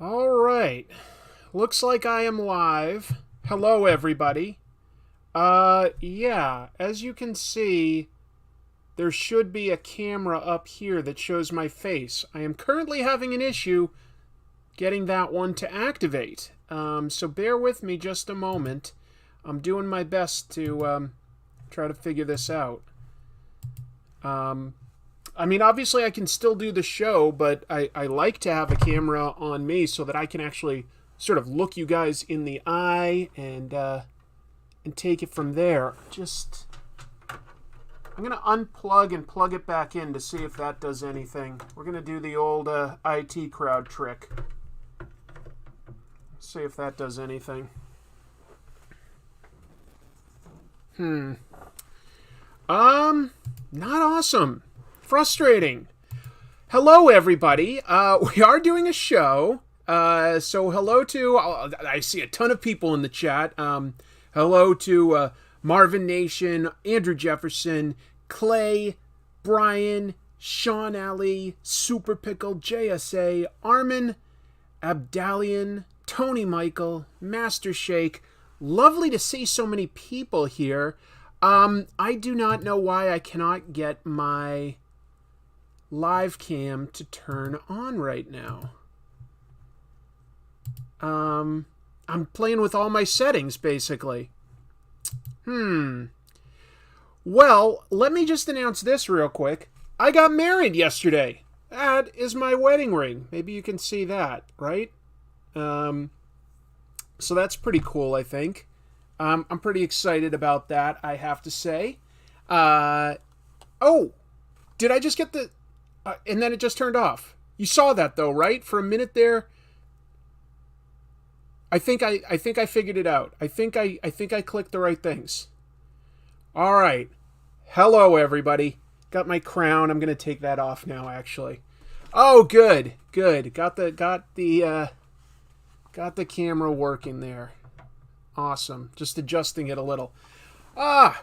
All right. Looks like I am live. Hello, everybody. Yeah, as you can see, there should be a camera up here that shows my face. I am currently having an issue getting that one to activate. So bear with me just a moment. I'm doing my best to try to figure this out. I mean, obviously I can still do the show, but I like to have a camera on me so that I can actually sort of look you guys in the eye and take it from there. I'm going to unplug and plug it back in to see if that does anything. We're going to do the old IT crowd trick. See if that does anything. Not awesome. Frustrating. Hello, everybody. We are doing a show. So hello to, I see a ton of people in the chat. Hello to Marvin Nation, Andrew Jefferson, Clay, Brian, Sean Alley, Super Pickle, JSA, Armin, Abdalian, Tony Michael, Master Shake. Lovely to see so many people here. I do not know why I cannot get my live cam to turn on right now. I'm playing with all my settings, basically. Well, let me just announce this real quick. I got married yesterday. That is my wedding ring. Maybe you can see that, right? So that's pretty cool, I think. I'm pretty excited about that, I have to say. Oh, did I just get the... and then it just turned off. You saw that, though, right? For a minute there... I think I figured it out. I think I clicked the right things. All right. Hello, everybody. Got my crown. I'm gonna take that off now. Actually. Oh, good. Got the camera working there. Awesome. Just adjusting it a little.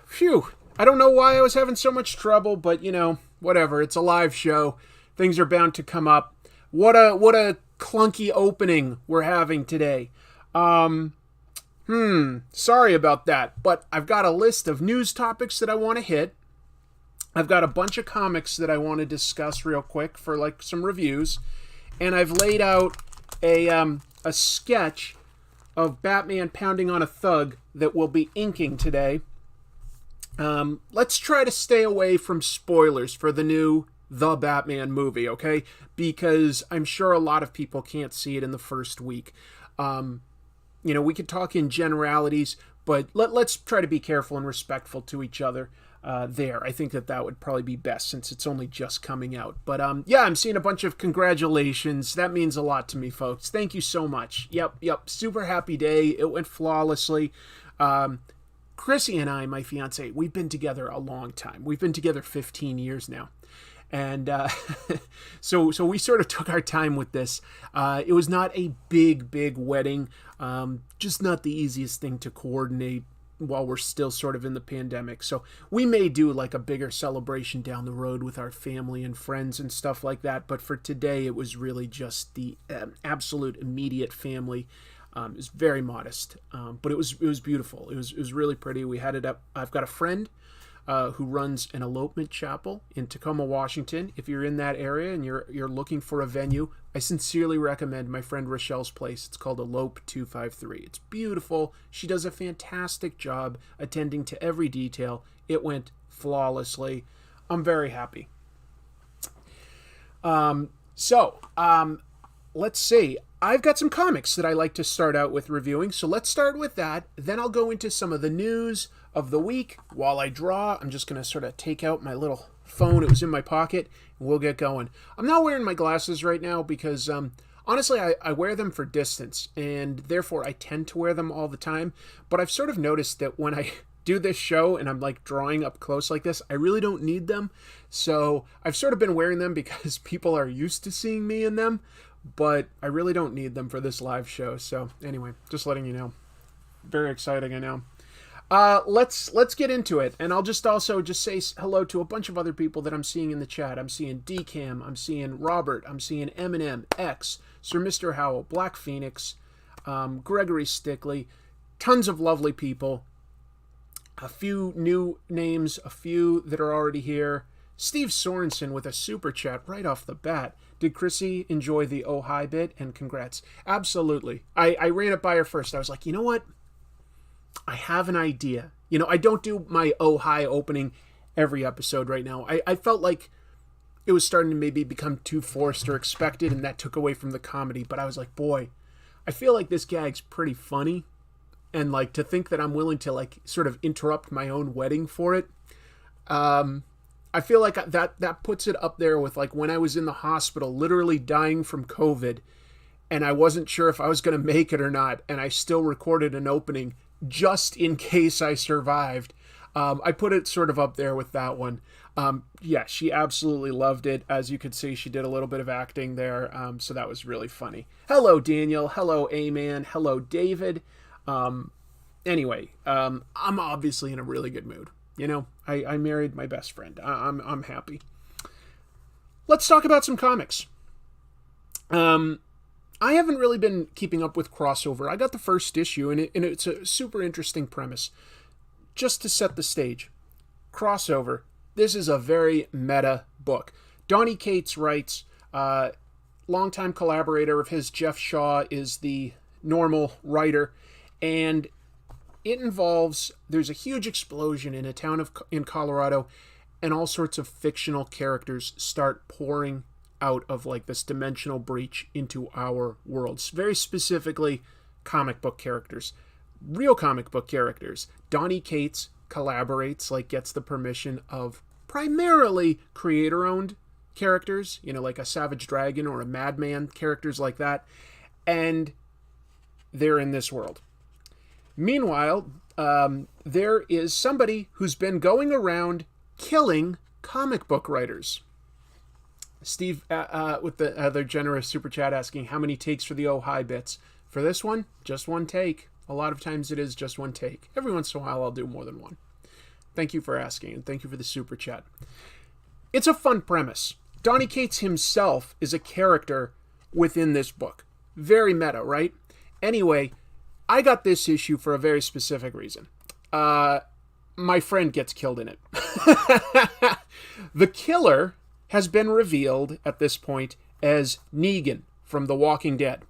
Phew. I don't know why I was having so much trouble, but you know, whatever. It's a live show. Things are bound to come up. What a clunky opening we're having today. Sorry about that, but I've got a list of news topics that I want to hit. I've got a bunch of comics that I want to discuss real quick for like some reviews, and I've laid out a sketch of Batman pounding on a thug that we'll be inking today. Let's try to stay away from spoilers for the new The Batman movie, okay? Because I'm sure a lot of people can't see it in the first week. You know, we could talk in generalities, but let's try to be careful and respectful to each other there. I think that would probably be best since it's only just coming out. But yeah, I'm seeing a bunch of congratulations. That means a lot to me, folks. Thank you so much. Yep. Super happy day. It went flawlessly. Chrissy and I, my fiance, we've been together a long time. We've been together 15 years now. And so we sort of took our time with this. It was not a big wedding, just not the easiest thing to coordinate while we're still sort of in the pandemic. So we may do like a bigger celebration down the road with our family and friends and stuff like that. But for today, it was really just the absolute immediate family. It was very modest, but it was beautiful. It was really pretty. We had it up. I've got a friend who runs an elopement chapel in Tacoma, Washington. If you're in that area and you're looking for a venue, I sincerely recommend my friend Rochelle's place. It's called Elope 253. It's beautiful. She does a fantastic job attending to every detail. It went flawlessly. I'm very happy. Let's see. I've got some comics that I like to start out with reviewing, so let's start with that. Then I'll go into some of the news of the week. While I draw, I'm just going to sort of take out my little phone. It was in my pocket, and we'll get going. I'm not wearing my glasses right now because, honestly, I wear them for distance, and therefore I tend to wear them all the time. But I've sort of noticed that when I do this show and I'm like drawing up close like this, I really don't need them. So I've sort of been wearing them because people are used to seeing me in them, but I really don't need them for this live show. So anyway, just letting you know. Very exciting, I know. Let's get into it, and I'll just also just say hello to a bunch of other people that I'm seeing in the chat. I'm seeing DCam, I'm seeing Robert, I'm seeing Eminem, X, Sir Mr. Howell, Black Phoenix, Gregory Stickley, tons of lovely people. A few new names, a few that are already here. Steve Sorensen with a super chat right off the bat. Did Chrissy enjoy the oh hi bit? And congrats. Absolutely. I ran it by her first. I was like, you know what? I have an idea. You know, I don't do my oh hi opening every episode right now. I felt like it was starting to maybe become too forced or expected, and that took away from the comedy. But I was like, boy, I feel like this gag's pretty funny. And like to think that I'm willing to like sort of interrupt my own wedding for it. I feel like that puts it up there with like when I was in the hospital, literally dying from COVID, and I wasn't sure if I was going to make it or not, and I still recorded an opening just in case I survived. I put it sort of up there with that one. Yeah, she absolutely loved it. As you could see, she did a little bit of acting there, so that was really funny. Hello, Daniel. Hello, A-Man. Hello, David. Anyway, I'm obviously in a really good mood. You know, I married my best friend. I'm happy. Let's talk about some comics. I haven't really been keeping up with crossover. I got the first issue, and it's a super interesting premise. Just to set the stage, crossover. This is a very meta book. Donny Cates writes, longtime collaborator of his, Jeff Shaw, is the normal writer, and it involves, there's a huge explosion in a town in Colorado, and all sorts of fictional characters start pouring out of like this dimensional breach into our worlds. Very specifically, comic book characters. Real comic book characters. Donny Cates collaborates, like gets the permission of primarily creator-owned characters, you know, like a Savage Dragon or a Madman, characters like that, and they're in this world. Meanwhile, there is somebody who's been going around killing comic book writers. Steve, with the other generous super chat, asking how many takes for the oh hi bits. For this one, just one take. A lot of times it is just one take. Every once in a while I'll do more than one. Thank you for asking, and thank you for the super chat. It's a fun premise. Donny Cates himself is a character within this book. Very meta, right? Anyway, I got this issue for a very specific reason. My friend gets killed in it. The killer has been revealed at this point as Negan from The Walking Dead.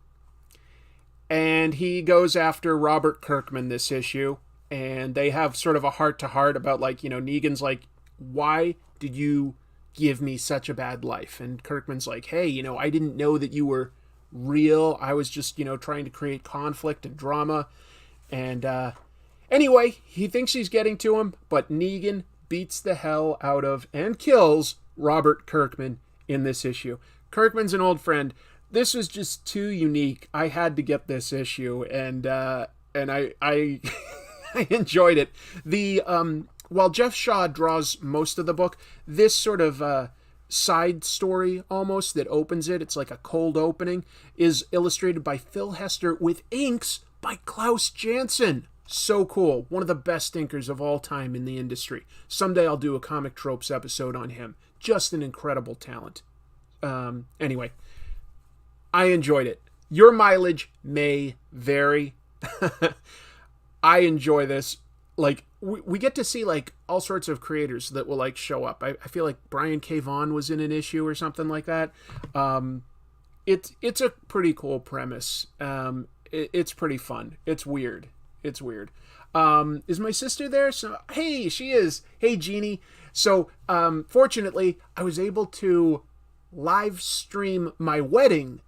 And he goes after Robert Kirkman this issue, and they have sort of a heart-to-heart about, like, you know, Negan's like, why did you give me such a bad life? And Kirkman's like, hey, you know, I didn't know that you were real. I was just, you know, trying to create conflict and drama. And anyway, he thinks he's getting to him, but Negan beats the hell out of and kills Robert Kirkman in this issue. Kirkman's an old friend. This was just too unique. I had to get this issue, and I I enjoyed it. The while Jeff Shaw draws most of the book, this sort of side story almost that opens it, it's like a cold opening, is illustrated by Phil Hester with inks by Klaus Janson. So cool. One of the best inkers of all time in the industry. Someday I'll do a Comic Tropes episode on him. Just an incredible talent. Anyway, I enjoyed it. Your mileage may vary. I enjoy this. Like, we get to see, like, all sorts of creators that will, like, show up. I feel like Brian K. Vaughan was in an issue or something like that. It's a pretty cool premise. It's pretty fun. It's weird. It's weird. Is my sister there? So, hey, she is. Hey, Jeannie. So, fortunately, I was able to live stream my wedding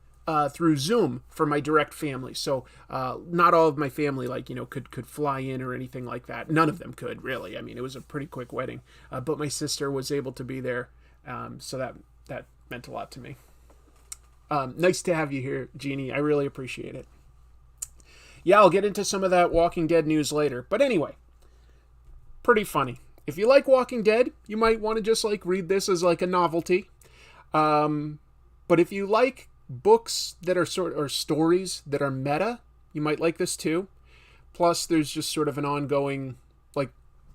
through Zoom for my direct family. So not all of my family, like, you know, could fly in or anything like that. None of them could, really. I mean, it was a pretty quick wedding. But my sister was able to be there. So that meant a lot to me. Nice to have you here, Jeannie. I really appreciate it. Yeah, I'll get into some of that Walking Dead news later. But anyway, pretty funny. If you like Walking Dead, you might want to just, like, read this as, like, a novelty. But if you like books that are or stories that are meta, you might like this too. Plus, there's just sort of an ongoing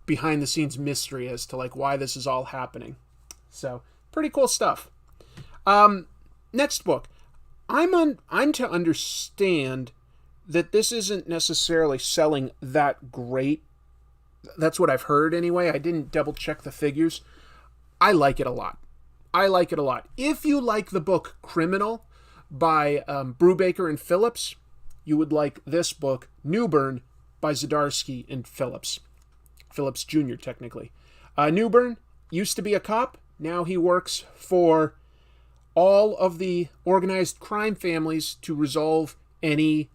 behind the scenes mystery as to like why this is all happening. So pretty cool stuff. Next book. I'm to understand that this isn't necessarily selling that great. That's what I've heard anyway. I didn't double check the figures. I like it a lot. If you like the book Criminal by Brubaker and Phillips, you would like this book, Newburn, by Zdarsky and Phillips. Phillips Jr., technically. Newburn used to be a cop. Now he works for all of the organized crime families to resolve any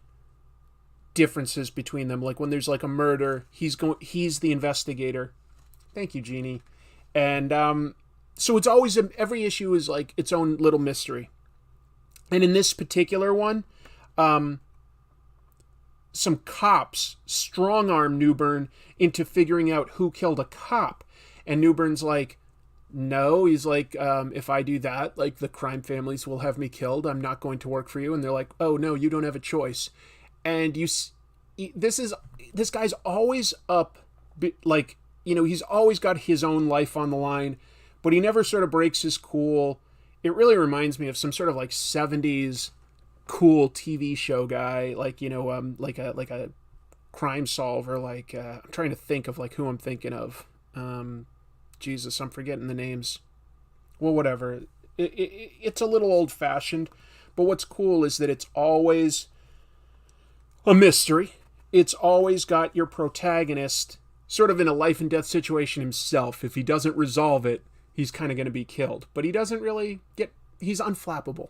differences between them. Like when there's like a murder, he's the investigator. Thank you, Jeannie. And so it's always, every issue is like its own little mystery. And in this particular one, some cops strong-arm Newburn into figuring out who killed a cop. And Newburn's like, no, he's like, if I do that, like the crime families will have me killed. I'm not going to work for you. And they're like, oh no, you don't have a choice. And this guy's always up, like, you know, he's always got his own life on the line, but he never sort of breaks his cool. It really reminds me of some sort of like 70s cool TV show guy, like, you know, like a crime solver, like, I'm trying to think of like who I'm thinking of. Jesus, I'm forgetting the names. Well, whatever. It's a little old-fashioned, but what's cool is that it's always a mystery. It's always got your protagonist sort of in a life-and-death situation himself. If he doesn't resolve it, he's kind of going to be killed. But he doesn't really he's unflappable.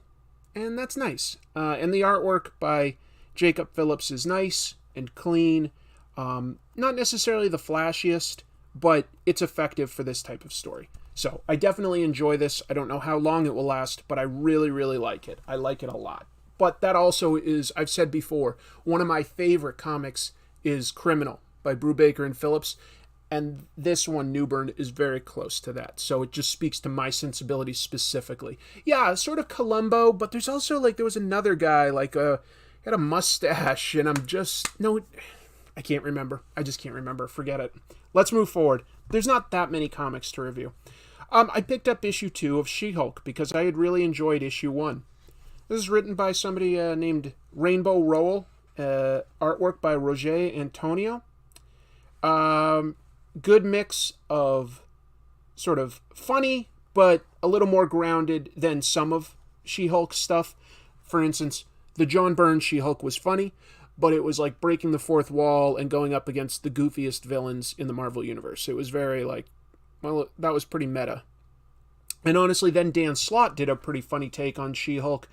And that's nice. And the artwork by Jacob Phillips is nice and clean. Not necessarily the flashiest, but it's effective for this type of story. So I definitely enjoy this. I don't know how long it will last, but I really, really like it. I like it a lot. But that also is, I've said before, one of my favorite comics is Criminal by Brubaker and Phillips. And this one, Newburn, is very close to that. So it just speaks to my sensibilities specifically. Yeah, sort of Columbo, but there's also like, there was another guy, like, had a mustache, and I can't remember. I just can't remember. Forget it. Let's move forward. There's not that many comics to review. I picked up issue 2 of She-Hulk because I had really enjoyed issue 1. This is written by somebody named Rainbow Rowell. Artwork by Roger Antonio. Good mix of sort of funny, but a little more grounded than some of She-Hulk stuff. For instance, the John Byrne She-Hulk was funny, but it was like breaking the fourth wall and going up against the goofiest villains in the Marvel Universe. It was very like, well, that was pretty meta. And honestly, then Dan Slott did a pretty funny take on She-Hulk,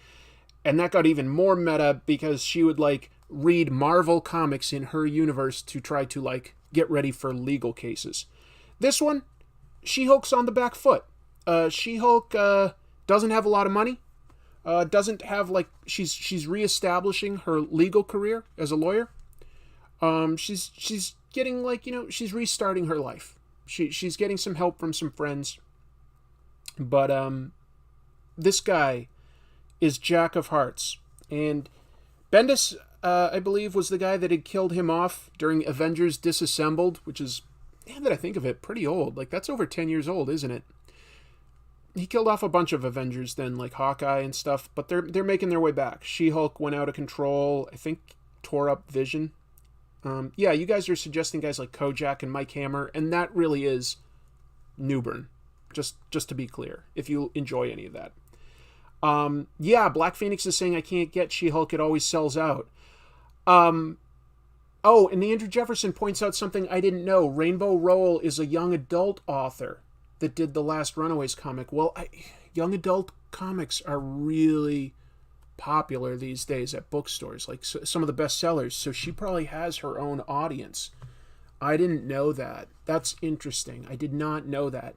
and that got even more meta because she would like read Marvel comics in her universe to try to like get ready for legal cases. This one, She-Hulk's on the back foot. She-Hulk doesn't have a lot of money. Doesn't have like, she's reestablishing her legal career as a lawyer. She's getting like, you know, she's restarting her life. She's getting some help from some friends. But this guy is Jack of Hearts, and Bendis, I believe, was the guy that had killed him off during Avengers Disassembled, which is, now that I think of it, pretty old. Like, that's over 10 years old, isn't it? He killed off a bunch of Avengers then, like Hawkeye and stuff, but they're making their way back. She-Hulk went out of control, I think tore up Vision. Yeah, you guys are suggesting guys like Kojak and Mike Hammer, and that really is Newburn, just to be clear, if you enjoy any of that. Yeah, Black Phoenix is saying I can't get She-Hulk, it always sells out. Oh, and the Andrew Jefferson points out something I didn't know. Rainbow Rowell is a young adult author that did the last Runaways comic. Well, young adult comics are really popular these days at bookstores, like some of the best sellers, so she probably has her own audience. I didn't know that. That's interesting. I did not know that.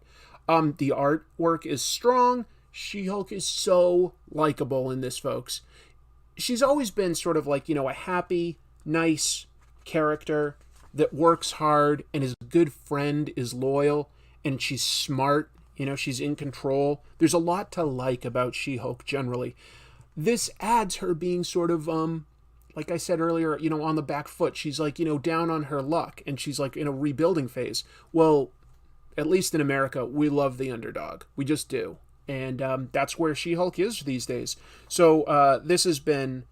The artwork is strong. She-Hulk is so likable in this, folks. She's always been sort of like, you know, a happy, nice character that works hard and is a good friend, is loyal, and she's smart, you know, she's in control. There's a lot to like about She-Hulk generally. This adds her being sort of like I said earlier, on the back foot. She's like, down on her luck, and she's like in a rebuilding phase. Well, at least in America, we love the underdog. We just do. And that's where She-Hulk is these days. So this has been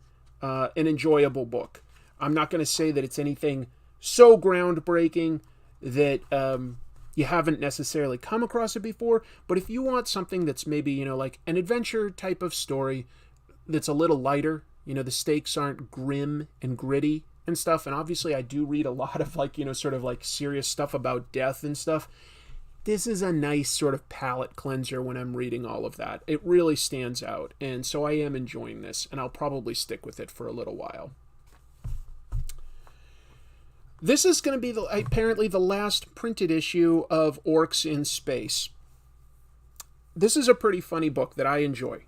an enjoyable book. I'm not going to say that it's anything so groundbreaking that you haven't necessarily come across it before, but if you want something that's maybe, like an adventure type of story that's a little lighter, the stakes aren't grim and gritty and stuff, and obviously I do read a lot of like, sort of like serious stuff about death and stuff. This is a nice sort of palate cleanser when I'm reading all of that. It really stands out, and so I am enjoying this, and I'll probably stick with it for a little while. This is going to be apparently the last printed issue of Orcs in Space. This is a pretty funny book that I enjoy.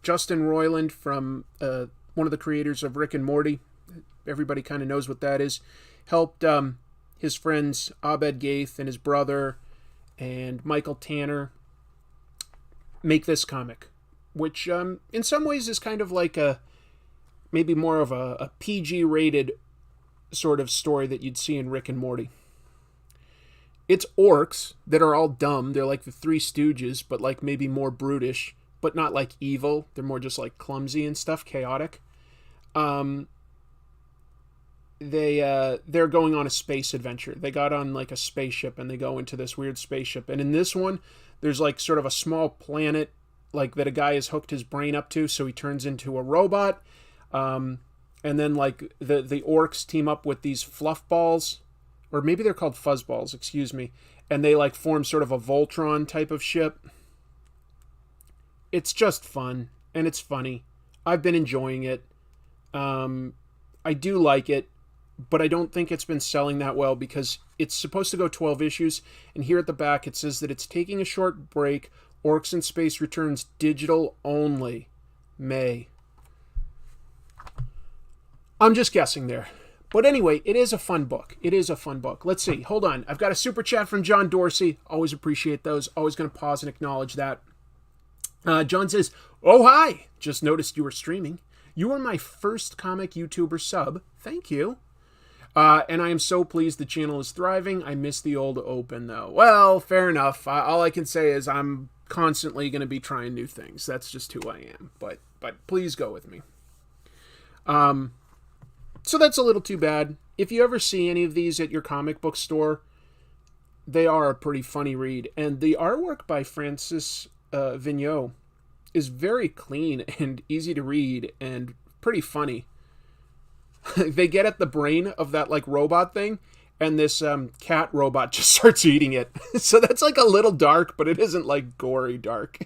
Justin Roiland, from one of the creators of Rick and Morty, everybody kind of knows what that is, helped his friends Abed Gheith and his brother and Michael Tanner make this comic, which in some ways is kind of like maybe more of a PG-rated sort of story that you'd see in Rick and Morty. It's orcs that are all dumb. They're like the Three Stooges, but like maybe more brutish, but not like evil. They're more just like clumsy and stuff, chaotic. They're going on a space adventure. They got on like a spaceship and they go into this weird spaceship. And in this one, there's like sort of a small planet like that a guy has hooked his brain up to, so he turns into a robot. And then like the orcs team up with these fluff balls, or maybe they're called fuzz balls, excuse me, and they like form sort of a Voltron type of ship. It's just fun, and it's funny. I've been enjoying it. I do like it, but I don't think it's been selling that well because it's supposed to go 12 issues, and here at the back it says that it's taking a short break. Orcs in Space returns digital only. May. I'm just guessing there. But anyway, it is a fun book. It is a fun book. Let's see. Hold on. I've got a super chat from John Dorsey. Always appreciate those. Always going to pause and acknowledge that. John says, "Oh, hi. Just noticed you were streaming. You were my first comic YouTuber sub. Thank you. And I am so pleased the channel is thriving. I miss the old open, though." Well, fair enough. All I can say is I'm constantly going to be trying new things. That's just who I am. But please go with me. So that's a little too bad. If you ever see any of these at your comic book store, they are a pretty funny read. And the artwork by Francis Vigneault is very clean and easy to read and pretty funny. They get at the brain of that like robot thing, and this cat robot just starts eating it. So that's like a little dark, but it isn't like gory dark.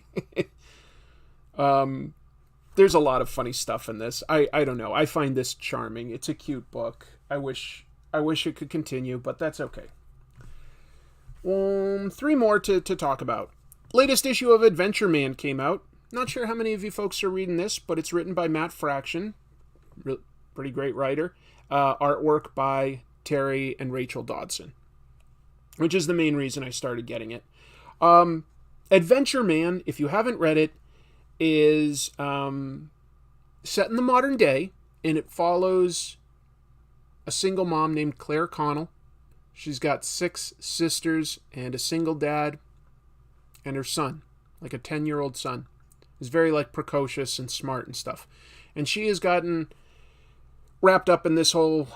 There's a lot of funny stuff in this. I don't know. I find this charming. It's a cute book. I wish it could continue, but that's okay. 3 more to talk about. Latest issue of Adventureman came out. Not sure how many of you folks are reading this, but it's written by Matt Fraction. Pretty great writer. Artwork by Terry and Rachel Dodson, which is the main reason I started getting it. Adventureman, if you haven't read it, is set in the modern day, and it follows a single mom named Claire Connell. She's got 6 sisters and a single dad, and her son, like a 10-year-old son, is very like precocious and smart and stuff. And she has gotten wrapped up in this whole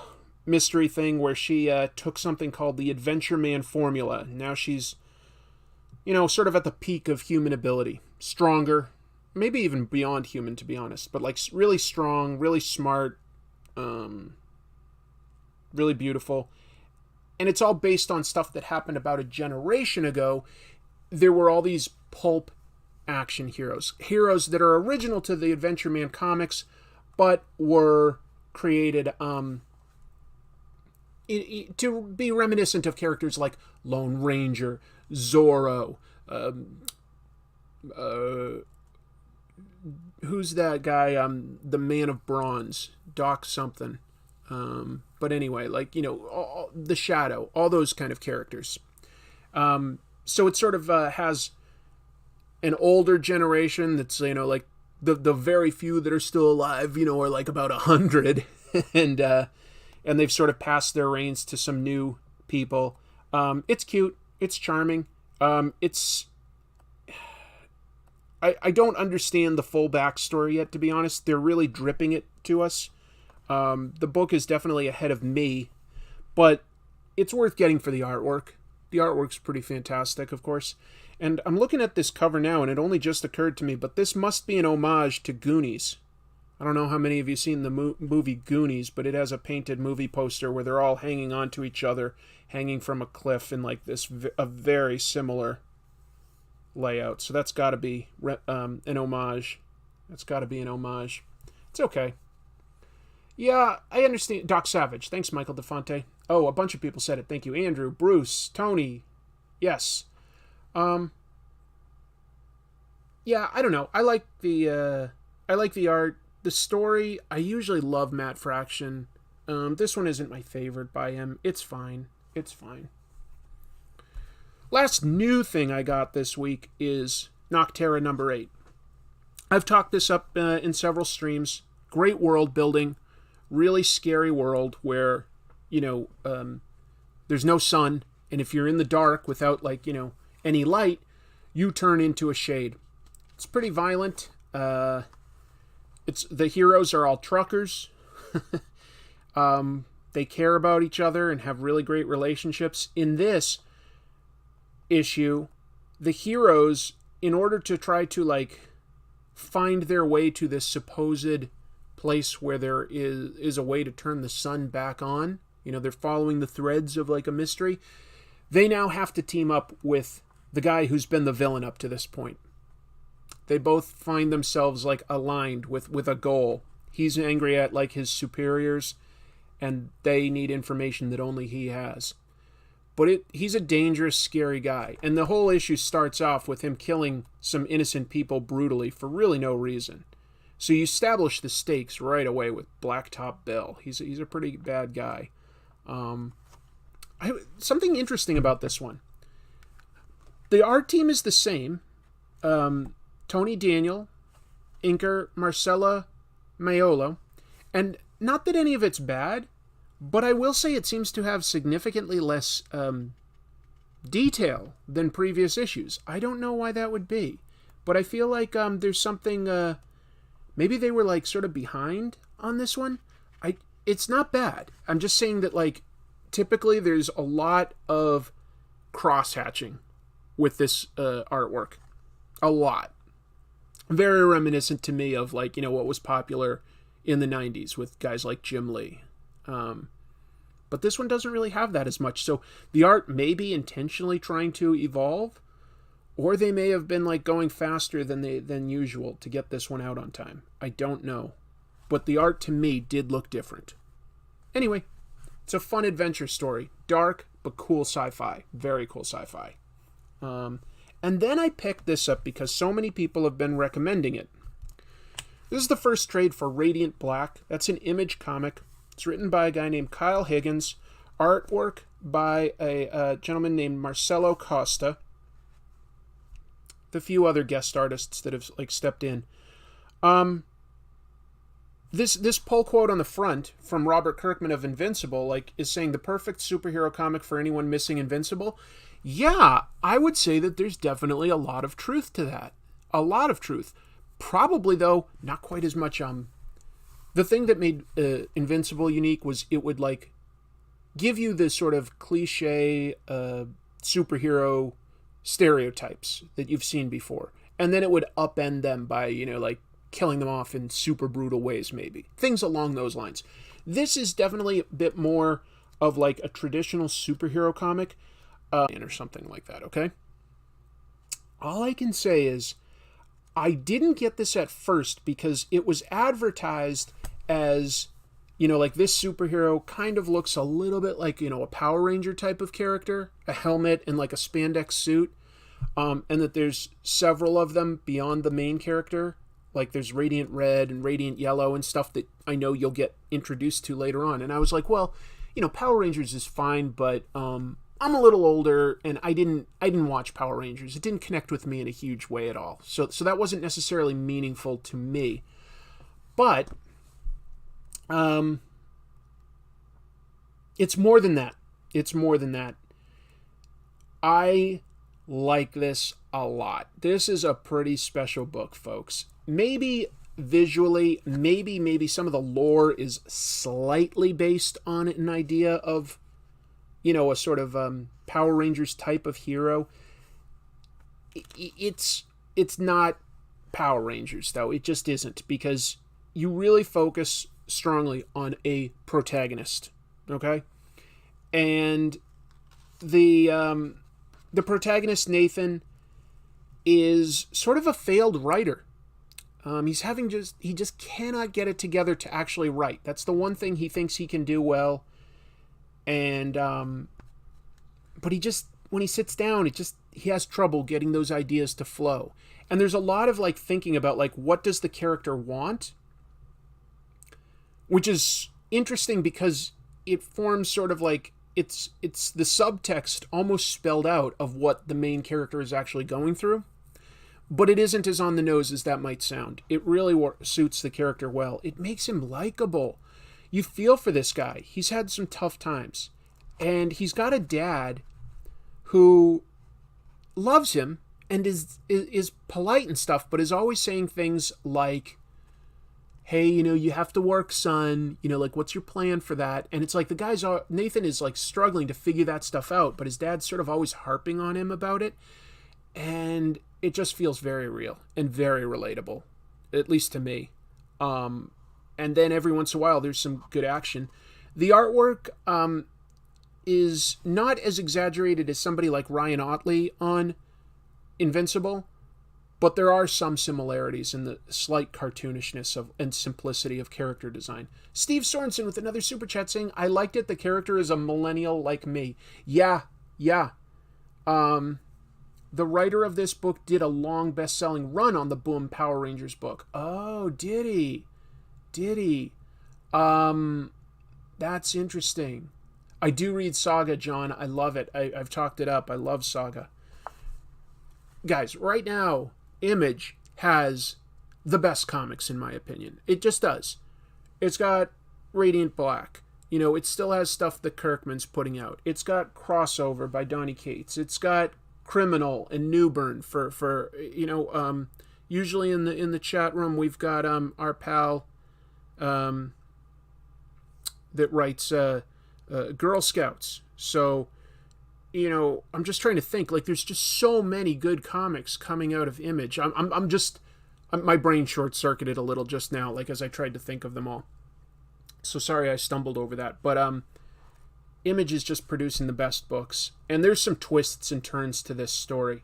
mystery thing where she took something called the Adventureman formula. Now she's, sort of at the peak of human ability, stronger, maybe even beyond human, to be honest, but like really strong, really smart, really beautiful. And it's all based on stuff that happened about a generation ago. There were all these pulp action heroes that are original to the Adventureman comics, but were created to be reminiscent of characters like Lone Ranger, Zorro, who's that guy? The Man of Bronze, Doc something. But anyway, like, the Shadow, all those kind of characters. So it sort of has an older generation that's, like the very few that are still alive, are like about 100, and they've sort of passed their reins to some new people. It's cute. It's charming. I don't understand the full backstory yet, to be honest. They're really dripping it to us. The book is definitely ahead of me, but it's worth getting for the artwork. The artwork's pretty fantastic, of course. And I'm looking at this cover now, and it only just occurred to me, but this must be an homage to Goonies. I don't know how many of you seen the movie Goonies, but it has a painted movie poster where they're all hanging onto each other, hanging from a cliff in like this, a very similar layout. So that's got to be an homage. That's got to be an homage. It's okay. Yeah, I understand. Doc Savage. Thanks, Michael DeFonte. Oh, a bunch of people said it. Thank you. Andrew, Bruce, Tony. Yes. Yeah, I don't know. I like the art. The story, I usually love Matt Fraction. This one isn't my favorite by him. It's fine. It's fine. Last new thing I got this week is Nocterra number 8. I've talked this up in several streams. Great world building. Really scary world where, there's no sun. And if you're in the dark without, any light, you turn into a shade. It's pretty violent. The heroes are all truckers. They care about each other and have really great relationships. In this issue, the heroes, in order to try to find their way to this supposed place where there is a way to turn the sun back on, they're following the threads of a mystery, they now have to team up with the guy who's been the villain up to this point. They both find themselves aligned with a goal. He's angry at his superiors, and they need information that only he has. But he's a dangerous, scary guy. And the whole issue starts off with him killing some innocent people brutally for really no reason. So you establish the stakes right away with Blacktop Bill. He's a pretty bad guy. Something interesting about this one. The art team is the same. Tony Daniel, inker Marcella Maiolo. And not that any of it's bad, but I will say it seems to have significantly less detail than previous issues. I don't know why that would be, but I feel like there's something, maybe they were sort of behind on this one. It's not bad. I'm just saying that typically there's a lot of cross-hatching with this artwork. A lot. Very reminiscent to me of what was popular in the 90s with guys like Jim Lee. But this one doesn't really have that as much. So the art may be intentionally trying to evolve, or they may have been going faster than usual to get this one out on time. I don't know. But the art to me did look different. Anyway, it's a fun adventure story. Dark, but cool sci-fi. Very cool sci-fi. And then I picked this up because so many people have been recommending it. This is the first trade for Radiant Black. That's an Image comic. It's written by a guy named Kyle Higgins. Artwork by a gentleman named Marcelo Costa. The few other guest artists that have stepped in. This pull quote on the front from Robert Kirkman of Invincible is saying the perfect superhero comic for anyone missing Invincible. Yeah, I would say that there's definitely a lot of truth to that. A lot of truth. Probably, though, not quite as much. The thing that made Invincible unique was it would give you this sort of cliche superhero stereotypes that you've seen before, and then it would upend them by killing them off in super brutal ways, maybe things along those lines. This is definitely a bit more of a traditional superhero comic, or something like that. Okay. All I can say is I didn't get this at first because it was advertised as, this superhero kind of looks a little bit like, a Power Ranger type of character, a helmet and a spandex suit, and that there's several of them beyond the main character. There's Radiant Red and Radiant Yellow and stuff that I know you'll get introduced to later on. And I was like, well, Power Rangers is fine, but I'm a little older, and I didn't watch Power Rangers. It didn't connect with me in a huge way at all. So that wasn't necessarily meaningful to me. But it's more than that. It's more than that. I like this a lot. This is a pretty special book, folks. Maybe visually, maybe some of the lore is slightly based on an idea of, a sort of Power Rangers type of hero. It's not Power Rangers, though. It just isn't, because you really focus strongly on a protagonist, okay? And the protagonist, Nathan, is sort of a failed writer. He just cannot get it together to actually write. That's the one thing he thinks he can do well. And, but when he sits down, he has trouble getting those ideas to flow. And there's a lot of thinking about what does the character want? Which is interesting because it forms sort of it's the subtext almost spelled out of what the main character is actually going through. But it isn't as on the nose as that might sound. It really suits the character well. It makes him likable. You feel for this guy. He's had some tough times. And he's got a dad who loves him and is polite and stuff, but is always saying things like, hey, you have to work, son. What's your plan for that? And it's Nathan is struggling to figure that stuff out, but his dad's sort of always harping on him about it. And it just feels very real and very relatable, at least to me. And then every once in a while, there's some good action. The artwork is not as exaggerated as somebody like Ryan Ottley on Invincible, but there are some similarities in the slight cartoonishness and simplicity of character design. Steve Sorensen with another super chat saying, I liked it. The character is a millennial like me. Yeah. The writer of this book did a long best-selling run on the Boom Power Rangers book. Oh, did he? That's interesting. I do read Saga, John. I love it. I've talked it up. I love Saga. Guys, right now, Image has the best comics, in my opinion. It just does. It's got Radiant Black. It still has stuff that Kirkman's putting out. It's got Crossover by Donny Cates. It's got Criminal and Newburn for usually in the chat room we've got our pal that writes Girl Scouts. So I'm just trying to think, there's just so many good comics coming out of Image. My brain short-circuited a little just now, as I tried to think of them all. So sorry I stumbled over that, but Image is just producing the best books. And there's some twists and turns to this story.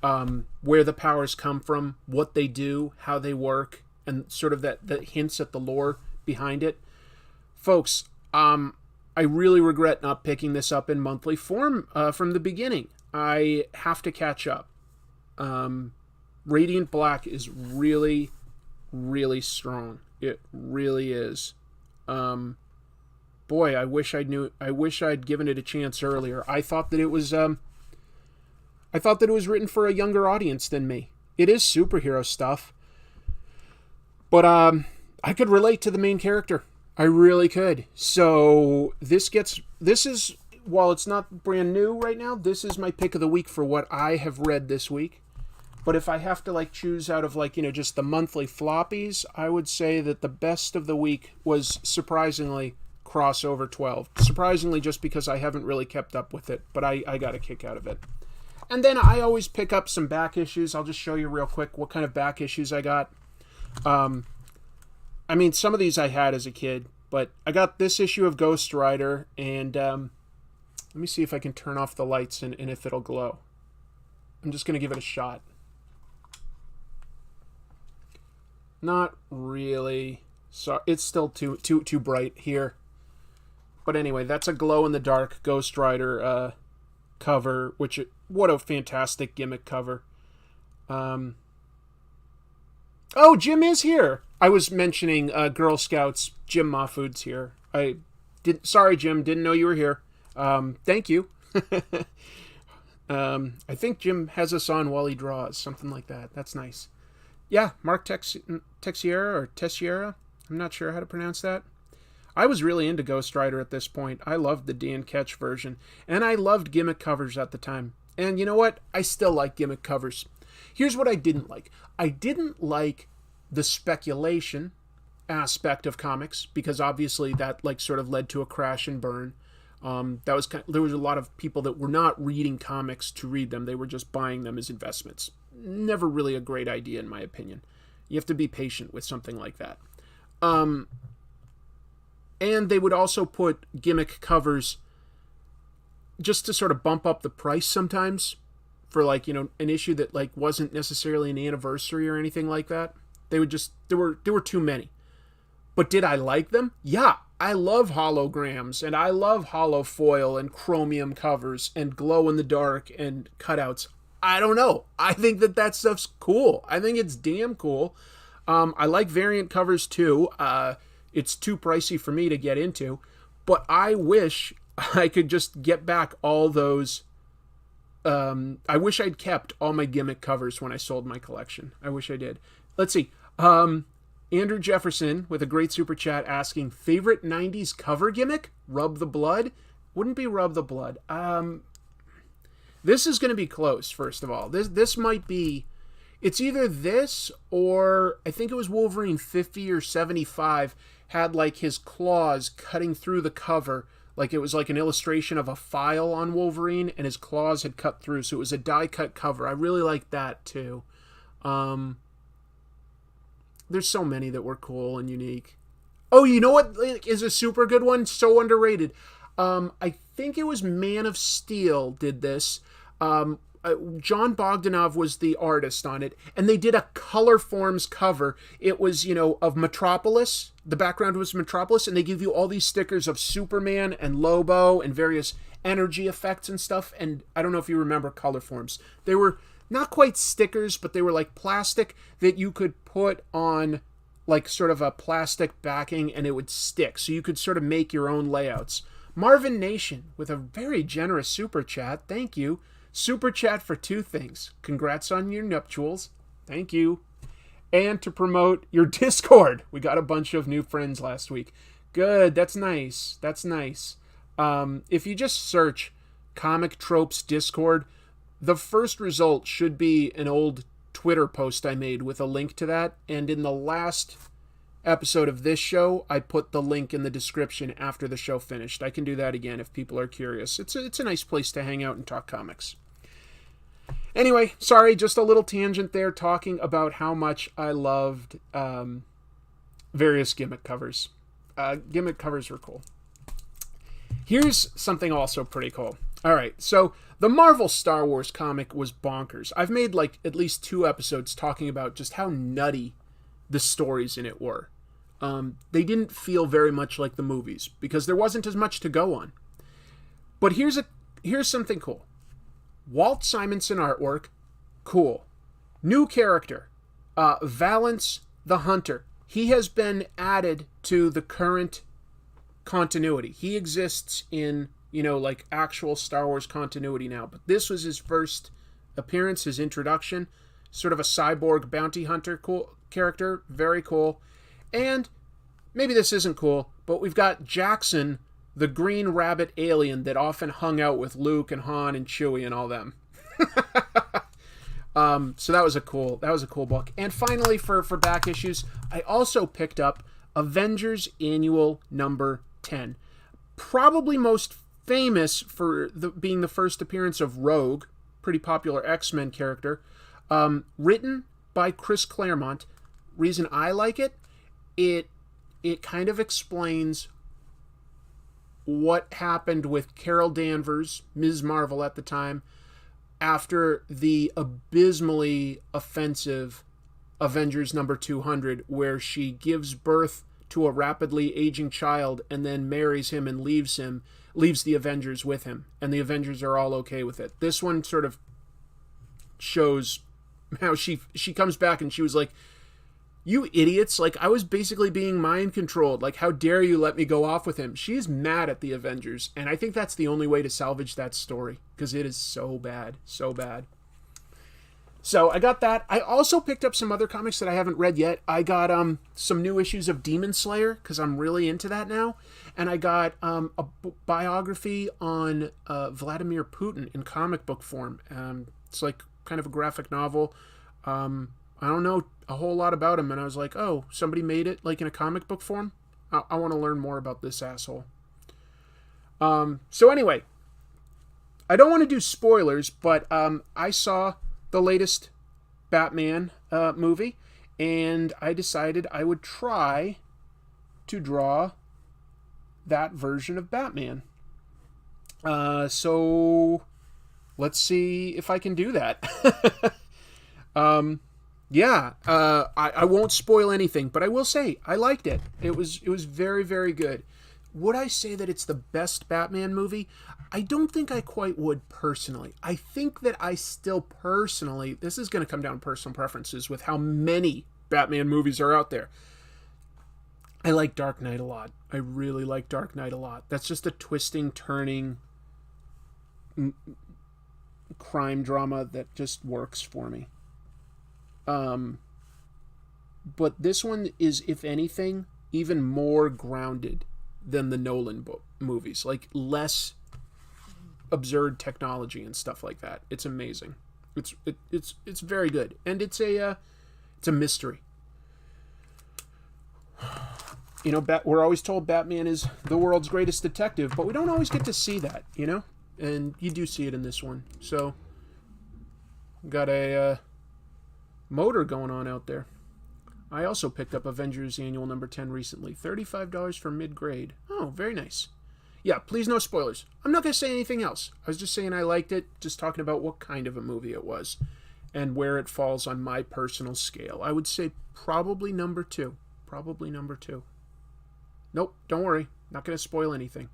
Where the powers come from, what they do, how they work, and sort of that hints at the lore behind it. Folks, I really regret not picking this up in monthly form from the beginning. I have to catch up. Radiant Black is really, really strong. It really is. Boy, I wish I'd given it a chance earlier. I thought that it was written for a younger audience than me. It is superhero stuff. But I could relate to the main character. I really could. So this is, while it's not brand new right now, this is my pick of the week for what I have read this week. But if I have to choose out of just the monthly floppies, I would say that the best of the week was surprisingly Crossover 12. Surprisingly, just because I haven't really kept up with it, but I got a kick out of it. And then I always pick up some back issues. I'll just show you real quick what kind of back issues I got. Some of these I had as a kid, but I got this issue of Ghost Rider, and let me see if I can turn off the lights and if it'll glow. I'm just going to give it a shot. Not really. So it's still too bright here. But anyway, that's a glow-in-the-dark Ghost Rider cover, what a fantastic gimmick cover. Oh, Jim is here. I was mentioning Girl Scouts. Jim Mahfood's here. Sorry, Jim, didn't know you were here. Thank you. I think Jim has us on while he draws, something like that. That's nice. Yeah, Mark Texiera or Tessiera. I'm not sure how to pronounce that. I was really into Ghost Rider at this point. I loved the Dan Ketch version, and I loved gimmick covers at the time. And you know what? I still like gimmick covers. Here's what I didn't like. I didn't like the speculation aspect of comics, because obviously that like sort of led to a crash and burn. There was a lot of people that were not reading comics to read them. They were just buying them as investments. Never really a great idea, in my opinion. You have to be patient with something like that. And they would also put gimmick covers just to sort of bump up the price sometimes for like, you know, an issue that like wasn't necessarily an anniversary or anything like that. They would just, there were too many. But did I like them? Yeah, I love holograms, and I love hollow foil and chromium covers and glow in the dark and cutouts. I don't know. I think that stuff's cool. I think it's damn cool. I like variant covers too. It's too pricey for me to get into, but I wish I could just get back all those. I wish I'd kept all my gimmick covers when I sold my collection. I wish I did. Let's see. Andrew Jefferson with a great super chat asking, favorite 90s cover gimmick? Rub the Blood? Wouldn't be Rub the Blood. This is going to be close, first of all. This might be... It's either this or I think it was Wolverine 50 or 75 had like his claws cutting through the cover. Like it was like an illustration of a file on Wolverine and his claws had cut through. So it was a die cut cover. I really liked that too. There's so many that were cool and unique. Oh, you know what is a super good one? So underrated. I think it was Man of Steel did this. John Bogdanov was the artist on it, and they did a Color Forms cover. It was, you know, of Metropolis. The background was Metropolis, and they give you all these stickers of Superman and Lobo and various energy effects and stuff. And I don't know if you remember Color Forms. They were not quite stickers, but they were like plastic that you could put on like sort of a plastic backing and it would stick. So you could sort of make your own layouts. Marvin Nation with a very generous super chat. Thank you. Super chat for 2 things. Congrats on your nuptials. Thank you. And to promote your Discord. We got a bunch of new friends last week. Good. That's nice. That's nice. If you just search Comic Tropes Discord, the first result should be an old Twitter post I made with a link to that. And in the last episode of this show, I put the link in the description after the show finished. I can do that again if people are curious. It's a nice place to hang out and talk comics. Anyway, sorry, just a little tangent there talking about how much I loved various gimmick covers. Gimmick covers were cool. Here's something also pretty cool. All right, so the Marvel Star Wars comic was bonkers. I've made like at least 2 episodes talking about just how nutty the stories in it were. They didn't feel very much like the movies because there wasn't as much to go on. But here's something cool. Walt Simonson artwork, cool. New character, Valance the Hunter. He has been added to the current continuity. He exists in, you know, like actual Star Wars continuity now. But this was his first appearance, his introduction. Sort of a cyborg bounty hunter cool character. Very cool. And maybe this isn't cool, but we've got Jackson, the green rabbit alien that often hung out with Luke and Han and Chewie and all them. So that was a cool book. And finally, for back issues, I also picked up Avengers Annual number 10. Probably most famous for being the first appearance of Rogue, pretty popular X-Men character. Written by Chris Claremont. Reason I like it kind of explains what happened with Carol Danvers, Ms. Marvel at the time, after the abysmally offensive Avengers number 200, where she gives birth to a rapidly aging child and then marries him and leaves the Avengers with him, and the Avengers are all okay with it. This one sort of shows how she comes back and she was like, You idiots, like, I was basically being mind controlled. Like, how dare you let me go off with him? She's mad at the Avengers, and I think that's the only way to salvage that story, because it is so bad, so bad. So I got that. I also picked up some other comics that I haven't read yet. I got some new issues of Demon Slayer, because I'm really into that now. And I got a biography on Vladimir Putin in comic book form. It's like kind of a graphic novel. I don't know a whole lot about him, and I was like, oh, somebody made it like in a comic book form? I want to learn more about this asshole. So anyway, I don't want to do spoilers, but I saw the latest Batman movie, and I decided I would try to draw that version of Batman. So let's see if I can do that. Yeah, I won't spoil anything, but I will say I liked it. It was very, very good. Would I say that it's the best Batman movie? I don't think I quite would personally. I think that I still personally, this is going to come down to personal preferences with how many Batman movies are out there. I like Dark Knight a lot. I really like Dark Knight a lot. That's just a twisting, turning crime drama that just works for me. But this one is, if anything, even more grounded than the Nolan movies. Like, less absurd technology and stuff like that. It's amazing. It's very good, and it's a mystery. You know, we're always told Batman is the world's greatest detective, but we don't always get to see that, you know? And you do see it in this one. So, got a motor going on out there. I also picked up Avengers Annual number 10 recently. $35 for mid-grade. Oh, very nice. Yeah, please no spoilers. I'm not going to say anything else. I was just saying I liked it, just talking about what kind of a movie it was and where it falls on my personal scale. I would say probably number 2. Probably number 2. Nope, don't worry. Not going to spoil anything.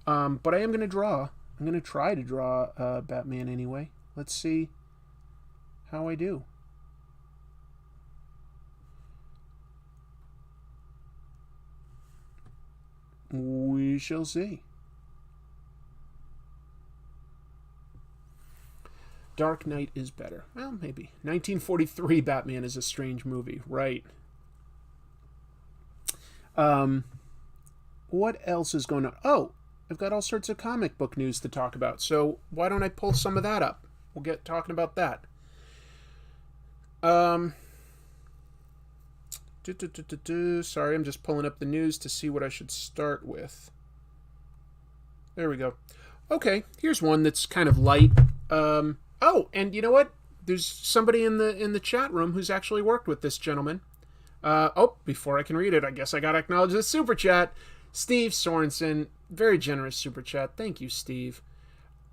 But I am going to draw. I'm going to try to draw Batman anyway. Let's see how I do. We shall see. Dark Knight is better. Well, maybe. 1943 Batman is a strange movie, right? What else is going on? Oh, I've got all sorts of comic book news to talk about, so why don't I pull some of that up? We'll get talking about that. Sorry, I'm just pulling up the news to see what I should start with. There we go. Okay, here's one that's kind of light. Oh, and you know what? There's somebody in the chat room who's actually worked with this gentleman. Before I can read it, I guess I gotta acknowledge the super chat. Steve Sorensen, very generous super chat. Thank you, Steve.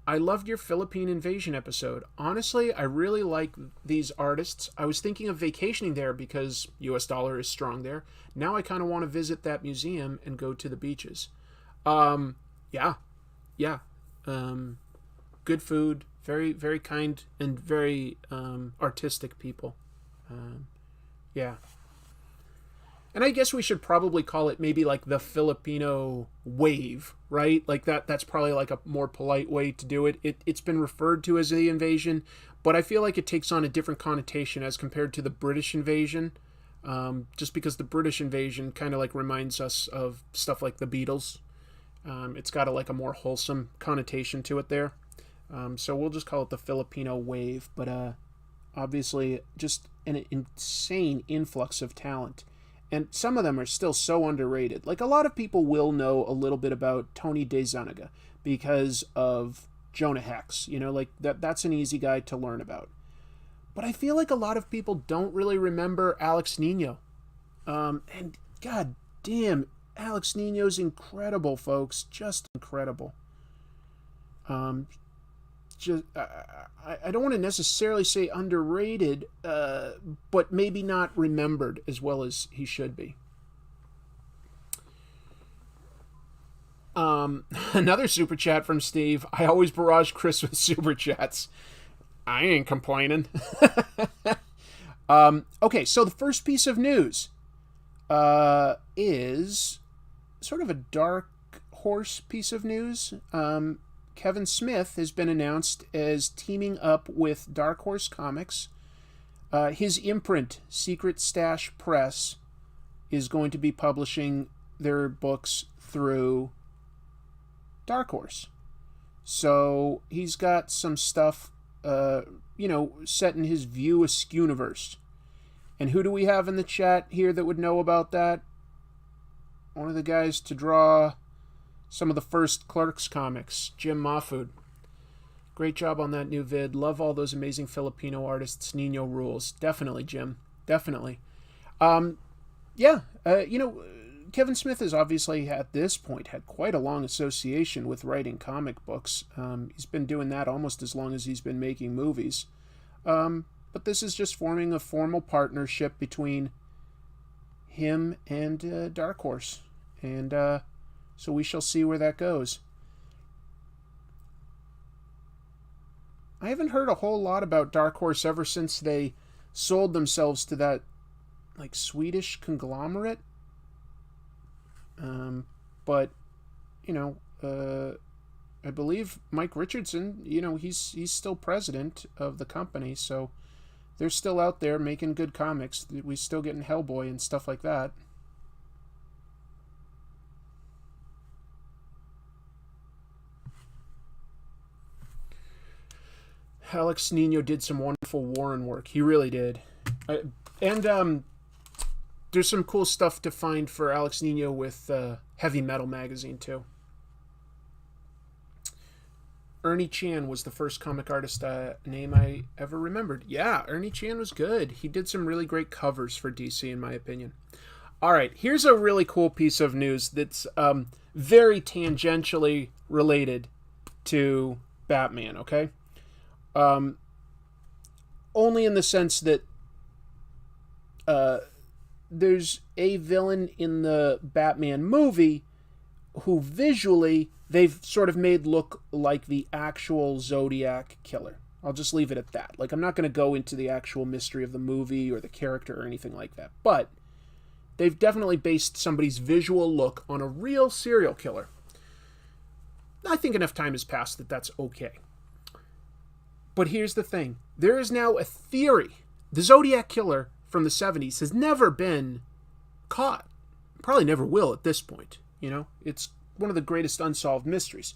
I loved your Philippine invasion episode. Honestly, I really like these artists. I was thinking of vacationing there because US dollar is strong there. Now I kind of want to visit that museum and go to the beaches. Yeah. Good food, very, very kind and very artistic people. Yeah. And I guess we should probably call it maybe like the Filipino wave, right? Like that's probably like a more polite way to do it. It's been referred to as the invasion, but I feel like it takes on a different connotation as compared to the British invasion. Just because the British invasion kind of like reminds us of stuff like the Beatles. It's got a more wholesome connotation to it there. So we'll just call it the Filipino wave, but obviously just an insane influx of talent. And some of them are still so underrated. Like, a lot of people will know a little bit about Tony DeZuniga because of Jonah Hex. You know, like, that's an easy guy to learn about. But I feel like a lot of people don't really remember Alex Nino. And god damn, Alex Nino's incredible, folks. Just incredible. I don't want to necessarily say underrated, but maybe not remembered as well as he should be. Another super chat from Steve. I always barrage Chris with super chats. I ain't complaining. Okay, so the first piece of news is sort of a dark horse piece of news. Kevin Smith has been announced as teaming up with Dark Horse Comics. His imprint, Secret Stash Press, is going to be publishing their books through Dark Horse. So he's got some stuff, set in his View Askew-universe. And who do we have in the chat here that would know about that? One of the guys to draw some of the first Clerks comics, Jim Mahfood. Great job on that new vid. Love all those amazing Filipino artists. Nino rules. Definitely, Jim. Definitely. Kevin Smith has obviously, at this point, had quite a long association with writing comic books. He's been doing that almost as long as he's been making movies. But this is just forming a formal partnership between him and Dark Horse. And so we shall see where that goes. I haven't heard a whole lot about Dark Horse ever since they sold themselves to that Swedish conglomerate. But I believe Mike Richardson, he's still president of the company, so they're still out there making good comics. We're still getting Hellboy and stuff like that. Alex Nino did some wonderful Warren work. He really did. And there's some cool stuff to find for Alex Nino with Heavy Metal magazine, too. Ernie Chan was the first comic artist name I ever remembered. Yeah, Ernie Chan was good. He did some really great covers for DC, in my opinion. All right, here's a really cool piece of news that's very tangentially related to Batman, okay? Only in the sense that there's a villain in the Batman movie who visually they've sort of made look like the actual Zodiac killer. I'll just leave it at that. I'm not going to go into the actual mystery of the movie or the character or anything like that. But they've definitely based somebody's visual look on a real serial killer. I think enough time has passed that that's okay. But here's the thing. There is now a theory. The Zodiac killer from the 70s has never been caught. Probably never will at this point. It's one of the greatest unsolved mysteries.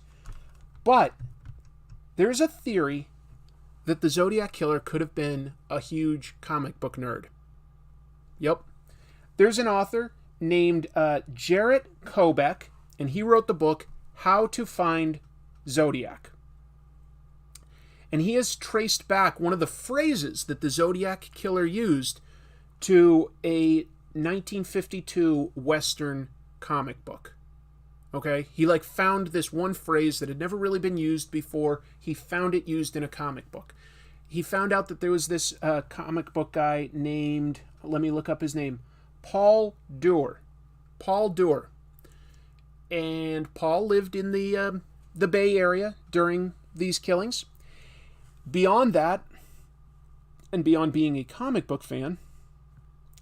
But there's a theory that the Zodiac killer could have been a huge comic book nerd. Yep. There's an author named Jarrett Kobek, and he wrote the book How to Find Zodiac. And he has traced back one of the phrases that the Zodiac killer used to a 1952 Western comic book. Okay? He found this one phrase that had never really been used before. He found it used in a comic book. He found out that there was this comic book guy named, let me look up his name, Paul Duer. Paul Duer. And Paul lived in the Bay Area during these killings. Beyond that, and beyond being a comic book fan,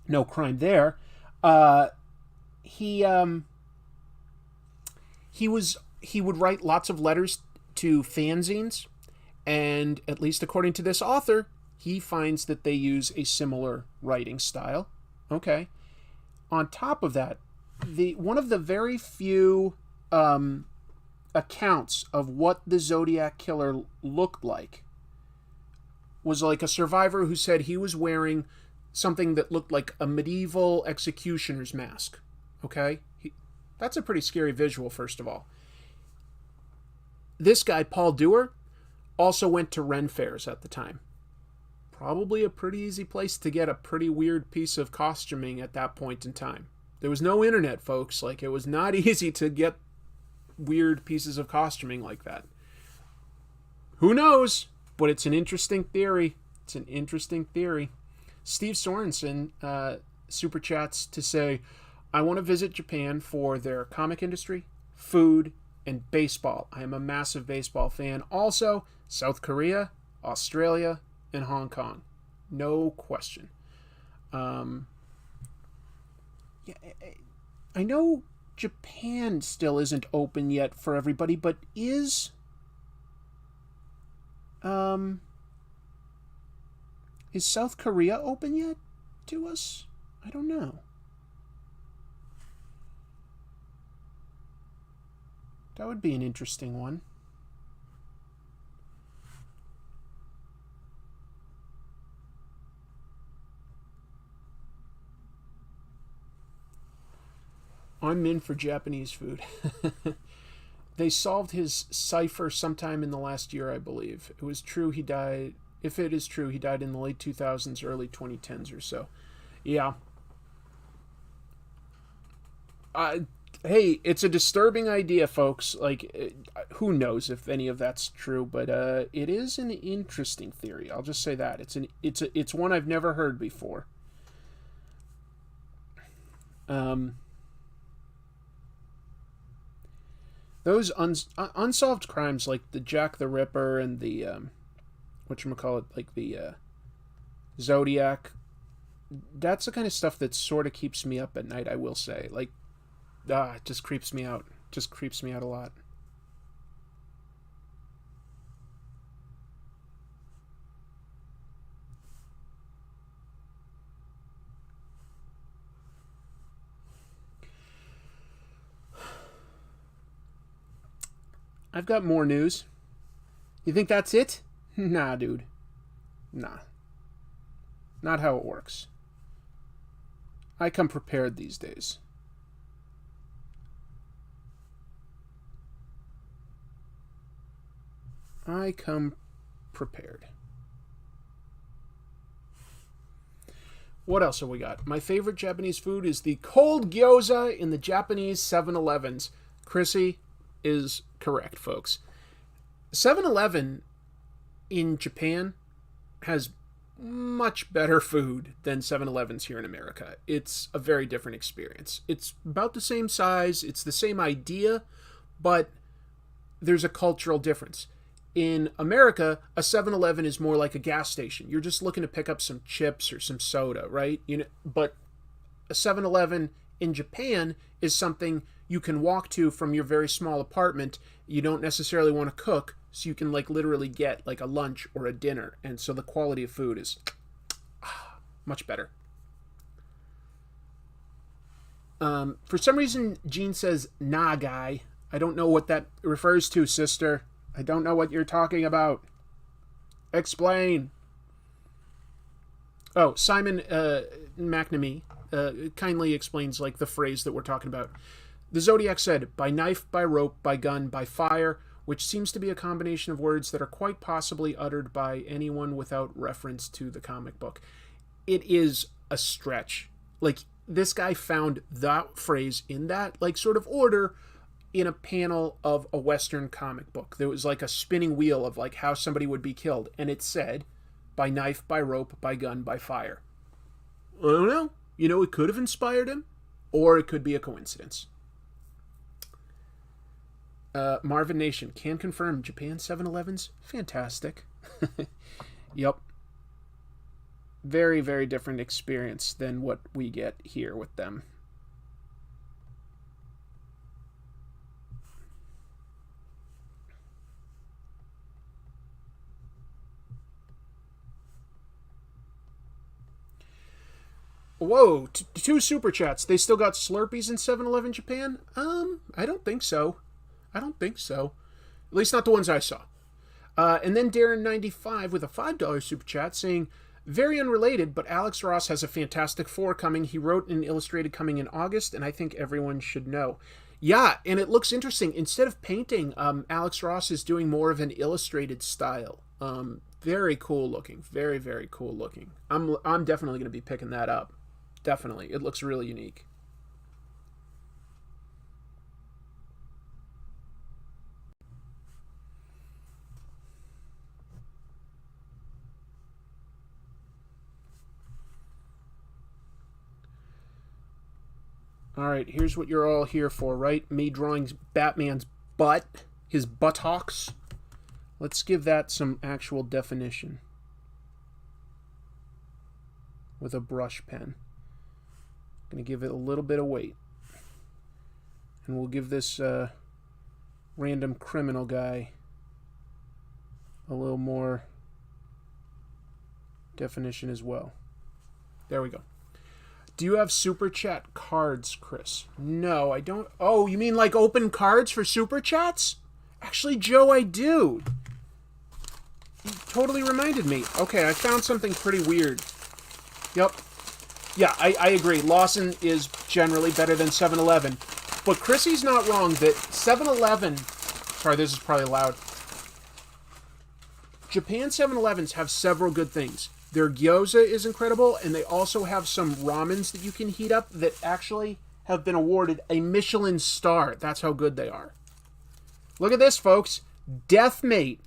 no crime there, he would write lots of letters to fanzines, and at least according to this author, he finds that they use a similar writing style. Okay. On top of that, one of the very few accounts of what the Zodiac killer looked like was a survivor who said he was wearing something that looked like a medieval executioner's mask. Okay? That's a pretty scary visual, first of all. This guy, Paul Duer, also went to Ren fairs at the time. Probably a pretty easy place to get a pretty weird piece of costuming at that point in time. There was no internet, folks. It was not easy to get weird pieces of costuming like that. Who knows? But it's an interesting theory. It's an interesting theory. Steve Sorensen super chats to say, I want to visit Japan for their comic industry, food, and baseball. I am a massive baseball fan. Also, South Korea, Australia, and Hong Kong. No question. Yeah, I know Japan still isn't open yet for everybody, but is South Korea open yet to us? I don't know. That would be an interesting one. I'm in for Japanese food. They solved his cipher sometime in the last year, I believe. It was true he died. If it is true, he died in the late 2000s, early 2010s or so. Yeah. Hey, it's a disturbing idea, folks. Like, who knows if any of that's true, but it is an interesting theory. I'll just say that it's one I've never heard before. Those unsolved crimes like the Jack the Ripper and the whatchamacallit, like the Zodiac, that's the kind of stuff that sort of keeps me up at night, I will say. Like, it just creeps me out. Just creeps me out a lot. I've got more news. You think that's it? Nah, dude. Nah. Not how it works. I come prepared these days. I come prepared. What else have we got? My favorite Japanese food is the cold gyoza in the Japanese 7-Elevens. Chrissy is correct, folks. 7-Eleven in Japan has much better food than 7-Elevens here in America. It's a very different experience. It's about the same size, it's the same idea, but there's a cultural difference. In America, a 7-Eleven is more like a gas station. You're just looking to pick up some chips or some soda, right? But a 7-Eleven in Japan is something you can walk to from your very small apartment. You don't necessarily want to cook, so you can like literally get like a lunch or a dinner, and so the quality of food is much better. For some reason, Gene says "nah, guy." I don't know what that refers to, sister. I don't know what you're talking about. Explain. Oh, Simon McNamee kindly explains like the phrase that we're talking about. The Zodiac said, by knife, by rope, by gun, by fire, which seems to be a combination of words that are quite possibly uttered by anyone without reference to the comic book. It is a stretch. Like, this guy found that phrase in that, like, sort of order in a panel of a Western comic book. There was like a spinning wheel of like how somebody would be killed, and it said, by knife, by rope, by gun, by fire. I don't know. It could have inspired him, or it could be a coincidence. Marvin Nation can confirm Japan 7-Elevens. Fantastic. Yep. Very, very different experience than what we get here with them. Whoa, 2 super chats. They still got Slurpees in 7-Eleven Japan? I don't think so. At least not the ones I saw. And then Darren95 with a $5 super chat saying, very unrelated, but Alex Ross has a Fantastic Four coming. He wrote an illustrated coming in August, and I think everyone should know. Yeah, and it looks interesting. Instead of painting, Alex Ross is doing more of an illustrated style. Very cool looking. Very, very cool looking. I'm definitely going to be picking that up. Definitely. It looks really unique. All right, here's what you're all here for, right? Me drawing Batman's butt, his buttocks. Let's give that some actual definition. with a brush pen. Going to give it a little bit of weight. And we'll give this random criminal guy a little more definition as well. There we go. Do you have Super Chat cards, Chris? No, I don't. Oh, you mean like open cards for Super Chats? Actually, Joe, I do. You totally reminded me. Okay, I found something pretty weird. Yep. Yeah, I agree. Lawson is generally better than 7-Eleven. But Chrissy's not wrong that 7-Eleven... Sorry, this is probably loud. Japan 7-Elevens have several good things. Their gyoza is incredible, and they also have some ramens that you can heat up that actually have been awarded a Michelin star. That's how good they are. Look at this, folks. Deathmate.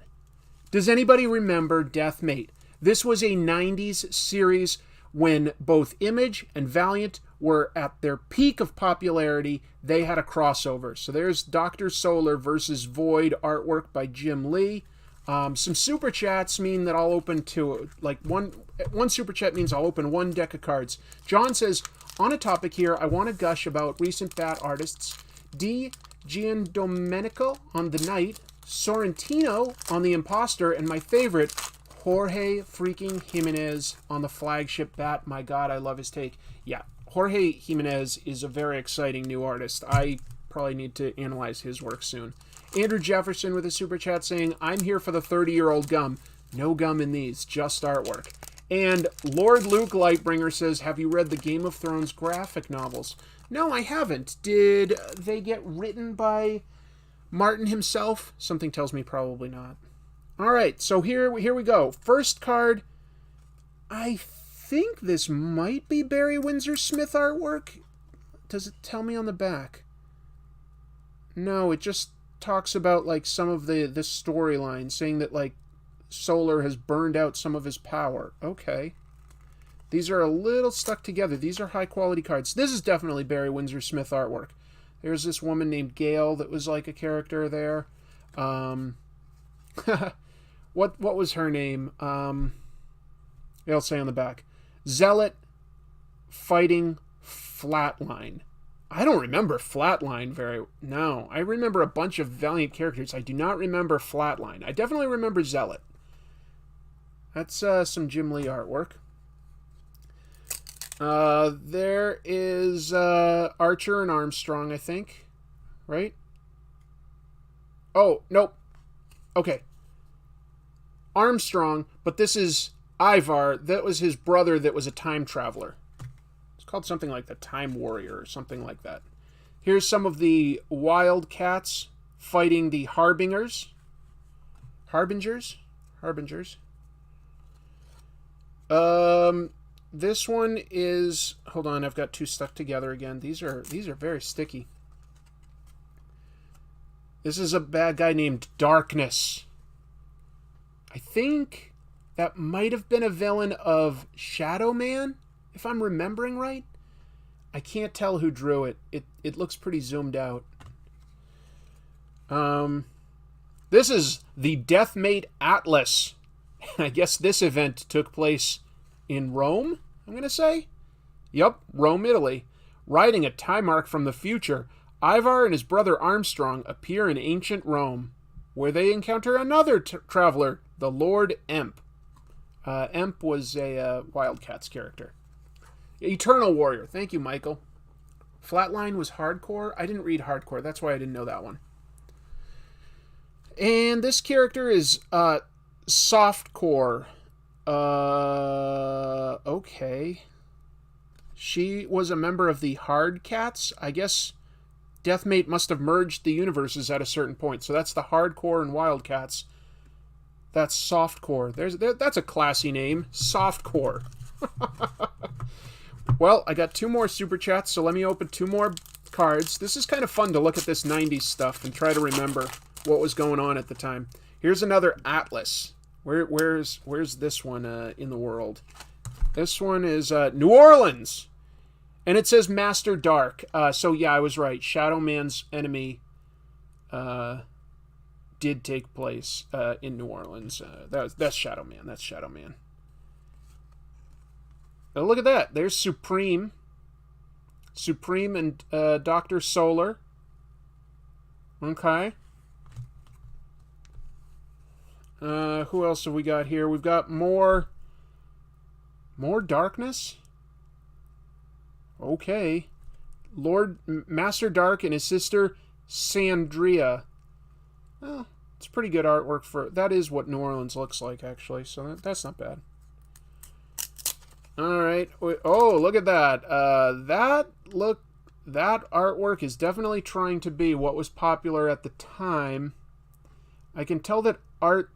Does anybody remember Deathmate? This was a 90s series when both Image and Valiant were at their peak of popularity. They had a crossover. So there's Dr. Solar versus Void artwork by Jim Lee. Some super chats mean that I'll open one super chat means I'll open one deck of cards. John says, on a topic here, I want to gush about recent bat artists. D. Giandomenico on the Knight, Sorrentino on the Imposter, and my favorite, Jorge freaking Jimenez on the flagship bat. My God, I love his take. Yeah, Jorge Jimenez is a very exciting new artist. I probably need to analyze his work soon. Andrew Jefferson with a super chat saying, I'm here for the 30-year-old gum. No gum in these, just artwork. And Lord Luke Lightbringer says, have you read the Game of Thrones graphic novels? No, I haven't. Did they get written by Martin himself? Something tells me probably not. All right, so here we go. First card. I think this might be Barry Windsor Smith artwork. Does it tell me on the back? No, it just talks about like some of the storyline, saying that like Solar has burned out some of his power. Okay. These are a little stuck together. These are high quality cards. This is definitely Barry Windsor Smith artwork. There's this woman named Gail that was like a character there. What was her name? It'll say on the back. Zealot fighting Flatline. I don't remember Flatline No, I remember a bunch of Valiant characters. I do not remember Flatline. I definitely remember Zealot. That's some Jim Lee artwork. There is Archer and Armstrong, I think. Right? Oh, nope. Okay. Armstrong, but this is Ivar. That was his brother that was a time traveler. It's called something like the Time Warrior or something like that. Here's some of the Wildcats fighting the Harbingers. Harbingers. This one is... Hold on, I've got two stuck together again. These are very sticky. This is a bad guy named Darkness. I think that might have been a villain of Shadow Man, if I'm remembering right. I can't tell who drew it. It looks pretty zoomed out. This is the Deathmate Atlas. I guess this event took place in Rome, I'm going to say? Yup, Rome, Italy. Riding a time arc from the future, Ivar and his brother Armstrong appear in ancient Rome, where they encounter another traveler, the Lord Emp. Emp was a Wildcats character. Eternal Warrior. Thank you, Michael. Flatline was hardcore. I didn't read hardcore. That's why I didn't know that one. And this character is softcore. Okay. She was a member of the Hardcats. I guess Deathmate must have merged the universes at a certain point. So that's the Hardcore and Wildcats. That's Softcore. That's a classy name. Softcore. Well, I got two more super chats, so let me open two more cards. This is kind of fun to look at this 90s stuff and try to remember what was going on at the time. Here's another Atlas. Where's this one in the world? This one is New Orleans. And it says Master Dark. So yeah, I was right. Shadow Man's enemy did take place in New Orleans. That's Shadow Man. That's Shadow Man. Oh, look at that. There's Supreme. Supreme and Dr. Solar. Okay. Who else have we got here? We've got more darkness. Okay. Master Dark and his sister Sandria. Well, it's pretty good artwork for... That is what New Orleans looks like, actually, so that's not bad. Alright. Oh, look at that. That artwork is definitely trying to be what was popular at the time. I can tell that Art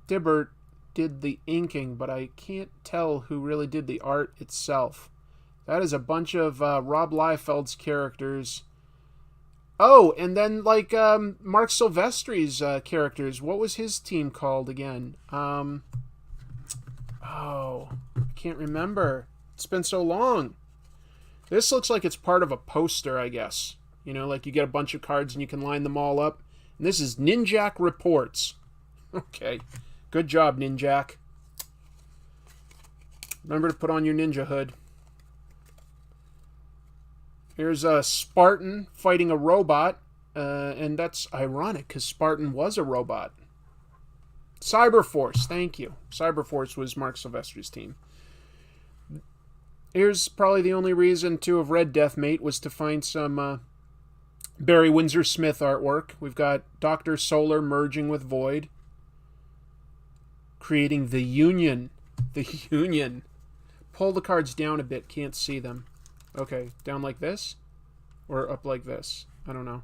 Dibert did the inking, but I can't tell who really did the art itself. That is a bunch of Rob Liefeld's characters. Oh, and then like Mark Silvestri's characters. What was his team called again? Oh, I can't remember. It's been so long. This looks like it's part of a poster, I guess. You know, like you get a bunch of cards and you can line them all up. And this is Ninjak Reports. Okay. Good job, Ninjak. Remember to put on your ninja hood. Here's a Spartan fighting a robot. And that's ironic, because Spartan was a robot. Cyberforce, thank you. Cyberforce was Mark Silvestri's team. Here's probably the only reason to have read Deathmate was to find some Barry Windsor Smith artwork. We've got Dr. Solar merging with Void. Creating the Union. The Union. Pull the cards down a bit. Can't see them. Okay, down like this? Or up like this? I don't know.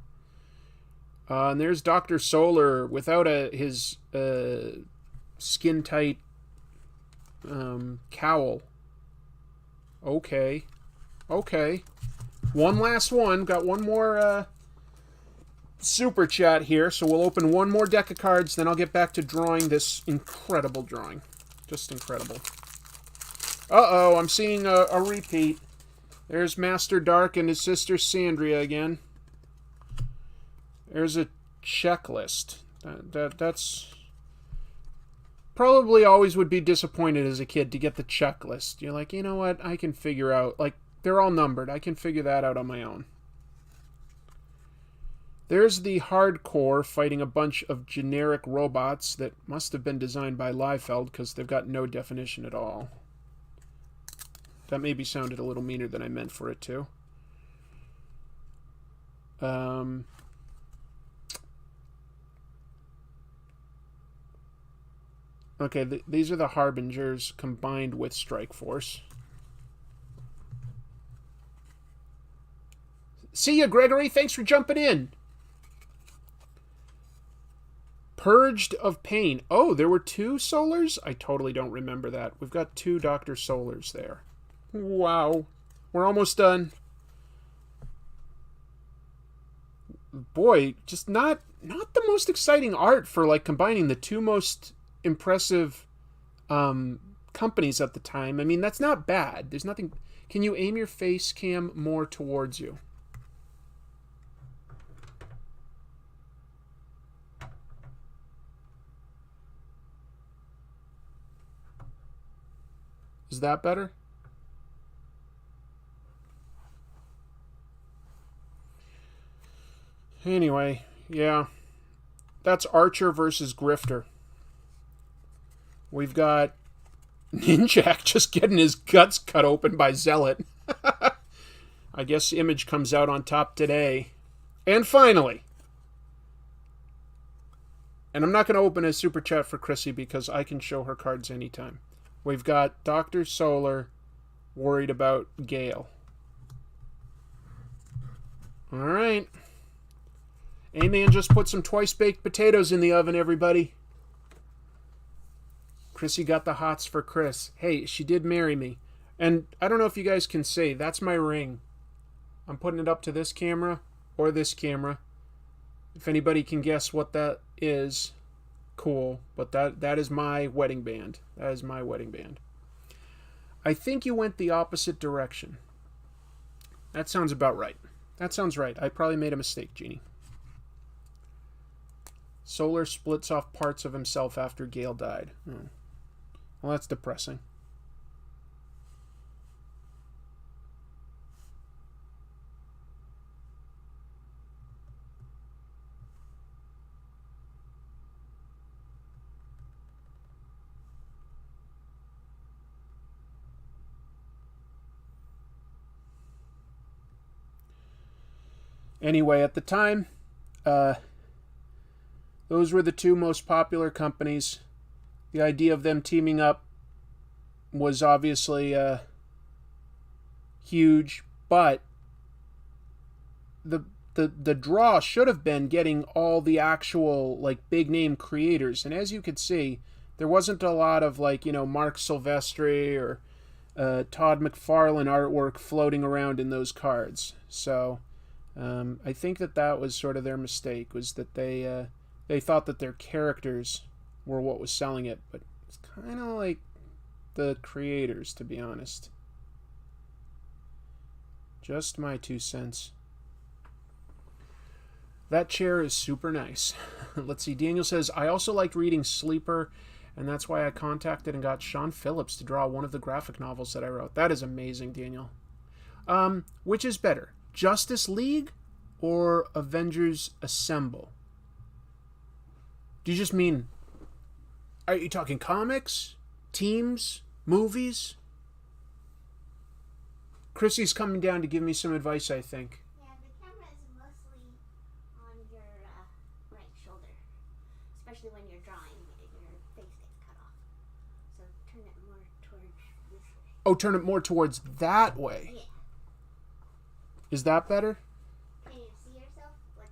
And there's Dr. Solar without his skin-tight cowl. Okay. Okay. One last one. Got one more super chat here, so we'll open one more deck of cards, then I'll get back to drawing this incredible drawing. Just incredible. Uh-oh, I'm seeing a repeat. There's Master Dark and his sister Sandria again. There's a checklist. That's... Probably always would be disappointed as a kid to get the checklist. You're like, you know what, I can figure out... Like, they're all numbered. I can figure that out on my own. There's the Hardcore fighting a bunch of generic robots that must have been designed by Liefeld because they've got no definition at all. That maybe sounded a little meaner than I meant for it to. Okay, these are the Harbingers combined with Strike Force. See ya, Gregory. Thanks for jumping in. Purged of Pain. Oh, there were two Solars? I totally don't remember that. We've got two Dr. Solars there. Wow. We're almost done. Boy, just not the most exciting art for like combining the two most impressive companies at the time. I mean, that's not bad. There's nothing... Can you aim your face cam more towards you? Is that better? Anyway, yeah. That's Archer versus Grifter. We've got Ninjak just getting his guts cut open by Zealot. I guess Image comes out on top today. And finally, and I'm not going to open a super chat for Chrissy because I can show her cards anytime. We've got Dr. Solar worried about Gale. Alright. A-Man just put some twice-baked potatoes in the oven, everybody. Chrissy got the hots for Chris. Hey, she did marry me. And I don't know if you guys can see, that's my ring. I'm putting it up to this camera or this camera. If anybody can guess what that is, cool. But that is my wedding band. That is my wedding band. I think you went the opposite direction. That sounds about right. That sounds right. I probably made a mistake, Jeannie. Solar splits off parts of himself after Gale died. Oh. Well, that's depressing. Anyway, at the time, those were the two most popular companies. The idea of them teaming up was obviously huge, but the draw should have been getting all the actual like big name creators, and as you could see, there wasn't a lot of like, you know, Mark Silvestri or Todd McFarlane artwork floating around in those cards. So I think that was sort of their mistake, was that they thought that their characters were what was selling it, but it's kind of like the creators, to be honest. Just my 2 cents. That chair is super nice. Let's see. Daniel says, I also liked reading Sleeper, and that's why I contacted and got Sean Phillips to draw one of the graphic novels that I wrote. That is amazing, Daniel. Which is better, Justice League or Avengers Assemble? Do you just mean, are you talking comics, teams, movies? Chrissy's coming down to give me some advice, I think. Yeah, the camera is mostly on your right shoulder, especially when you're drawing. Your face gets cut off. So turn it more towards this way. Oh, turn it more towards that way. Yeah. Is that better? Can you see yourself? Like,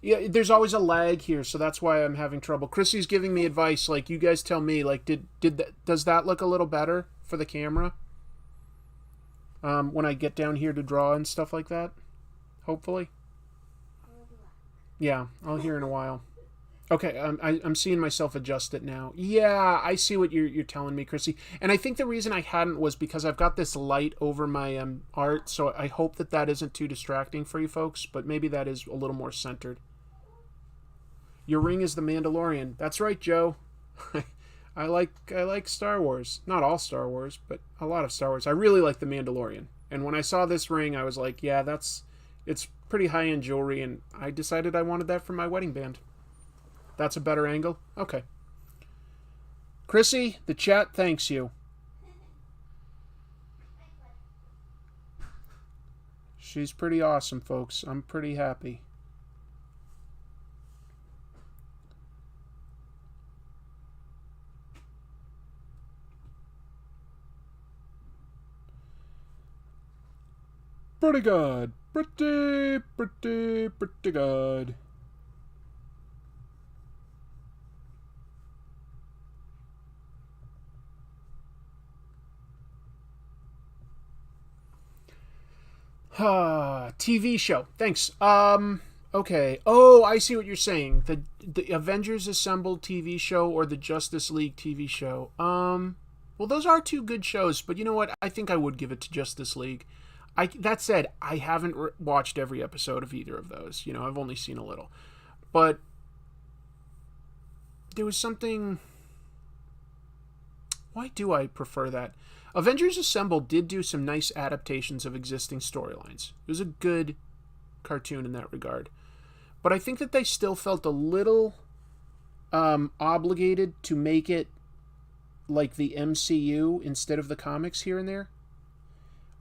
yeah, there's always a lag here, so that's why I'm having trouble. Chrissy's giving me advice, like, you guys tell me, like, does that look a little better for the camera? When I get down here to draw and stuff like that, hopefully. Yeah, I'll hear in a while. Okay, I'm seeing myself adjust it now. Yeah, I see what you're telling me, Chrissy. And I think the reason I hadn't was because I've got this light over my art, so I hope that isn't too distracting for you folks, but maybe that is a little more centered. Your ring is the Mandalorian. That's right, Joe. I like Star Wars. Not all Star Wars, but a lot of Star Wars. I really like the Mandalorian. And when I saw this ring, I was like, yeah, it's pretty high-end jewelry, and I decided I wanted that for my wedding band. That's a better angle? Okay. Chrissy, the chat thanks you. She's pretty awesome, folks. I'm pretty happy. Pretty good. Pretty good. TV show. Thanks. Okay. Oh, I see what you're saying. The Avengers Assemble TV show or the Justice League TV show. Well, those are two good shows, but you know what? I think I would give it to Justice League. That said, I haven't watched every episode of either of those. You know, I've only seen a little. But there was something... Why do I prefer that? Avengers Assemble did do some nice adaptations of existing storylines. It was a good cartoon in that regard. But I think that they still felt a little obligated to make it like the MCU instead of the comics here and there.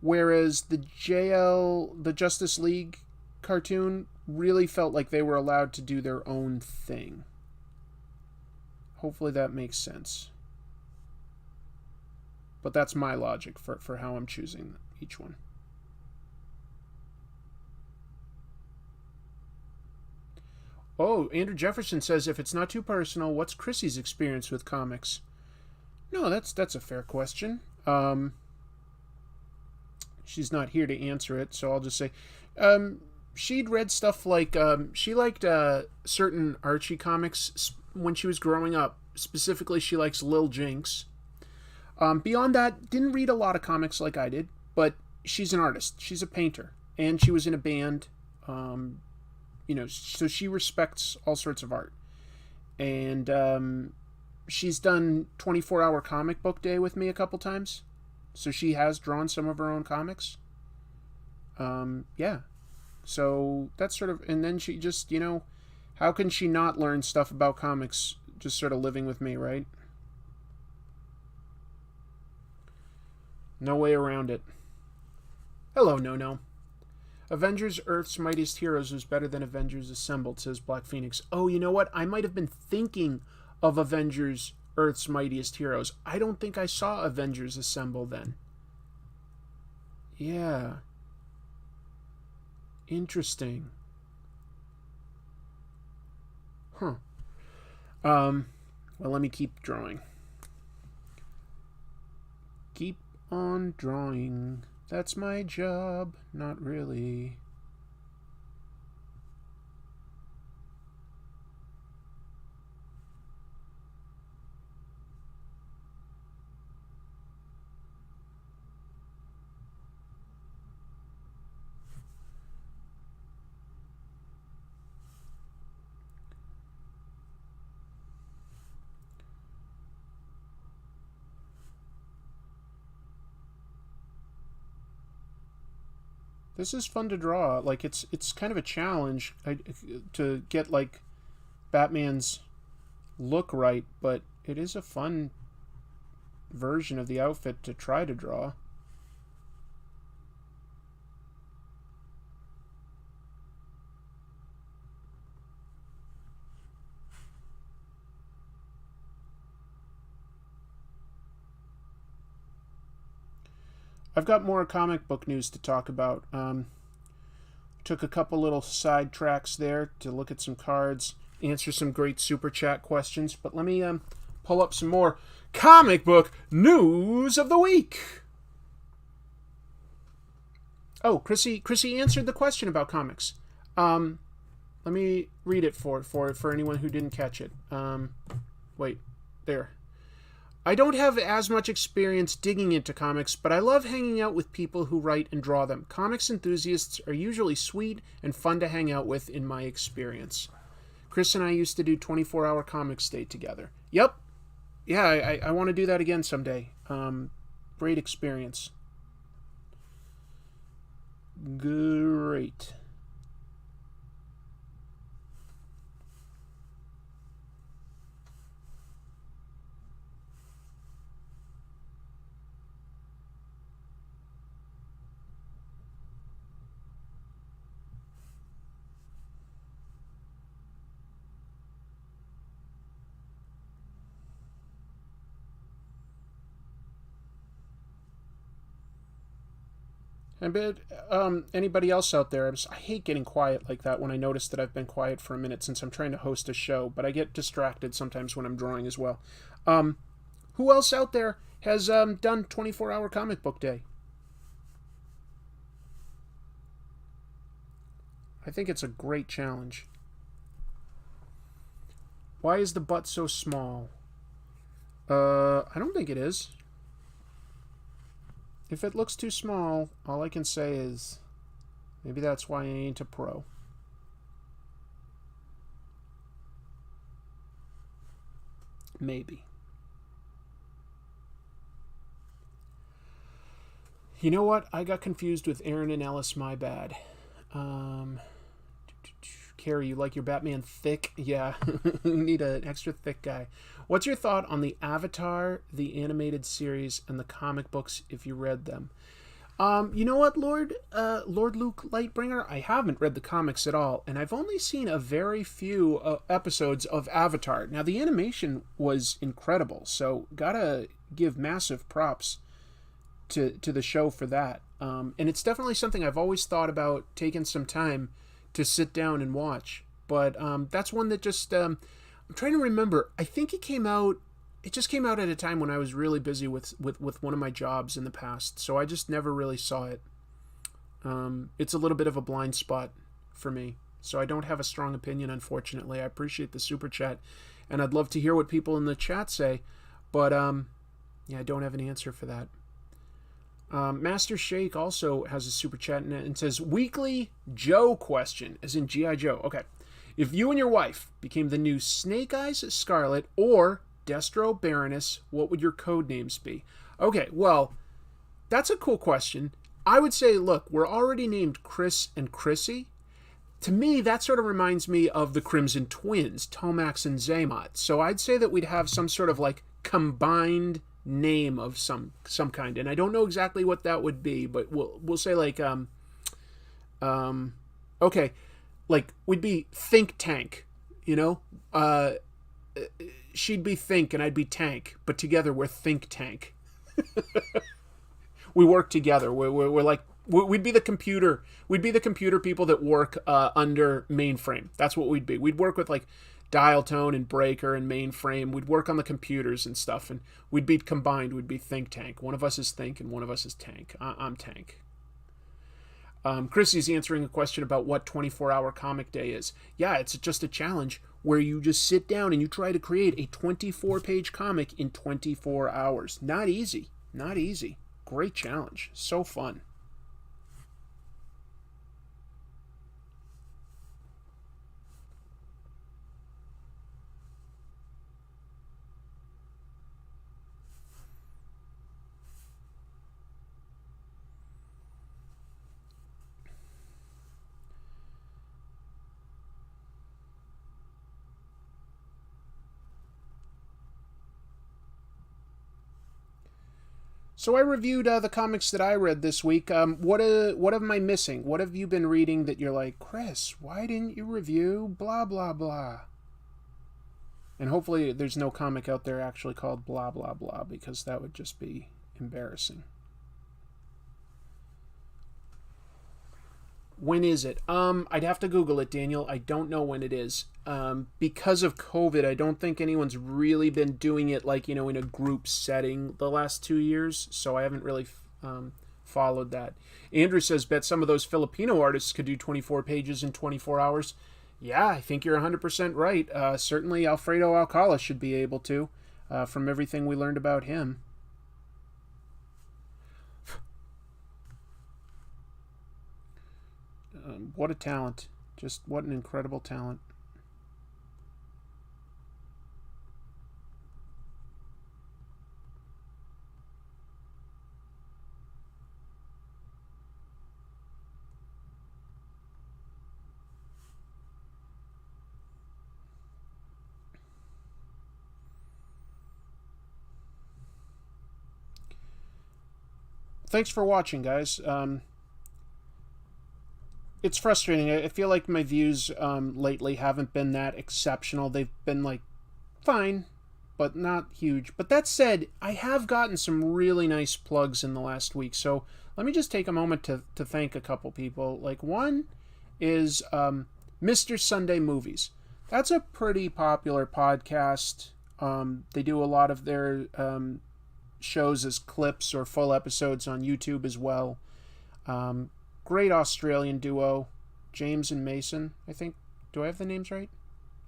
Whereas the Justice League cartoon really felt like they were allowed to do their own thing. Hopefully that makes sense. But that's my logic for how I'm choosing each one. Oh, Andrew Jefferson says, if it's not too personal, what's Chrissy's experience with comics? No, that's a fair question. She's not here to answer it, so I'll just say she'd read stuff like she liked certain Archie comics when she was growing up. Specifically, she likes Lil Jinx. Beyond that, didn't read a lot of comics like I did, but she's an artist. She's a painter, and she was in a band. You know, so she respects all sorts of art. And she's done 24-hour comic book day with me a couple times. So she has drawn some of her own comics. Yeah. So that's sort of... And then she just, you know... How can she not learn stuff about comics just sort of living with me, right? No way around it. Hello, No. Avengers Earth's Mightiest Heroes was better than Avengers Assembled, says Black Phoenix. Oh, you know what? I might have been thinking of Avengers Earth's Mightiest Heroes. I don't think I saw Avengers Assemble then. Yeah. Interesting. Huh. Well, let me keep drawing. Keep on drawing. That's my job. Not really. This is fun to draw. Like, it's kind of a challenge to get, like, Batman's look right, but it is a fun version of the outfit to try to draw. I've got more comic book news to talk about. Took a couple little side tracks there to look at some cards, answer some great super chat questions, but let me pull up some more comic book news of the week. Oh, Chrissy answered the question about comics. Let me read it for anyone who didn't catch it. Wait, there. I don't have as much experience digging into comics, but I love hanging out with people who write and draw them. Comics enthusiasts are usually sweet and fun to hang out with in my experience. Chris and I used to do 24-hour comics day together. Yep. Yeah, I want to do that again someday. Great experience. Great. But anybody else out there, I hate getting quiet like that when I notice that I've been quiet for a minute since I'm trying to host a show, but I get distracted sometimes when I'm drawing as well. Who else out there has done 24-hour comic book day? I think it's a great challenge. Why is the butt so small? I don't think it is. If it looks too small, all I can say is maybe that's why I ain't a pro. Maybe. You know what? I got confused with Aaron and Ellis, my bad. Carrie, you like your Batman thick? Yeah, you need an extra thick guy. What's your thought on the Avatar, the animated series, and the comic books if you read them? You know what, Lord Luke Lightbringer? I haven't read the comics at all, and I've only seen a very few episodes of Avatar. Now, the animation was incredible, so gotta give massive props to the show for that. And it's definitely something I've always thought about taking some time to sit down and watch. But that's one that just... I'm trying to remember. I think it just came out at a time when I was really busy with one of my jobs in the past, so I just never really saw it. It's a little bit of a blind spot for me, so I don't have a strong opinion, unfortunately. I appreciate the super chat, and I'd love to hear what people in the chat say, but yeah, I don't have an answer for that. Master Shake also has a super chat and says, weekly Joe question, as in G.I. Joe. Okay. If you and your wife became the new Snake Eyes Scarlet or Destro Baroness, what would your code names be? Okay, well, that's a cool question. I would say, look, we're already named Chris and Chrissy. To me, that sort of reminds me of the Crimson Twins, Tomax and Zaymot. So I'd say that we'd have some sort of like combined name of some kind, and I don't know exactly what that would be, but we'll say like Okay, like, we'd be think tank, you know? She'd be think and I'd be tank, but together we're think tank. We work together. We're like, we'd be the computer. We'd be the computer people that work under mainframe. That's what we'd be. We'd work with like dial tone and breaker and mainframe. We'd work on the computers and stuff, and we'd be combined. We'd be think tank. One of us is think and one of us is tank. I'm tank. Chrissy's answering a question about what 24-hour comic day is. Yeah, it's just a challenge where you just sit down and you try to create a 24-page comic in 24 hours. Not easy. Not easy. Great challenge. So fun. So I reviewed the comics that I read this week. What am I missing? What have you been reading that you're like, Chris, why didn't you review blah, blah, blah? And hopefully there's no comic out there actually called blah, blah, blah, because that would just be embarrassing. When is it? I'd have to Google it, Daniel. I don't know when it is. Because of COVID, I don't think anyone's really been doing it like, in a group setting the last 2 years. So I haven't really followed that. Andrew says, bet some of those Filipino artists could do 24 pages in 24 hours. Yeah, I think you're 100% right. Certainly Alfredo Alcala should be able to, from everything we learned about him. What a talent. Just what an incredible talent. Thanks for watching, guys. It's frustrating. I feel like my views lately haven't been that exceptional. They've been, like, fine, but not huge. But that said, I have gotten some really nice plugs in the last week. So let me just take a moment to thank a couple people. Like, one is Mr. Sunday Movies. That's a pretty popular podcast. They do a lot of their shows as clips or full episodes on YouTube as well. Great Australian duo, James and Mason, I think. Do I have the names right?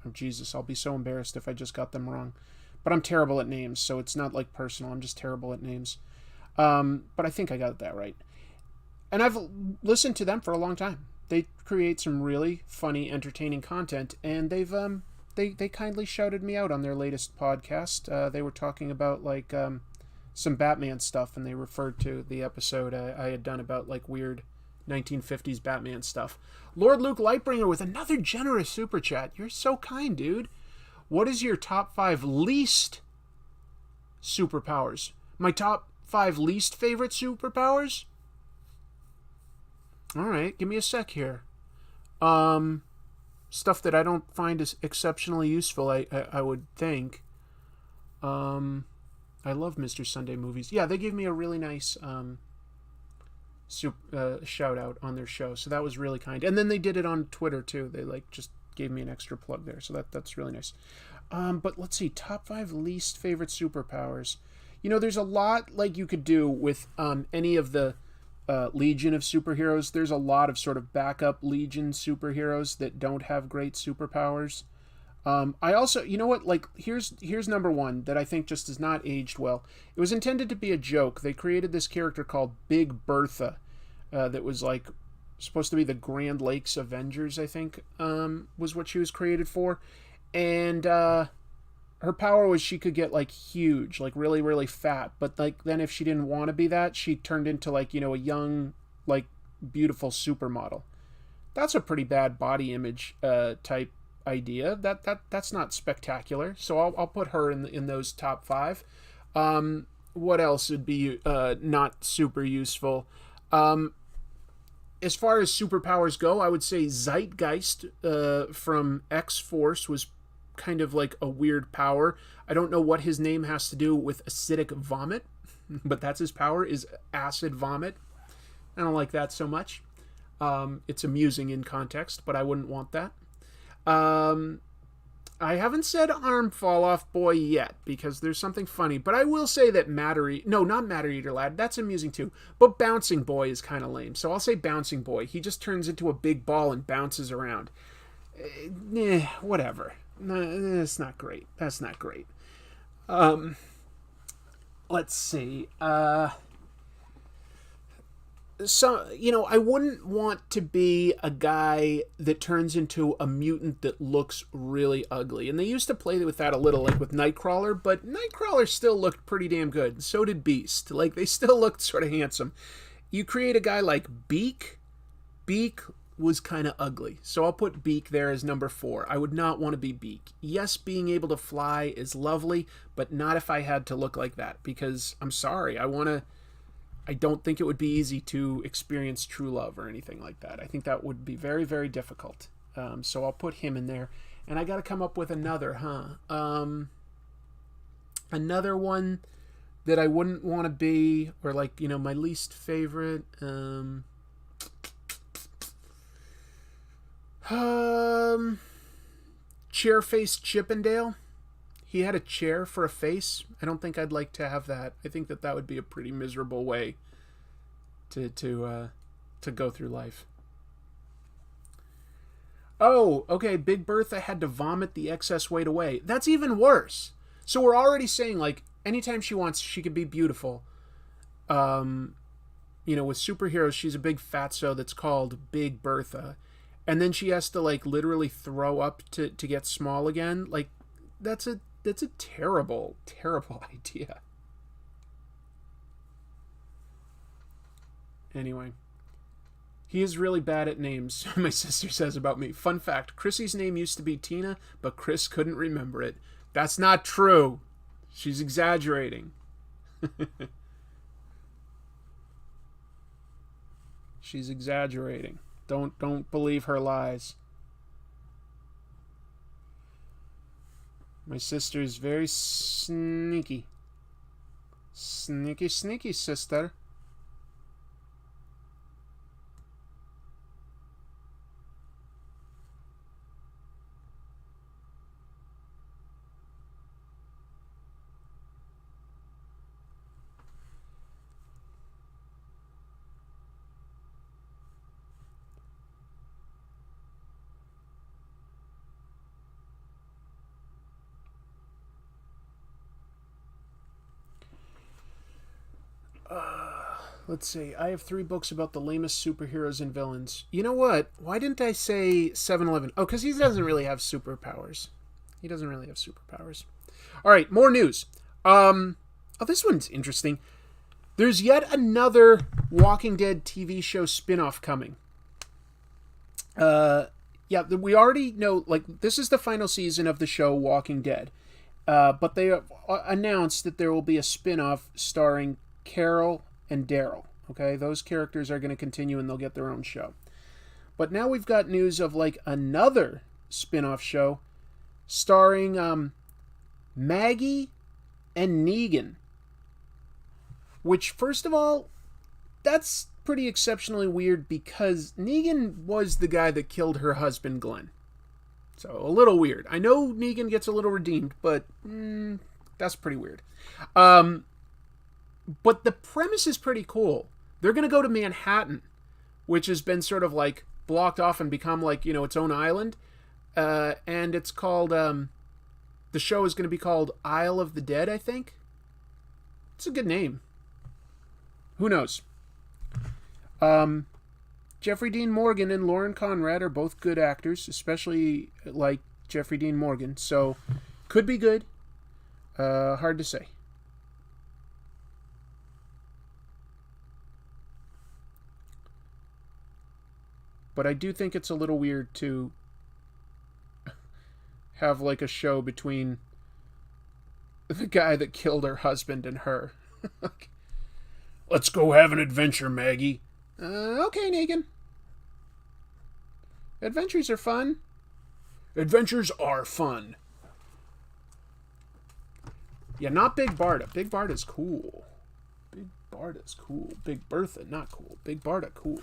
Oh, Jesus, I'll be so embarrassed if I just got them wrong. But I'm terrible at names, so it's not like personal. I'm just terrible at names. But I think I got that right. And I've listened to them for a long time. They create some really funny, entertaining content, and they kindly shouted me out on their latest podcast. They were talking about like some Batman stuff, and they referred to the episode I had done about like weird 1950s Batman stuff. Lord Luke Lightbringer with another generous super chat. You're so kind, dude. What is your top 5 least superpowers? My top 5 least favorite superpowers? Alright, give me a sec here. Stuff that I don't find as exceptionally useful, I would think. I love Mr. Sunday Movies. Yeah, they gave me a really nice shout out on their show, so that was really kind. And then they did it on Twitter too. They like just gave me an extra plug there, so that's really nice. But let's see, top 5 least favorite superpowers. There's a lot like you could do with any of the Legion of superheroes. There's a lot of sort of backup Legion superheroes that don't have great superpowers. I also, like, here's number 1 that I think just has not aged well. It was intended to be a joke. They created this character called Big Bertha that was, like, supposed to be the Grand Lakes Avengers, I think, was what she was created for. And her power was she could get, like, huge, like, really, really fat. But, like, then if she didn't want to be that, she turned into, like, a young, like, beautiful supermodel. That's a pretty bad body image type idea. That's not spectacular, so I'll put her in those top 5. What else would be not super useful? as far as superpowers go, I would say Zeitgeist from X-Force was kind of like a weird power. I don't know what his name has to do with acidic vomit, but that's his power, is acid vomit. I don't like that so much. It's amusing in context, but I wouldn't want that. I haven't said Arm Fall Off Boy yet, because there's something funny, but I will say that not Matter Eater Lad, that's amusing too, but Bouncing Boy is kind of lame, so I'll say Bouncing Boy. He just turns into a big ball and bounces around. Whatever. That's not great. That's not great. Let's see. So, I wouldn't want to be a guy that turns into a mutant that looks really ugly. And they used to play with that a little, like with Nightcrawler, but Nightcrawler still looked pretty damn good. So did Beast. Like, they still looked sort of handsome. You create a guy like Beak. Beak was kind of ugly. So I'll put Beak there as number 4. I would not want to be Beak. Yes, being able to fly is lovely, but not if I had to look like that. Because, I'm sorry, I don't think it would be easy to experience true love or anything like that. I think that would be very, very difficult. So I'll put him in there. And I got to come up with another, another one that I wouldn't want to be, or like, my least favorite. Chair-faced Chippendale. He had a chair for a face. I don't think I'd like to have that. I think that would be a pretty miserable way to go through life. Oh, okay, Big Bertha had to vomit the excess weight away. That's even worse. So we're already saying, like, anytime she wants, she can be beautiful. With superheroes, she's a big fatso that's called Big Bertha. And then she has to, like, literally throw up to get small again. Like, that's a terrible, terrible idea. Anyway. He is really bad at names, my sister says about me. Fun fact, Chrissy's name used to be Tina, but Chris couldn't remember it. That's not true. She's exaggerating. She's exaggerating. Don't believe her lies. My sister is very sneaky. Sneaky, sneaky, sister. Let's see. I have 3 books about the lamest superheroes and villains. You know what? Why didn't I say 7-Eleven? Oh, because he doesn't really have superpowers. He doesn't really have superpowers. All right, more news. This one's interesting. There's yet another Walking Dead TV show spin-off coming. We already know, like, this is the final season of the show Walking Dead. But they announced that there will be a spin-off starring Carol and Daryl. Okay, those characters are going to continue and they'll get their own show. But now we've got news of like another spin-off show starring Maggie and Negan. Which, first of all, that's pretty exceptionally weird because Negan was the guy that killed her husband, Glenn. So, a little weird. I know Negan gets a little redeemed, but that's pretty weird. But the premise is pretty cool. They're going to go to Manhattan, which has been sort of like blocked off and become like, its own island. And it's called, the show is going to be called Isle of the Dead, I think. It's a good name. Who knows? Jeffrey Dean Morgan and Lauren Conrad are both good actors, especially like Jeffrey Dean Morgan. So, could be good. Hard to say. But I do think it's a little weird to have like a show between the guy that killed her husband and her. Let's go have an adventure, Maggie. Okay, Negan. Adventures are fun. Adventures are fun. Yeah, not Big Barda. Big Barda's cool. Big Barda's cool. Big Bertha, not cool. Big Barda, cool.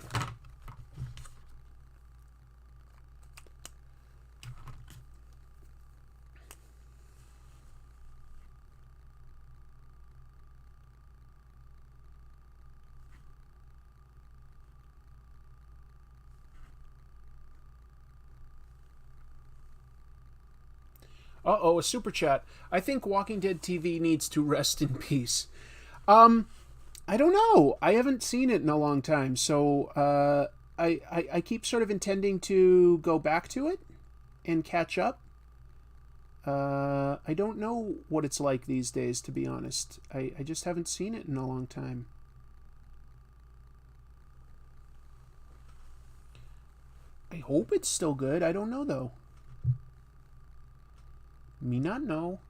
Uh-oh, a super chat. I think Walking Dead TV needs to rest in peace. I don't know. I haven't seen it in a long time, so I keep sort of intending to go back to it and catch up. I don't know what it's like these days, to be honest. I just haven't seen it in a long time. I hope it's still good. I don't know, though. Me not know.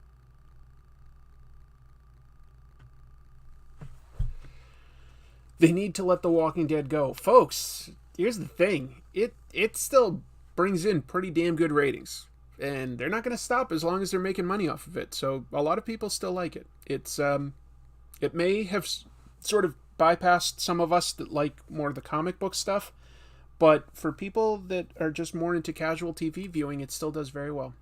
They need to let The Walking Dead go. Folks, here's the thing. It still brings in pretty damn good ratings. And they're not going to stop as long as they're making money off of it. So a lot of people still like it. It may have sort of bypassed some of us that like more of the comic book stuff. But for people that are just more into casual TV viewing, it still does very well.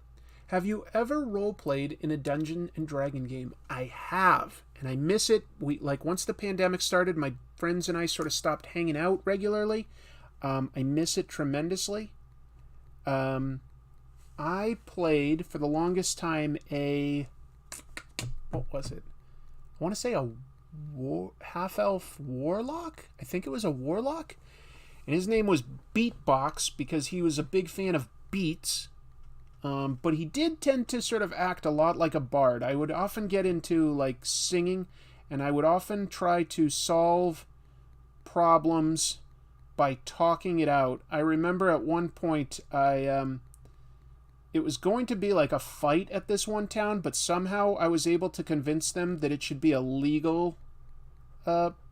Have you ever role-played in a Dungeon and Dragon game? I have, and I miss it. Once the pandemic started, my friends and I sort of stopped hanging out regularly. I miss it tremendously. I played, for the longest time, what was it? I want to say a half-elf warlock? I think it was a warlock. And his name was Beatbox because he was a big fan of beats. But he did tend to sort of act a lot like a bard. I would often get into singing, and I would often try to solve problems by talking it out. I remember at one point it was going to be a fight at this one town, but somehow I was able to convince them that it should be a legal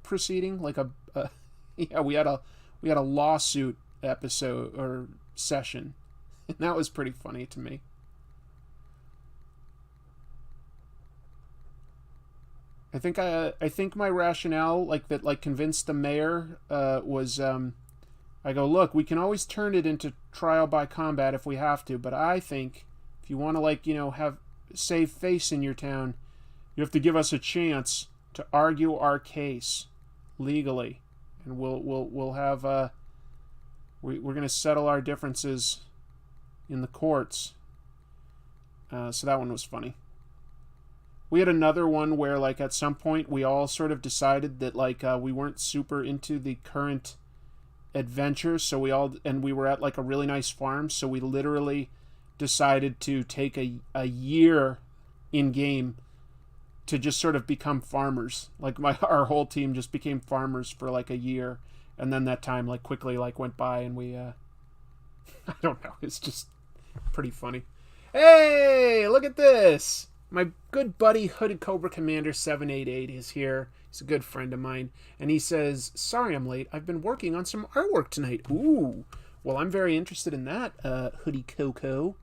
proceeding, yeah, we had a lawsuit episode or session. And that was pretty funny to me. I think my rationale, convinced the mayor, was, I go, look, we can always turn it into trial by combat if we have to, but I think if you want to, have save face in your town, you have to give us a chance to argue our case legally, and we'll have we're going to settle our differences in the courts. So that one was funny. We had another one where at some point we all sort of decided that we weren't super into the current adventure, so we were at a really nice farm, so we literally decided to take a year in game to just sort of become farmers. Our whole team just became farmers for a year, and then that time quickly went by, and we I don't know, it's just pretty funny. Hey, look at this. My good buddy Hooded Cobra Commander 788 is here. He's a good friend of mine. And he says, sorry I'm late. I've been working on some artwork tonight. Ooh. Well, I'm very interested in that, Hoodie Coco.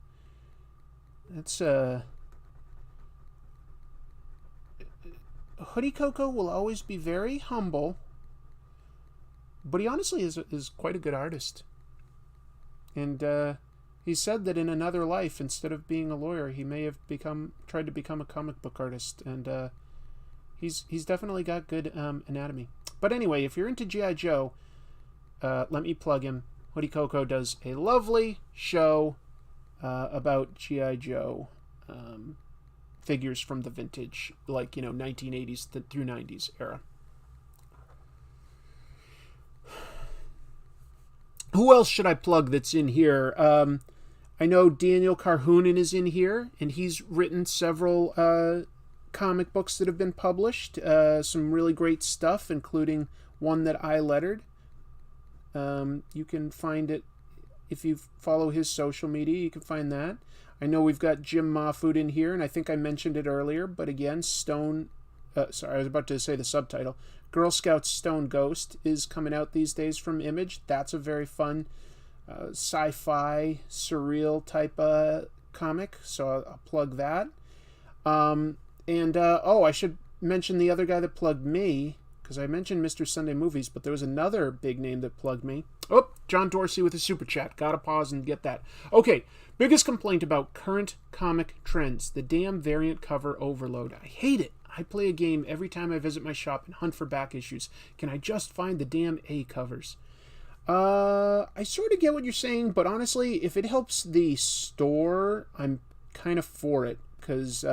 That's, Hoodie Coco will always be very humble. But he honestly is quite a good artist. And, he said that in another life, instead of being a lawyer, he may have tried to become a comic book artist, and he's definitely got good anatomy. But anyway, if you're into G.I. Joe, let me plug him. Hoodie Coco does a lovely show about G.I. Joe figures from the vintage, 1980s through 90s era. Who else should I plug that's in here? I know Daniel Carhoonan is in here, and he's written several comic books that have been published. Some really great stuff, including one that I lettered. You can find it if you follow his social media. You can find that. I know we've got Jim Mahfood in here, and I think I mentioned it earlier, but again, I was about to say the subtitle. Girl Scouts Stone Ghost is coming out these days from Image. That's a very fun sci-fi, surreal type comic, so I'll plug that. I should mention the other guy that plugged me, because I mentioned Mr. Sunday Movies, but there was another big name that plugged me. Oh, John Dorsey with a super chat. Gotta pause and get that. Okay, biggest complaint about current comic trends. The damn variant cover overload. I hate it. I play a game every time I visit my shop and hunt for back issues. Can I just find the damn A covers? I sort of get what you're saying, but honestly, if it helps the store, I'm kind of for it. Because,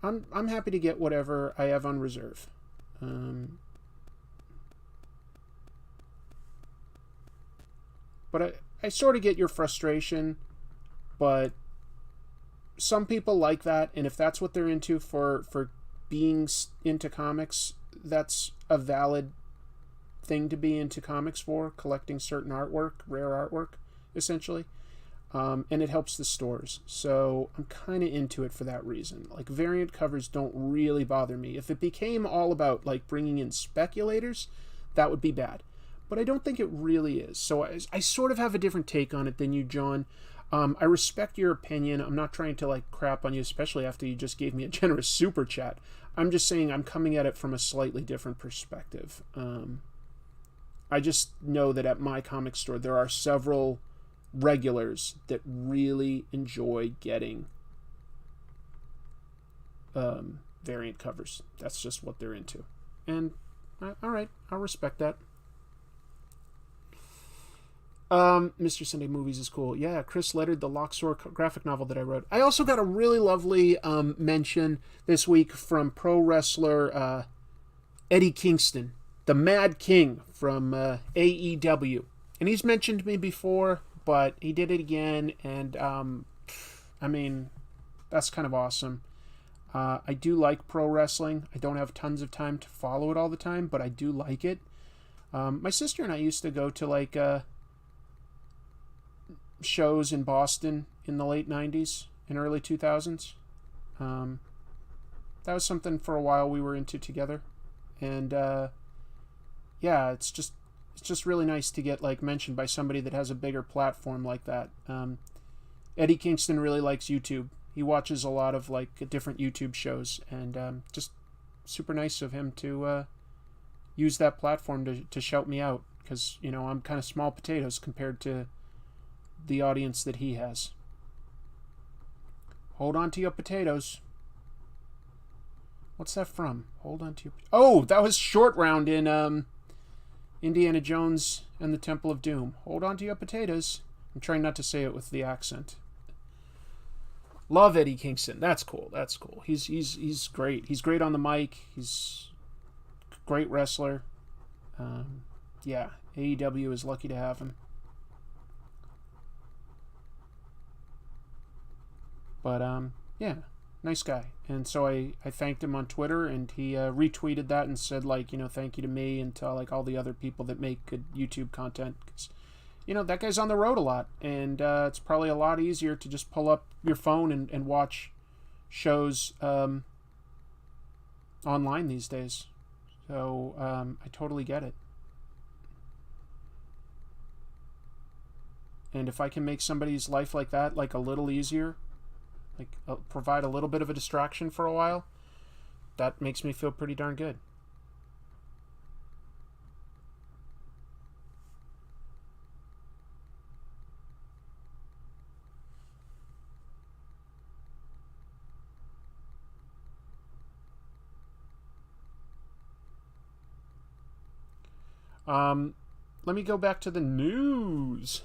I'm happy to get whatever I have on reserve. But I sort of get your frustration, but some people like that, and if that's what they're into for being into comics, that's a valid thing to be into comics for, collecting certain artwork, rare artwork, essentially. And it helps the stores. So I'm kind of into it for that reason. Like, variant covers don't really bother me. If it became all about, like, bringing in speculators, that would be bad. But I don't think it really is. So I sort of have a different take on it than you, John. I respect your opinion. I'm not trying to, like, crap on you, especially after you just gave me a generous super chat. I'm just saying I'm coming at it from a slightly different perspective. I just know that at my comic store there are several regulars that really enjoy getting variant covers. That's just what they're into. And, all right, I'll respect that. Mr. Sunday Movies is cool. Yeah, Chris lettered the Loxor graphic novel that I wrote. I also got a really lovely mention this week from pro wrestler Eddie Kingston, the Mad King from AEW. And he's mentioned me before, but he did it again, and I mean, that's kind of awesome. I do like pro wrestling. I don't have tons of time to follow it all the time, but I do like it. My sister and I used to go to, like, shows in Boston in the late 90s and early 2000s. That was something for a while we were into together. And yeah, it's just really nice to get, like, mentioned by somebody that has a bigger platform like that. Eddie Kingston really likes YouTube. He watches a lot of, like, different YouTube shows, and just super nice of him to use that platform to shout me out, because, you know, I'm kind of small potatoes compared to the audience that he has. Hold on to your potatoes. What's that from? Hold on to your... Oh, that was Short Round in Indiana Jones and the Temple of Doom. Hold on to your potatoes. I'm trying not to say it with the accent. Love Eddie Kingston. That's cool. That's cool. He's great. He's great on the mic. He's a great wrestler. Yeah, AEW is lucky to have him. But, yeah, nice guy. And so I thanked him on Twitter, and he retweeted that and said, like, you know, thank you to me and to, like, all the other people that make good YouTube content. 'Cause, you know, that guy's on the road a lot, and it's probably a lot easier to just pull up your phone and watch shows online these days. So I totally get it. And if I can make somebody's life like that, like, a little easier, like, provide a little bit of a distraction for a while, that makes me feel pretty darn good. Let me go back to the news.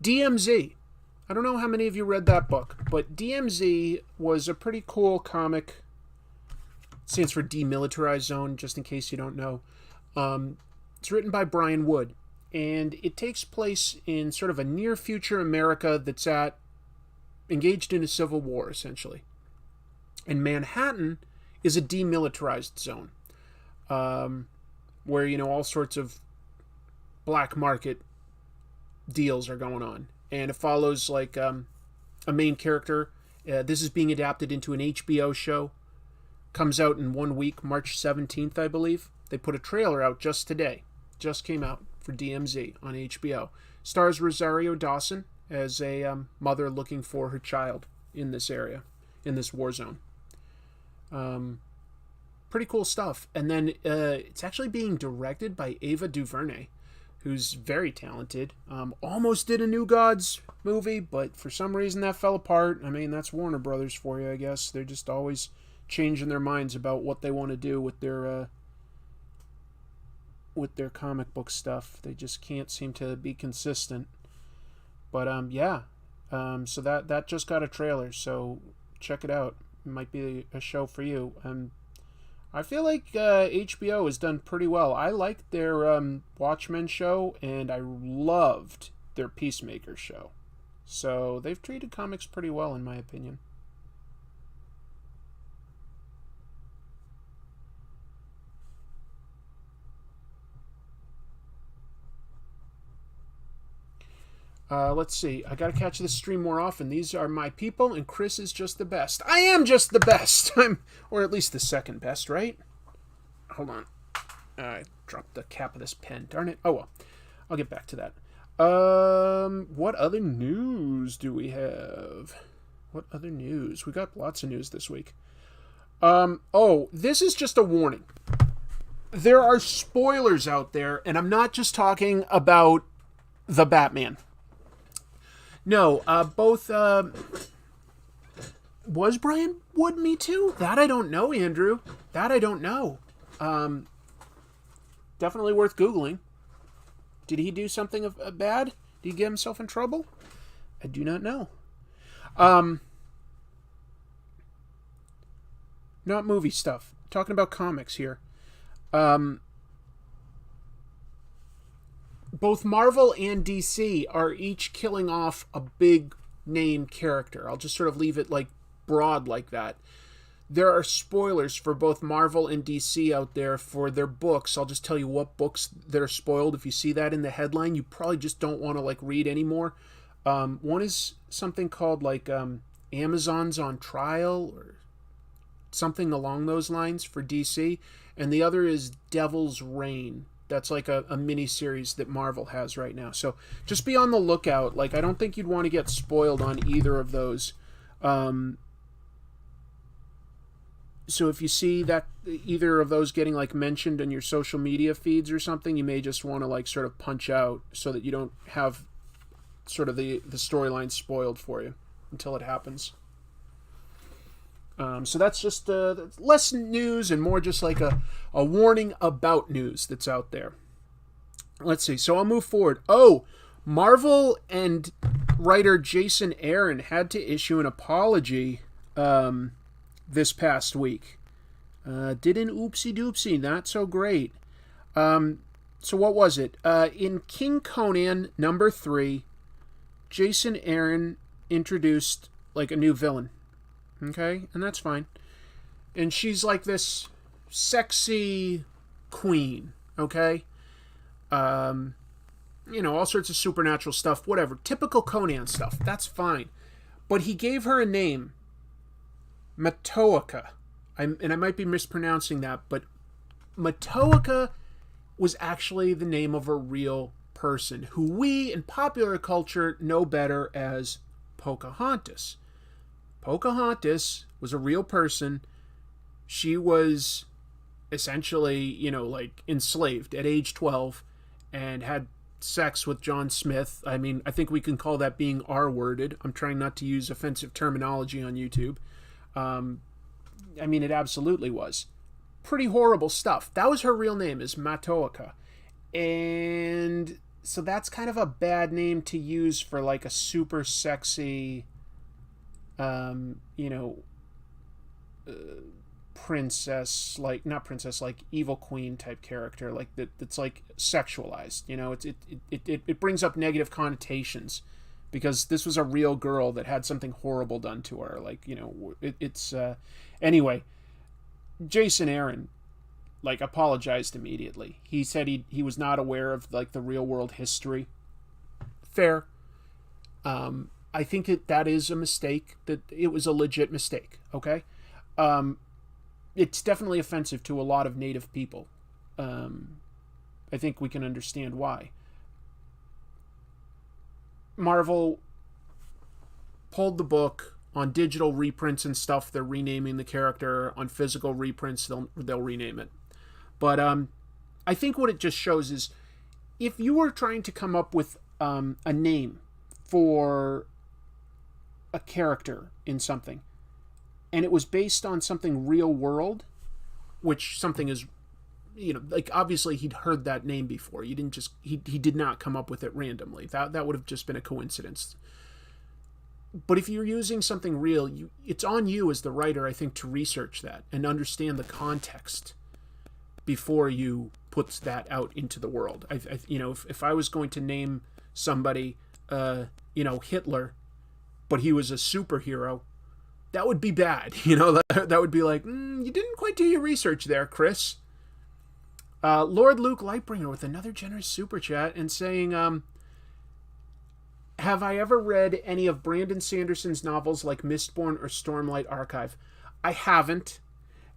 DMZ. I don't know how many of you read that book, but DMZ was a pretty cool comic. It stands for Demilitarized Zone, just in case you don't know. It's written by Brian Wood, and it takes place in sort of a near future America that's engaged in a civil war, essentially. And Manhattan is a demilitarized zone, where, you know, all sorts of black market deals are going on, and it follows, like, a main character. This is being adapted into an HBO show Comes out in 1 week, March 17th, I believe. They put a trailer out just today. Just came out for DMZ on HBO. Stars Rosario Dawson as a mother looking for her child in this area, in this war zone. Pretty cool stuff. And then it's actually being directed by Ava DuVernay, who's very talented. Almost did a New Gods movie, but for some reason that fell apart. I mean, that's Warner Brothers for you, I guess. They're just always changing their minds about what they want to do with their comic book stuff. They just can't seem to be consistent. But yeah, so that just got a trailer, so check it out. It might be a show for you. I feel like HBO has done pretty well. I liked their Watchmen show, and I loved their Peacemaker show. So they've treated comics pretty well, in my opinion. Let's see. I gotta catch this stream more often. These are my people, and Chris is just the best. I am just the best. Or at least the second best, right? Hold on. I dropped the cap of this pen. Darn it. Oh well. I'll get back to that. What other news do we have? What other news? We got lots of news this week. Oh, this is just a warning. There are spoilers out there, and I'm not just talking about the Batman. No, both, was Brian Wood Me Too? That I don't know, Andrew. That I don't know. Definitely worth Googling. Did he do something bad? Did he get himself in trouble? I do not know. Not movie stuff. Talking about comics here. Both Marvel and DC are each killing off a big name character. I'll just sort of leave it like broad like that. There are spoilers for both Marvel and DC out there for their books. I'll just tell you what books that are spoiled. If you see that in the headline, you probably just don't want to like read anymore. One is something called like Amazon's on Trial or something along those lines for DC. And the other is Devil's Reign. That's like a mini-series that Marvel has right now. So just be on the lookout. Like, I don't think you'd want to get spoiled on either of those. So if you see that either of those getting like mentioned in your social media feeds or something, you may just want to like sort of punch out so that you don't have sort of the storyline spoiled for you until it happens. So that's just less news and more just like a warning about news that's out there. Let's see. So I'll move forward. Oh, Marvel and writer Jason Aaron had to issue an apology this past week. Did an oopsie doopsie. Not so great. So what was it? In King Conan #3, Jason Aaron introduced like a new villain. Okay, and that's fine. And she's like this sexy queen, okay? You know, all sorts of supernatural stuff, whatever. Typical Conan stuff, that's fine. But he gave her a name, Matoaka. And I might be mispronouncing that, but Matoaka was actually the name of a real person, who we in popular culture know better as Pocahontas. Pocahontas was a real person. She was essentially, you know, like enslaved at age 12 and had sex with John Smith. I mean, I think we can call that being R-worded. I'm trying not to use offensive terminology on YouTube. I mean, it absolutely was. Pretty horrible stuff. That was her real name, is Matoaka. And so that's kind of a bad name to use for like a super sexy... you know, princess, like, not princess, like evil queen type character, like that's like sexualized, you know, it brings up negative connotations because this was a real girl that had something horrible done to her. Like, you know, anyway, Jason Aaron, like, apologized immediately. He said he was not aware of, like, the real world history. Fair. I think that is a mistake, that it was a legit mistake, okay? it's definitely offensive to a lot of native people. I think we can understand why. Marvel pulled the book. On digital reprints and stuff, they're renaming the character. On physical reprints, they'll rename it. But I think what it just shows is, if you were trying to come up with a name for a character in something, and it was based on something real world, which something is, like, obviously he'd heard that name before. You didn't just he did not come up with it randomly. That would have just been a coincidence. But if you're using something real, it's on you as the writer, I think, to research that and understand the context before you put that out into the world. If I was going to name somebody, Hitler, but he was a superhero, that would be bad. That would be like, you didn't quite do your research there, Chris. Lord Luke Lightbringer with another generous super chat and saying, have I ever read any of Brandon Sanderson's novels like Mistborn or Stormlight Archive? I haven't,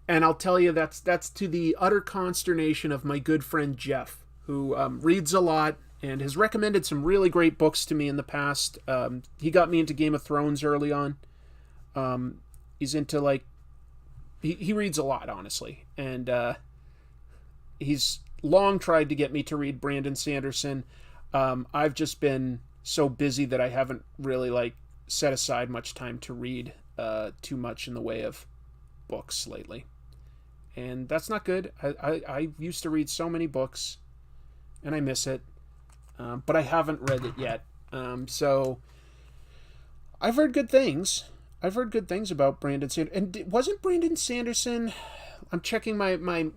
and I'll tell you that's to the utter consternation of my good friend Jeff, who reads a lot and has recommended some really great books to me in the past. He got me into Game of Thrones early on. He's into, he reads a lot, honestly, and he's long tried to get me to read Brandon Sanderson. I've just been so busy that I haven't really set aside much time to read too much in the way of books lately, and that's not good. I used to read so many books, and I miss it, but I haven't read it yet. So I've heard good things. I've heard good things about Brandon Sanderson. And wasn't Brandon Sanderson? I'm checking my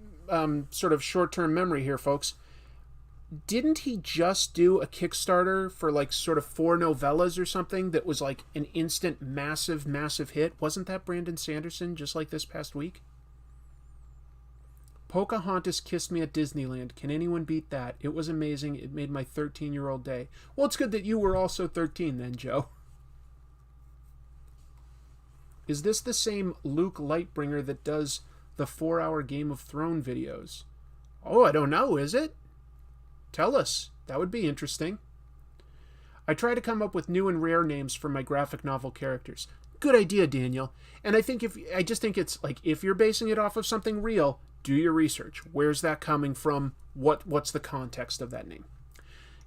sort of short-term memory here, folks. Didn't he just do a Kickstarter for sort of 4 novellas or something that was an instant massive hit? Wasn't that Brandon Sanderson just this past week? Pocahontas Kissed Me at Disneyland. Can anyone beat that? It was amazing. It made my 13-year-old day. Well, it's good that you were also 13 then, Joe. Is this the same Luke Lightbringer that does the 4-hour Game of Thrones videos? Oh, I don't know. Is it? Tell us. That would be interesting. I try to come up with new and rare names for my graphic novel characters. Good idea, Daniel. And I just think it's if you're basing it off of something real, do your research. Where's that coming from? What's the context of that name?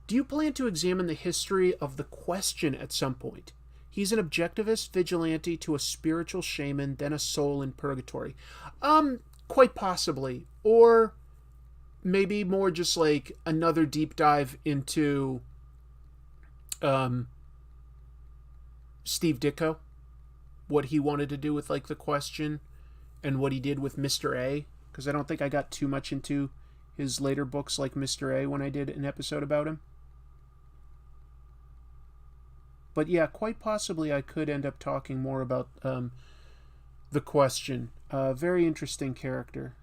Do you plan to examine the history of the Question at some point? He's an objectivist vigilante to a spiritual shaman, then a soul in purgatory. Quite possibly. Or maybe more just another deep dive into Steve Ditko, what he wanted to do with the Question and what he did with Mr. A, because I don't think I got too much into his later books like Mr. A when I did an episode about him. But yeah, quite possibly I could end up talking more about the Question. Very interesting character.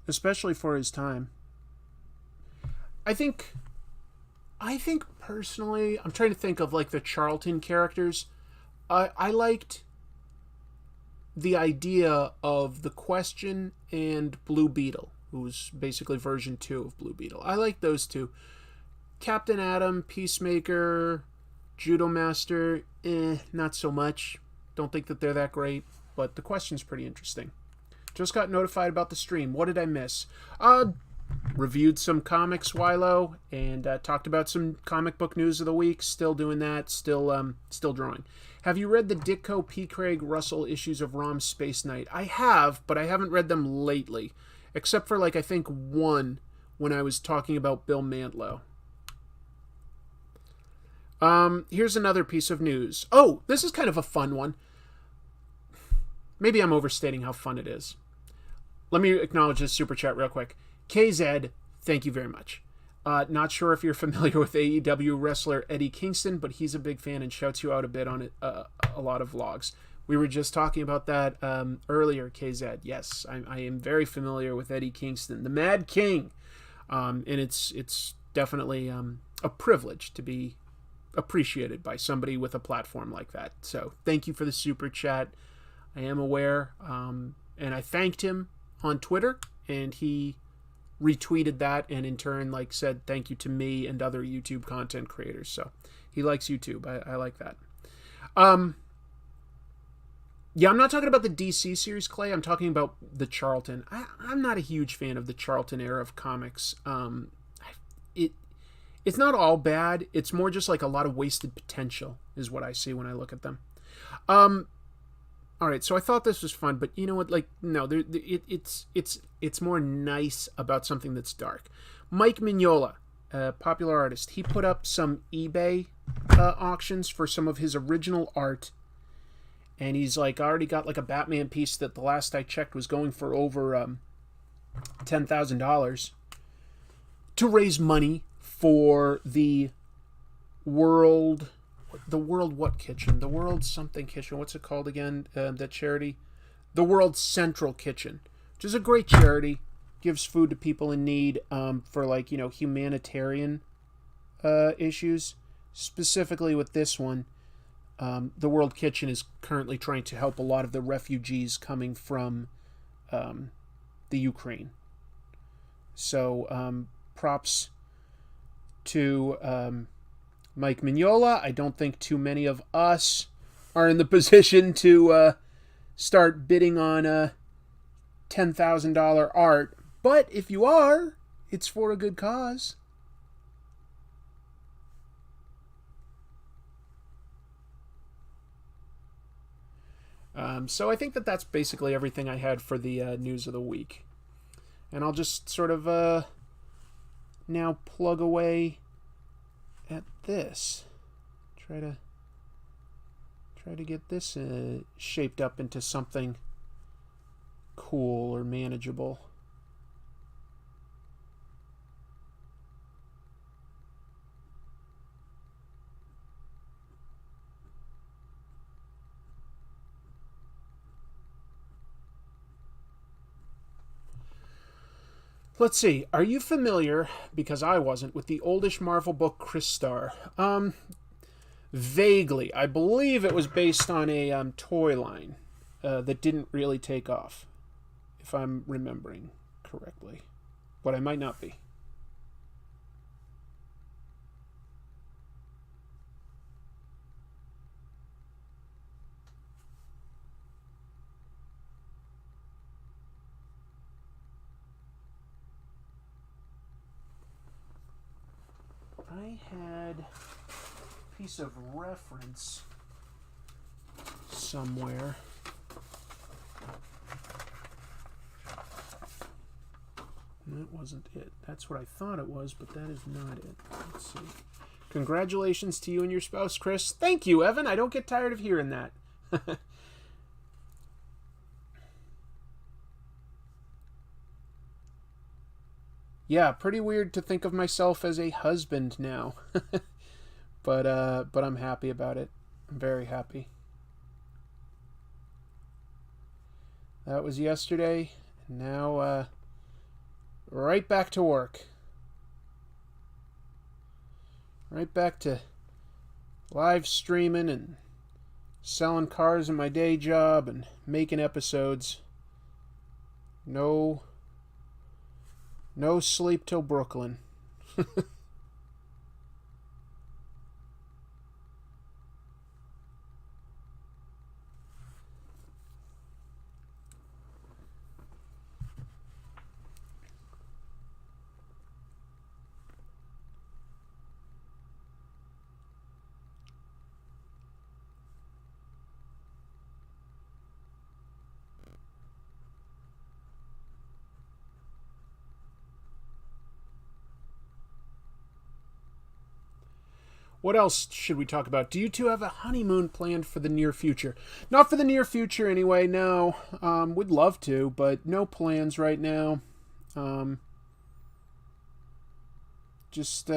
Especially for his time. I think personally, I'm trying to think of the Charlton characters. I liked the idea of the Question and Blue Beetle, who's basically version 2 of Blue Beetle. I like those two. Captain Atom, Peacemaker, Judo Master, not so much. Don't think that they're that great, but the Question's pretty interesting. Just got notified about the stream. What did I miss? Reviewed some comics, Wilo, and talked about some comic book news of the week. Still doing that. Still drawing. Have you read the Ditko, P. Craig Russell issues of ROM Space Knight? I have, but I haven't read them lately. Except for, I think one when I was talking about Bill Mantlo. Here's another piece of news. Oh, this is kind of a fun one. Maybe I'm overstating how fun it is. Let me acknowledge this super chat real quick. KZ, thank you very much. Not sure if you're familiar with AEW wrestler Eddie Kingston, but he's a big fan and shouts you out a bit on it, a lot of vlogs. We were just talking about that earlier, KZ. Yes, I am very familiar with Eddie Kingston, the Mad King. And it's definitely a privilege to be appreciated by somebody with a platform like that. So thank you for the super chat. I am aware, and I thanked him on Twitter, and he retweeted that and in turn said thank you to me and other YouTube content creators. So he likes YouTube. I like that. Yeah, I'm not talking about the DC series, Clay. I'm talking about the Charlton. I'm not a huge fan of the Charlton era of comics. It's not all bad. It's more just a lot of wasted potential is what I see when I look at them. All right, so I thought this was fun, but you know what? No, it's more nice about something that's dark. Mike Mignola, a popular artist, he put up some eBay auctions for some of his original art, and he's already got a Batman piece that the last I checked was going for over $10,000 to raise money for the World what kitchen? The World something kitchen. What's it called again? That charity? The World Central Kitchen, which is a great charity. Gives food to people in need for humanitarian issues. Specifically with this one, the World Kitchen is currently trying to help a lot of the refugees coming from the Ukraine. So props to Mike Mignola. I don't think too many of us are in the position to start bidding on $10,000 art. But if you are, it's for a good cause. So I think that's basically everything I had for the news of the week. And I'll just sort of now plug away at this. Try to get this shaped up into something cool or manageable. Let's see. Are you familiar, because I wasn't, with the oldish Marvel book Crystar? Vaguely. I believe it was based on a toy line that didn't really take off, if I'm remembering correctly. But I might not be. I had a piece of reference somewhere. That wasn't it. That's what I thought it was, but that is not it. Let's see. Congratulations to you and your spouse, Chris. Thank you, Evan. I don't get tired of hearing that. Yeah, pretty weird to think of myself as a husband now. But I'm happy about it. I'm very happy. That was yesterday. And now, right back to work. Right back to live streaming and selling cars in my day job and making episodes. No sleep till Brooklyn. What else should we talk about? Do you two have a honeymoon planned for the near future? Not for the near future, anyway, no. Would love to, but no plans right now. just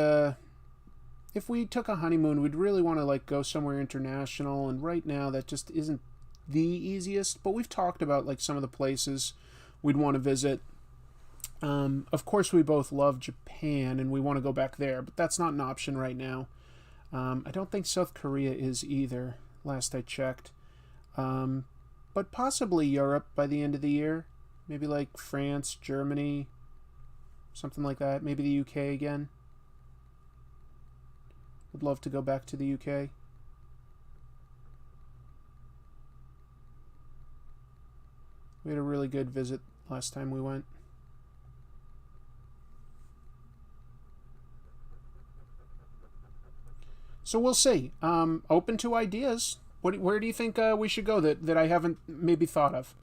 if we took a honeymoon, we'd really want to like go somewhere international, and right now that just isn't the easiest. But we've talked about like some of the places we'd want to visit. Of course, we both love Japan, and we want to go back there, but that's not an option right now. I don't think South Korea is either, last I checked. But possibly Europe by the end of the year. Maybe like France, Germany, something like that. Maybe the UK again. Would love to go back to the UK. We had a really good visit last time we went. So we'll see. Open to ideas. Where do you think we should go that I haven't maybe thought of?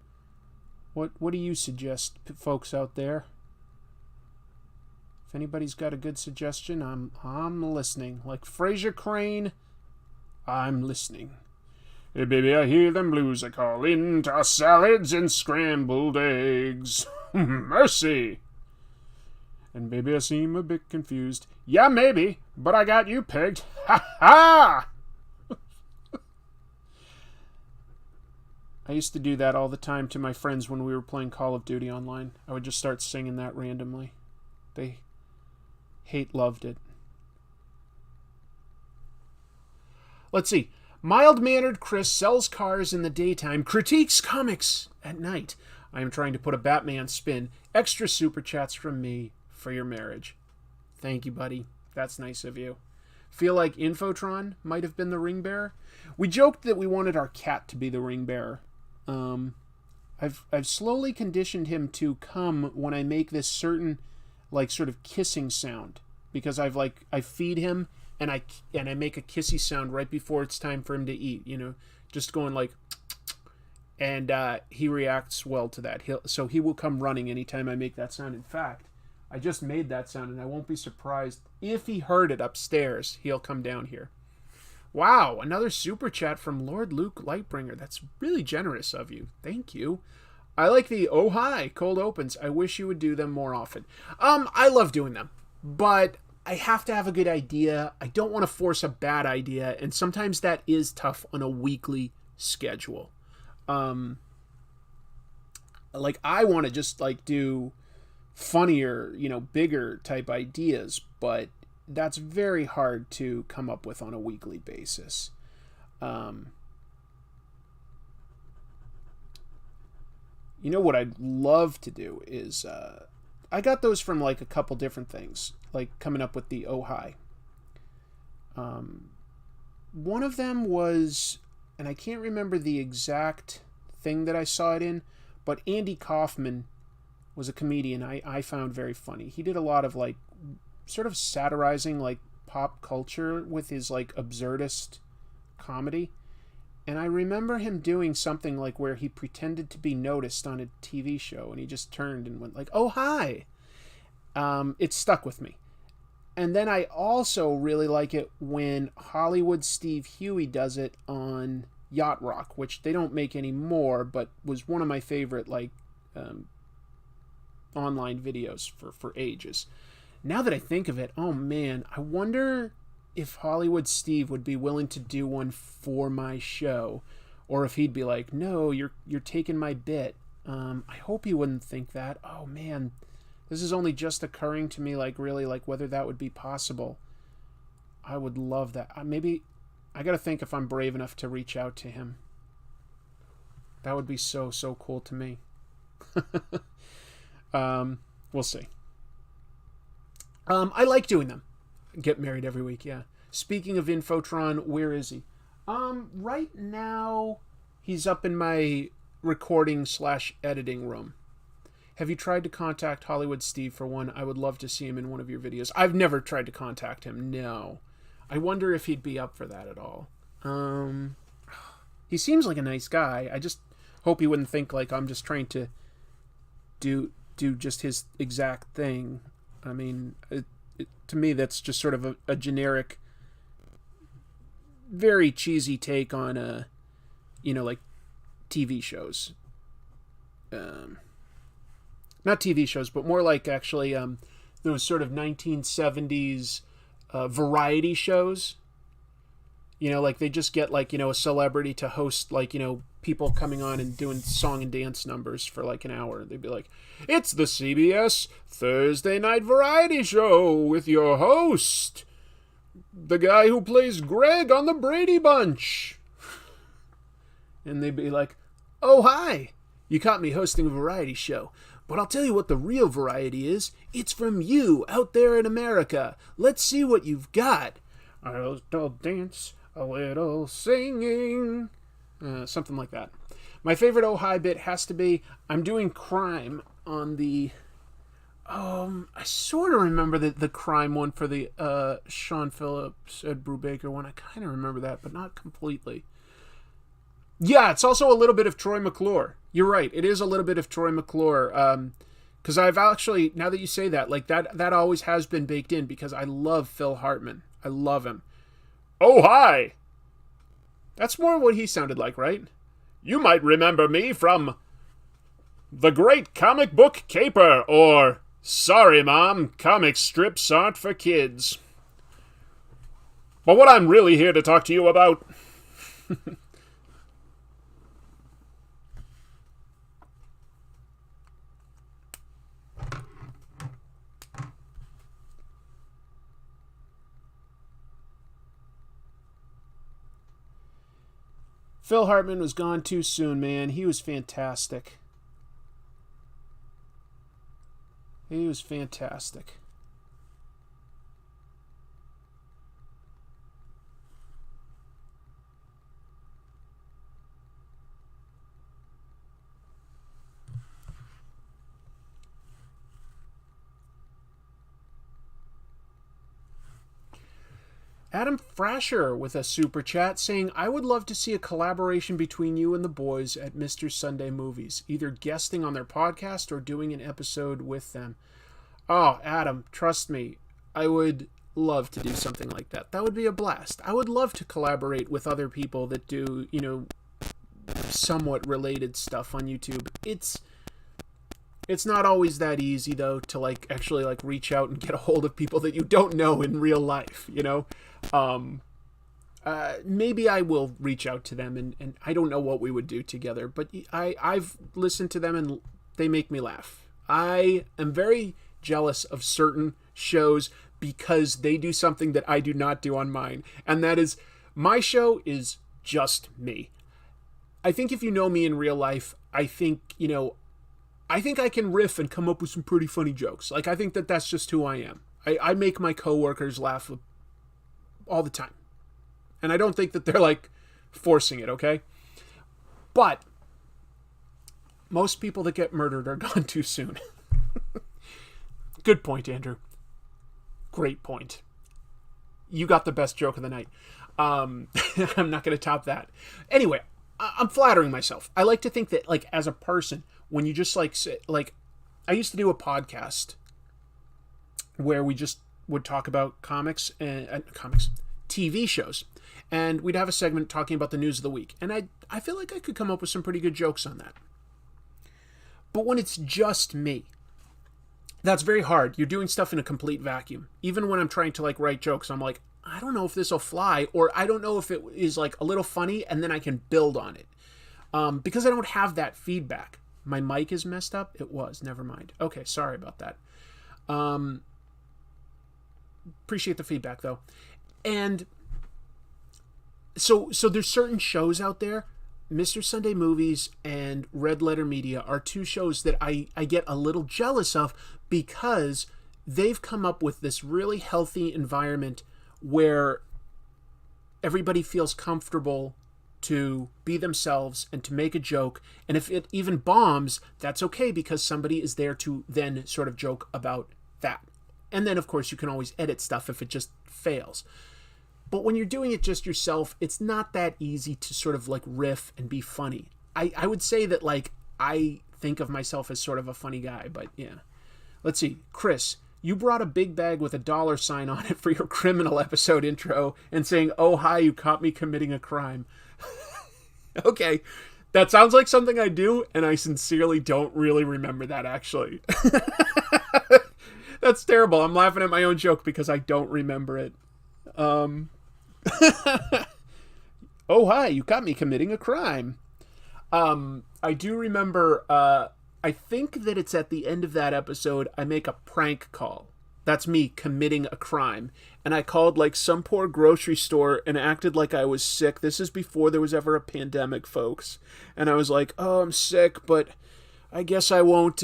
What do you suggest, folks out there? If anybody's got a good suggestion, I'm listening. Like Fraser Crane, I'm listening. Hey baby, I hear them blues a calling, toss salads and scrambled eggs. Mercy. And baby, I seem a bit confused. Yeah, maybe, but I got you pegged. Ha ha! I used to do that all the time to my friends when we were playing Call of Duty online. I would just start singing that randomly. They loved it. Let's see. Mild-mannered Chris sells cars in the daytime, critiques comics at night. I am trying to put a Batman spin. Extra super chats from me for your marriage. Thank you, buddy. That's nice of you. Feel like Infotron might have been the ring bearer. We joked that we wanted our cat to be the ring bearer. I've slowly conditioned him to come when I make this certain like sort of kissing sound, because I feed him and I make a kissy sound right before it's time for him to eat, you know, just going like, and he reacts well to that. So he will come running anytime I make that sound. In fact, I just made that sound, and I won't be surprised if he heard it upstairs. He'll come down here. Wow, another super chat from Lord Luke Lightbringer. That's really generous of you. Thank you. I like the oh hi cold opens. I wish you would do them more often. I love doing them, but I have to have a good idea. I don't want to force a bad idea, and sometimes that is tough on a weekly schedule. Like I want to just like do funnier, you know, bigger type ideas, but that's very hard to come up with on a weekly basis. You know what I'd love to do is I got those from like a couple different things, like coming up with the oh hi. One of them was, and I can't remember the exact thing that I saw it in, but Andy Kaufman was a comedian I found very funny. He did a lot of like sort of satirizing like pop culture with his like absurdist comedy. And I remember him doing something like where he pretended to be noticed on a TV show, and he just turned and went like, oh, hi. It stuck with me. And then I also really like it when Hollywood Steve Huey does it on Yacht Rock, which they don't make anymore, but was one of my favorite like online videos for ages. Now that I think of it, oh man, I wonder if Hollywood Steve would be willing to do one for my show, or if he'd be like, no, you're taking my bit. I hope he wouldn't think that. Oh man, this is only just occurring to me, like really, like whether that would be possible. I would love that. Maybe I gotta think if I'm brave enough to reach out to him. That would be so cool to me. We'll see. I like doing them. Get married every week, yeah. Speaking of Infotron, where is he? Right now, he's up in my recording/editing room. Have you tried to contact Hollywood Steve for one? I would love to see him in one of your videos. I've never tried to contact him, no. I wonder if he'd be up for that at all. He seems like a nice guy. I just hope he wouldn't think like I'm just trying to do just his exact thing. I mean, to me, that's just sort of a generic, very cheesy take on, like TV shows. Not TV shows, but more like actually those sort of 1970s variety shows. You know, like they just get like, you know, a celebrity to host like, you know, people coming on and doing song and dance numbers for like an hour. They'd be like, it's the CBS Thursday night variety show with your host, the guy who plays Greg on the Brady Bunch. And they'd be like, oh, hi, you caught me hosting a variety show. But I'll tell you what the real variety is. It's from you out there in America. Let's see what you've got. A little dance, a little singing. Something like that. My favorite Oh Hi bit has to be, I'm doing crime on the... I sort of remember the crime one for the Sean Phillips, Ed Brubaker one. I kind of remember that, but not completely. Yeah, it's also a little bit of Troy McClure. You're right. It is a little bit of Troy McClure. Because I've actually, now that you say that, like that always has been baked in because I love Phil Hartman. I love him. Oh, hi! That's more what he sounded like, right? You might remember me from The Great Comic Book Caper, or Sorry, Mom, comic strips aren't for kids. But what I'm really here to talk to you about... Phil Hartman was gone too soon, man. He was fantastic. He was fantastic. Adam Frasher with a super chat saying, I would love to see a collaboration between you and the boys at Mr. Sunday Movies, either guesting on their podcast or doing an episode with them. Oh, Adam, trust me, I would love to do something like that. That would be a blast. I would love to collaborate with other people that do, you know, somewhat related stuff on YouTube. It's not always that easy, though, to, like, actually, like, reach out and get a hold of people that you don't know in real life, you know? Maybe I will reach out to them, and I don't know what we would do together, but I've listened to them, and they make me laugh. I am very jealous of certain shows because they do something that I do not do on mine, and that is, my show is just me. I think if you know me in real life, I think, you know, I think I can riff and come up with some pretty funny jokes. Like, I think that that's just who I am. I make my coworkers laugh all the time. And I don't think that they're, like, forcing it, okay? But most people that get murdered are gone too soon. Good point, Andrew. Great point. You got the best joke of the night. I'm not going to top that. Anyway, I'm flattering myself. I like to think that, like, as a person, when you just, like, say, like, I used to do a podcast where we just would talk about comics and TV shows. And we'd have a segment talking about the news of the week. And I feel like I could come up with some pretty good jokes on that. But when it's just me, that's very hard. You're doing stuff in a complete vacuum. Even when I'm trying to, like, write jokes, I'm like, I don't know if this will fly, or I don't know if it is, like, a little funny, and then I can build on it. Because I don't have that feedback. My mic is messed up? It was. Never mind. Okay, sorry about that. Appreciate the feedback, though. And so there's certain shows out there. Mr. Sunday Movies and Red Letter Media are two shows that I get a little jealous of because they've come up with this really healthy environment where everybody feels comfortable to be themselves and to make a joke. And if it even bombs, that's okay because somebody is there to then sort of joke about that. And then, of course, you can always edit stuff if it just fails. But when you're doing it just yourself, it's not that easy to sort of, like, riff and be funny. I would say that, like, I think of myself as sort of a funny guy, but yeah. Let's see. Chris, you brought a big bag with a $sign on it for your criminal episode intro and saying, oh, hi, you caught me committing a crime. Okay. That sounds like something I do, and I sincerely don't really remember that, actually. That's terrible. I'm laughing at my own joke because I don't remember it. Oh, hi, you caught me committing a crime. I do remember, I think that it's at the end of that episode, I make a prank call. That's me committing a crime. And I called like some poor grocery store and acted like I was sick. This is before there was ever a pandemic, folks. And I was like, oh, I'm sick, but I guess I won't,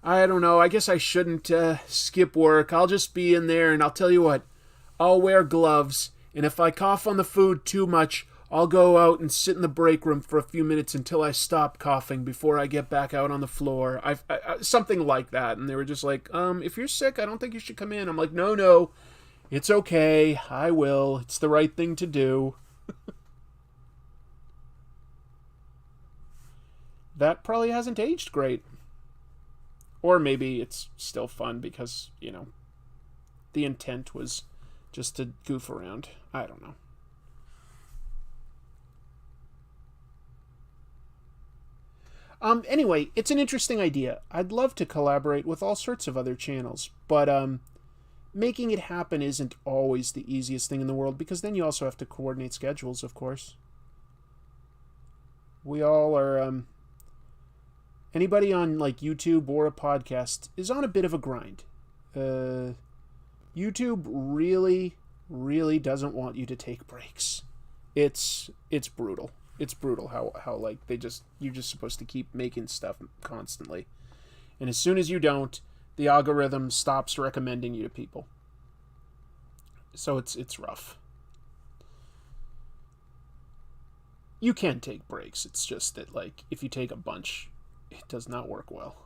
I don't know, I guess I shouldn't skip work. I'll just be in there, and I'll tell you what, I'll wear gloves, and if I cough on the food too much, I'll go out and sit in the break room for a few minutes until I stop coughing before I get back out on the floor. Something like that. And they were just like, if you're sick, I don't think you should come in. I'm like, no, it's okay. I will. It's the right thing to do. That probably hasn't aged great. Or maybe it's still fun because, the intent was just to goof around. I don't know. Anyway, it's an interesting idea. I'd love to collaborate with all sorts of other channels, but making it happen isn't always the easiest thing in the world, because then you also have to coordinate schedules, of course. We all are, anybody on like YouTube or a podcast is on a bit of a grind. YouTube really doesn't want you to take breaks. It's brutal. It's brutal how like you're just supposed to keep making stuff constantly. And as soon as you don't, the algorithm stops recommending you to people. So it's rough. You can take breaks. It's just that like if you take a bunch, it does not work well.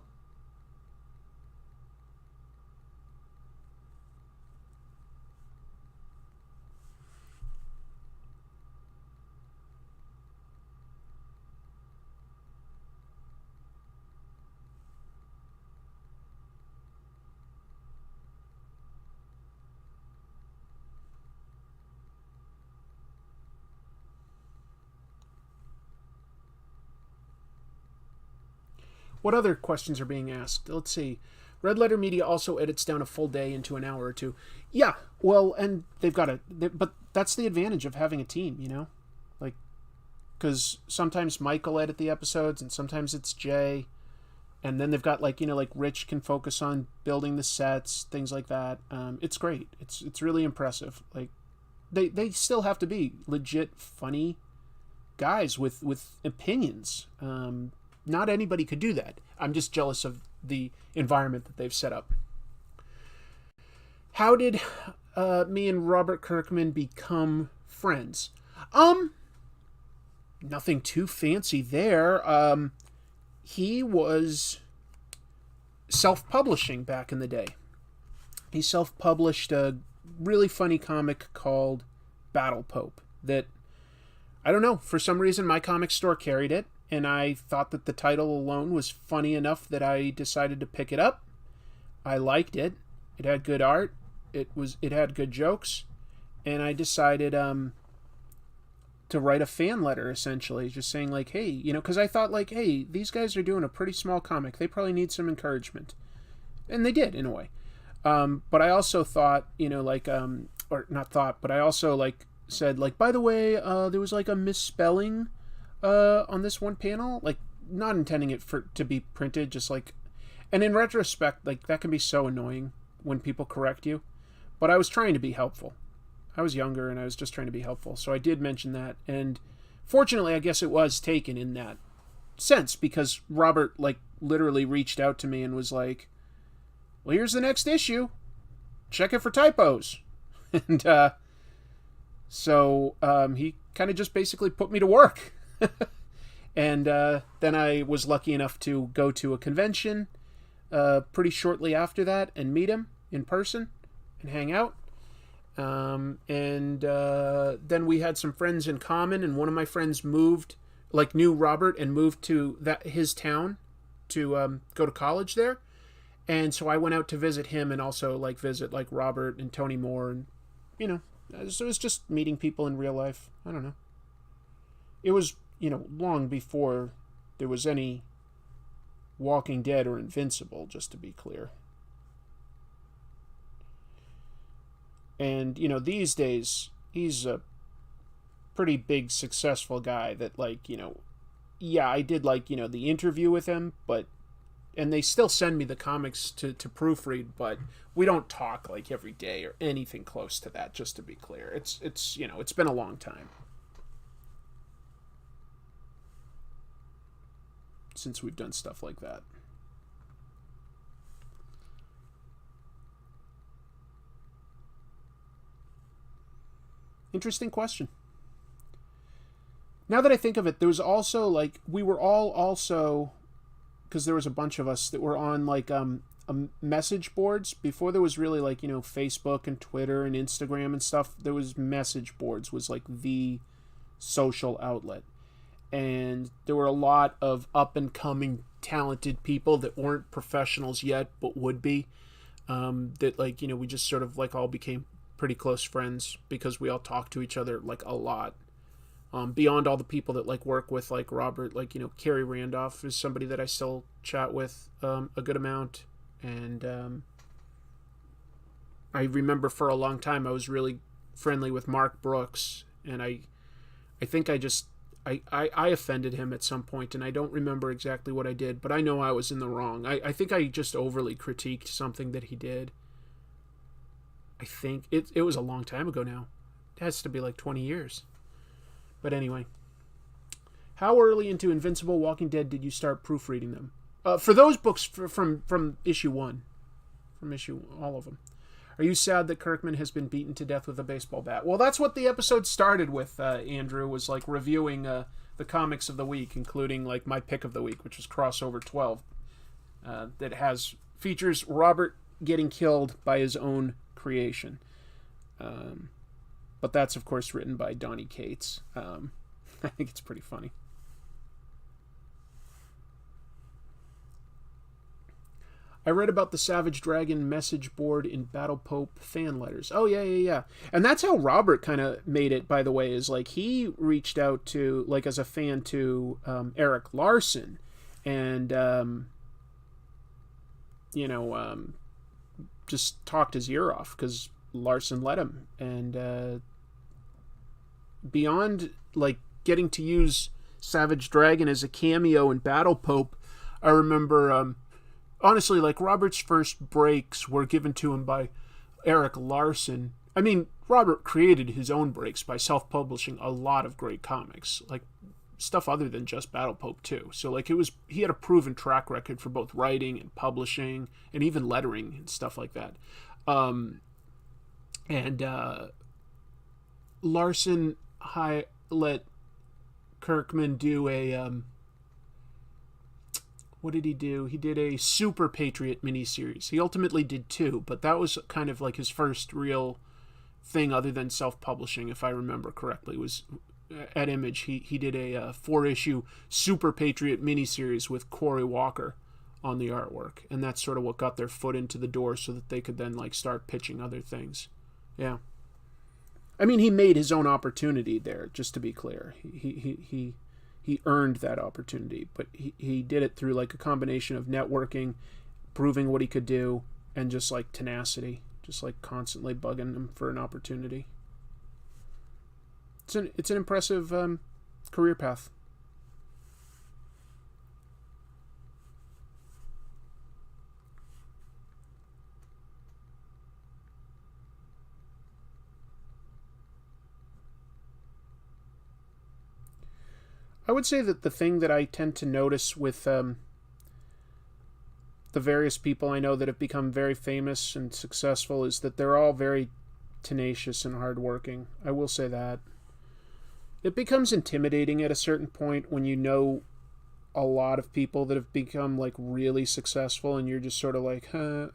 What other questions are being asked? Let's see. Red Letter Media also edits down a full day into an hour or two. Yeah, well, and they've got but that's the advantage of having a team, Like, because sometimes Mike will edit the episodes, and sometimes it's Jay. And then they've got, like, like Rich can focus on building the sets, things like that. It's great. It's really impressive. Like, they still have to be legit funny guys with opinions. Not anybody could do that. I'm just jealous of the environment that they've set up. How did me and Robert Kirkman become friends? Nothing too fancy there. He was self-publishing back in the day. He self-published a really funny comic called Battle Pope that, I don't know, for some reason my comic store carried it. And I thought that the title alone was funny enough that I decided to pick it up. I liked it. It had good art. It had good jokes. And I decided to write a fan letter, essentially, just saying like, hey, because I thought like, hey, these guys are doing a pretty small comic. They probably need some encouragement. And they did, in a way. But I also thought, or not thought, but I also like said like, by the way, there was like a misspelling on this one panel, like not intending it to be printed, just like, and in retrospect, like that can be so annoying when people correct you, but I was trying to be helpful. I was younger and I was just trying to be helpful, so I did mention that, and fortunately I guess it was taken in that sense, because Robert like literally reached out to me and was like, well, here's the next issue, check it for typos. And so he kind of just basically put me to work. And then I was lucky enough to go to a convention pretty shortly after that and meet him in person and hang out. And then we had some friends in common, and one of my friends knew Robert and moved to his town to go to college there. And so I went out to visit him and also like visit like Robert and Tony Moore, and so it was just meeting people in real life. I don't know. It was long before there was any Walking Dead or Invincible, just to be clear. And, you know, these days, he's a pretty big, successful guy that, like, you know, yeah, I did, like, you know, the interview with him, but, and they still send me the comics to proofread, but we don't talk, like, every day or anything close to that, just to be clear. It's you know, it's been a long time since we've done stuff like that. Interesting question. Now that I think of it, there was also, like, we were all also, because there was a bunch of us that were on, like, message boards. Before there was really, like, you know, Facebook and Twitter and Instagram and stuff, there was message boards was, like, the social outlet. And there were a lot of up-and-coming talented people that weren't professionals yet, but would be. That, like, you know, we just sort of, like, all became pretty close friends because we all talked to each other, like, a lot. Beyond all the people that, like, work with, like, Robert, like, you know, Carrie Randolph is somebody that I still chat with a good amount. And I remember for a long time I was really friendly with Mark Brooks, and I think I offended him at some point, and I don't remember exactly what I did, but I know I was in the wrong. I think I just overly critiqued something that he did. I think it was a long time ago now. It has to be like 20 years. But anyway, how early into Invincible, Walking Dead did you start proofreading them? For those books from issue 1, all of them. Are you sad that Kirkman has been beaten to death with a baseball bat? Well, that's what the episode started with, Andrew, was like reviewing the comics of the week, including like my pick of the week, which was Crossover 12, that features Robert getting killed by his own creation. But that's, of course, written by Donny Cates. I think it's pretty funny. I read about the Savage Dragon message board in Battle Pope fan letters. Oh, yeah. And that's how Robert kind of made it, by the way, is like he reached out to, like, as a fan to Eric Larson and, just talked his ear off because Larson let him. And beyond, like, getting to use Savage Dragon as a cameo in Battle Pope, I remember, honestly, like, Robert's first breaks were given to him by Eric Larson. I mean, Robert created his own breaks by self-publishing a lot of great comics, like stuff other than just Battle Pope too. So, like, he had a proven track record for both writing and publishing and even lettering and stuff like that. Larson let Kirkman do a what did he do? He did a Super Patriot miniseries. He ultimately did 2, but that was kind of like his first real thing other than self-publishing, if I remember correctly. It was at Image. He did a 4-issue Super Patriot miniseries with Corey Walker on the artwork, and that's sort of what got their foot into the door so that they could then, like, start pitching other things. Yeah. I mean, he made his own opportunity there, just to be clear. He earned that opportunity, but he did it through, like, a combination of networking, proving what he could do, and just, like, tenacity, just, like, constantly bugging him for an opportunity. It's an impressive career path. I would say that the thing that I tend to notice with the various people I know that have become very famous and successful is that they're all very tenacious and hardworking. I will say that. It becomes intimidating at a certain point when you know a lot of people that have become, like, really successful, and you're just sort of like, I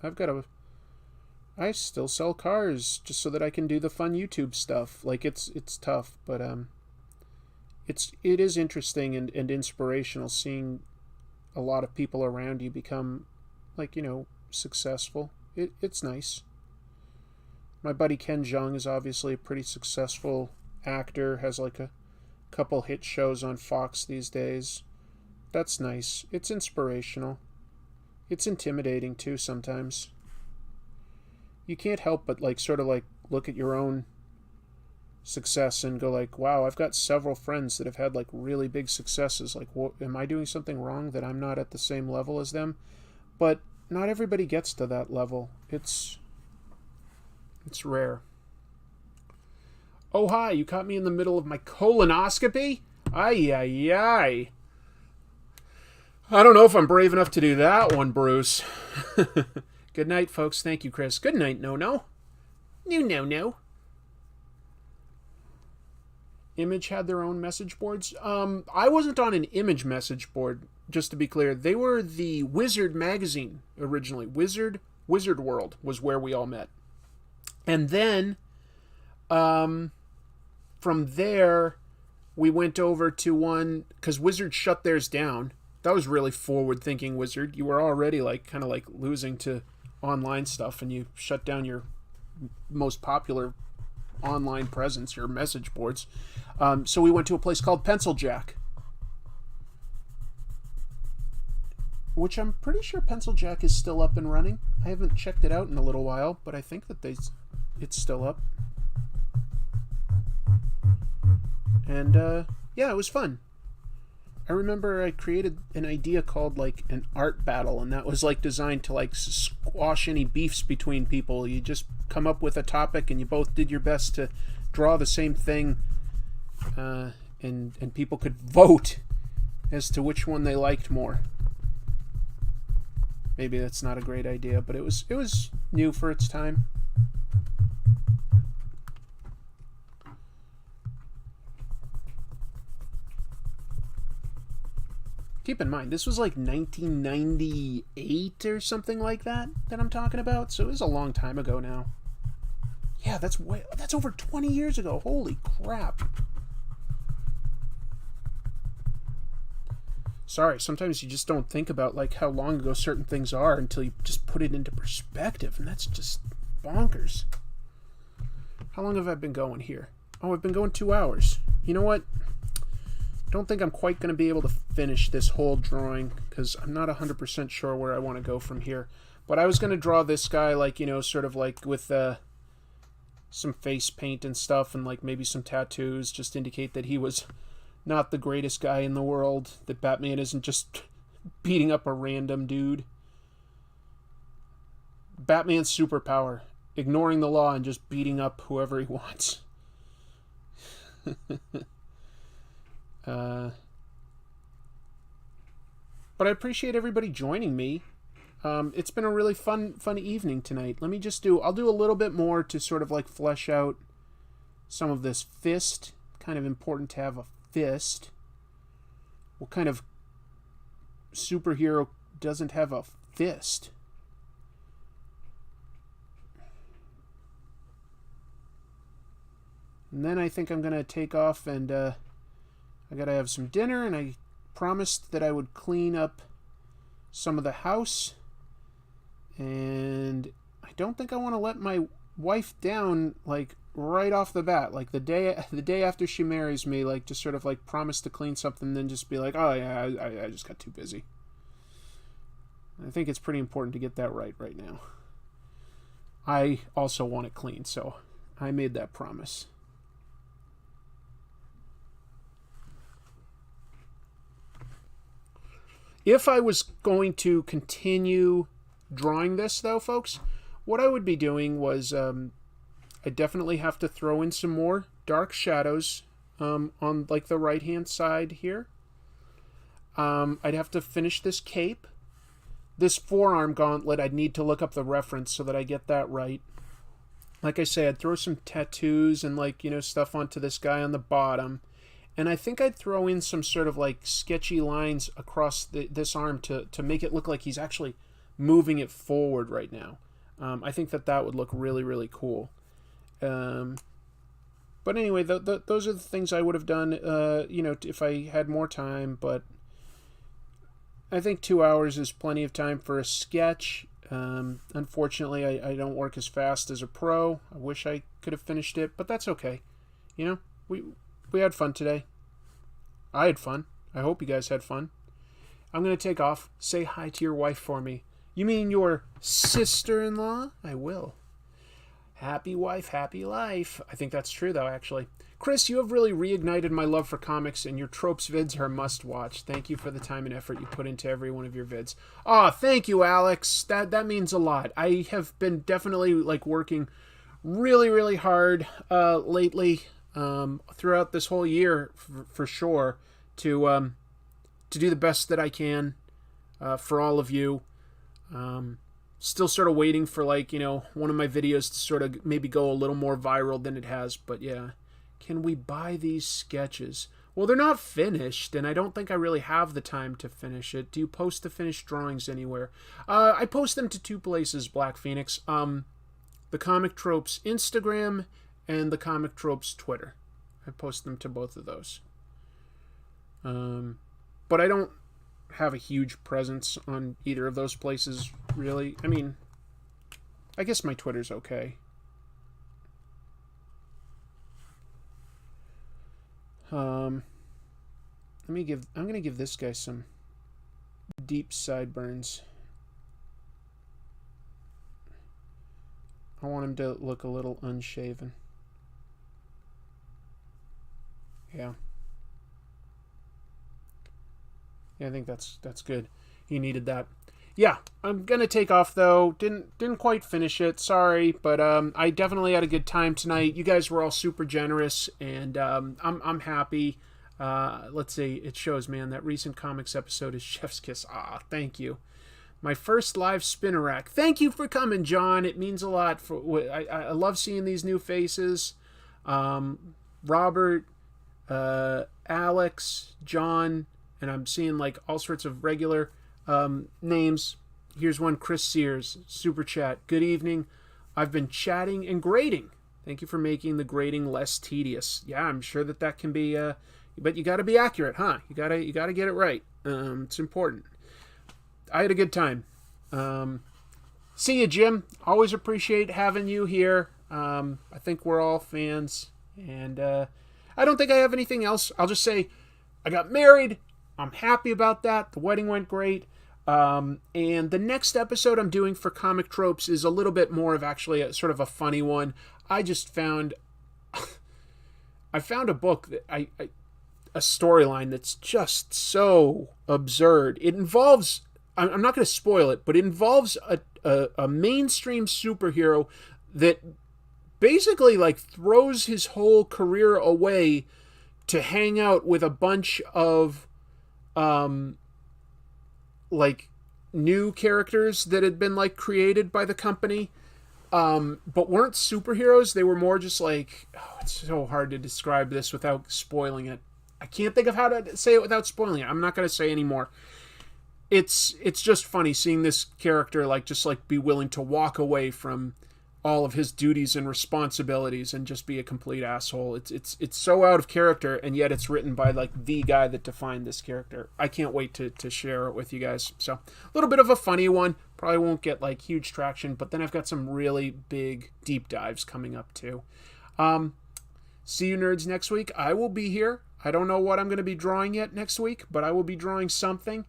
still sell cars just so that I can do the fun YouTube stuff. Like, it's tough, but it is interesting and inspirational seeing a lot of people around you become, like, you know, successful. It's nice. My buddy Ken Jeong is obviously a pretty successful actor, has, like, a couple hit shows on Fox these days. That's nice. It's inspirational. It's intimidating too sometimes. You can't help but, like, sort of, like, look at your own success and go like, wow, I've got several friends that have had like really big successes. Like, what, am I doing something wrong that I'm not at the same level as them? But not everybody gets to that level. It's rare. Oh, hi, you caught me in the middle of my colonoscopy? Ay, ay, ay. I don't know if I'm brave enough to do that one, Bruce. Good night, folks. Thank you, Chris. Good night, no. No. Image had their own message boards. I wasn't on an Image message board, just to be clear. They were the Wizard magazine originally. Wizard World was where we all met. And then, from there, we went over to one, because Wizard shut theirs down. That was really forward-thinking, Wizard. You were already like kind of like losing to online stuff, and you shut down your most popular online presence, your message boards. So we went to a place called Pencil Jack, which I'm pretty sure Pencil Jack is still up and running. I haven't checked it out in a little while, but I think that it's still up. And yeah, it was fun. I remember I created an idea called like an art battle, and that was like designed to like squash any beefs between people. You just come up with a topic and you both did your best to draw the same thing, and people could vote as to which one they liked more. Maybe that's not a great idea, but it was new for its time. Keep in mind, this was like 1998 or something like that I'm talking about, so it was a long time ago now. Yeah, that's over 20 years ago. Holy crap. Sorry, sometimes you just don't think about like how long ago certain things are until you just put it into perspective, and that's just bonkers. How long have I been going here? Oh, I've been going 2 hours. You know what? Don't think I'm quite going to be able to finish this whole drawing because I'm not 100% sure where I want to go from here. But I was going to draw this guy like, you know, sort of like with some face paint and stuff and like maybe some tattoos, just to indicate that he was not the greatest guy in the world, that Batman isn't just beating up a random dude. Batman's superpower, ignoring the law and just beating up whoever he wants. But I appreciate everybody joining me. It's been a really fun evening tonight. I'll do a little bit more to sort of like flesh out some of this fist. Kind of important to have a fist. What kind of superhero doesn't have a fist? And then I think I'm going to take off and I got to have some dinner, and I promised that I would clean up some of the house. And I don't think I want to let my wife down like right off the bat, like the day after she marries me, like just sort of like promise to clean something, then just be like, oh yeah, I just got too busy. I think it's pretty important to get that right now. I also want it clean, so I made that promise. If I was going to continue drawing this, though, folks, what I would be doing was I definitely have to throw in some more dark shadows on like the right-hand side here. I'd have to finish this cape. This forearm gauntlet, I'd need to look up the reference so that I get that right. Like I say, I'd throw some tattoos and like, you know, stuff onto this guy on the bottom. And I think I'd throw in some sort of like sketchy lines across this arm to make it look like he's actually moving it forward right now. I think that would look really, really cool. But anyway, those are the things I would have done, you know, if I had more time. But I think 2 hours is plenty of time for a sketch. Unfortunately, I don't work as fast as a pro. I wish I could have finished it, but that's okay. You know, we had fun today. I had fun. I hope you guys had fun. I'm going to take off. Say hi to your wife for me. You mean your sister-in-law? I will. Happy wife, happy life. I think that's true, though, actually. Chris, you have really reignited my love for comics, and your tropes vids are a must-watch. Thank you for the time and effort you put into every one of your vids. Oh, thank you, Alex. That means a lot. I have been definitely like working really, really hard lately, throughout this whole year, for sure, to do the best that I can for all of you. Still sort of waiting for, like, you know, one of my videos to sort of maybe go a little more viral than it has, but yeah. Can we buy these sketches? Well, they're not finished, and I don't think I really have the time to finish it. Do you post the finished drawings anywhere? I post them to 2 places, Black Phoenix. The Comic Tropes Instagram and the Comic Tropes Twitter. I post them to both of those. But I don't have a huge presence on either of those places, really. I mean, I guess my Twitter's okay. I'm gonna give this guy some deep sideburns. I want him to look a little unshaven. Yeah. Yeah, I think that's good. He needed that. Yeah, I'm gonna take off though. Didn't quite finish it. Sorry, but I definitely had a good time tonight. You guys were all super generous, and I'm happy. Let's see. It shows, man. That recent comics episode is Chef's Kiss. Ah, thank you. My first live spinner rack. Thank you for coming, John. It means a lot. I love seeing these new faces. Robert, Alex, John, and I'm seeing like all sorts of regular names. Here's one, Chris Sears, super chat. Good evening. I've been chatting and grading. Thank you for making the grading less tedious. Yeah, I'm sure that can be, but you got to be accurate, huh? You got to get it right. It's important. I had a good time. See you, Jim. Always appreciate having you here. I think we're all fans, and I don't think I have anything else. I'll just say I got married. I'm happy about that. The wedding went great. And the next episode I'm doing for Comic Tropes is a little bit more of actually a sort of a funny one. I just found I found a book that a storyline that's just so absurd. It involves, I'm not going to spoil it, but it involves a mainstream superhero that basically like throws his whole career away to hang out with a bunch of like new characters that had been like created by the company, but weren't superheroes. They were more just like, oh, it's so hard to describe this without spoiling it. I can't think of how to say it without spoiling it. I'm not going to say anymore. It's just funny seeing this character like just like be willing to walk away from all of his duties and responsibilities and just be a complete asshole. It's so out of character, and yet it's written by like the guy that defined this character. I can't wait to share it with you guys. So a little bit of a funny one. Probably won't get like huge traction, but then I've got some really big deep dives coming up too. See you nerds next week. I will be here. I don't know what I'm going to be drawing yet next week, but I will be drawing something.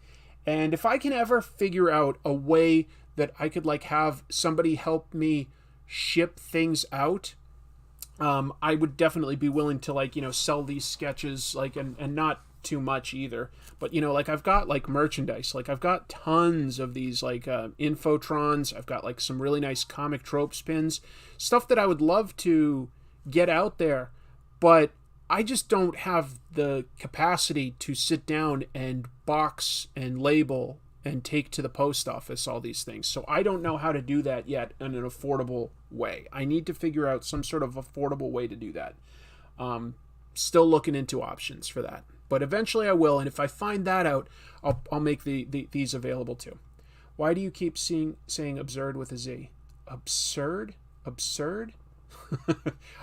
And if I can ever figure out a way that I could like have somebody help me ship things out, I would definitely be willing to like, you know, sell these sketches, like, and not too much either, but you know, like I've got like merchandise, like I've got tons of these like infotrons. I've got like some really nice Comic Tropes pins, stuff that I would love to get out there, but I just don't have the capacity to sit down and box and label and take to the post office all these things. So I don't know how to do that yet in an affordable way. I need to figure out some sort of affordable way to do that. Still looking into options for that, but eventually I will. And if I find that out, I'll make these available too. Why do you keep saying absurd with a Z? Absurd?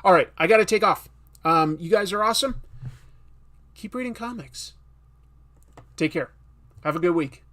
All right, I got to take off. You guys are awesome. Keep reading comics. Take care. Have a good week.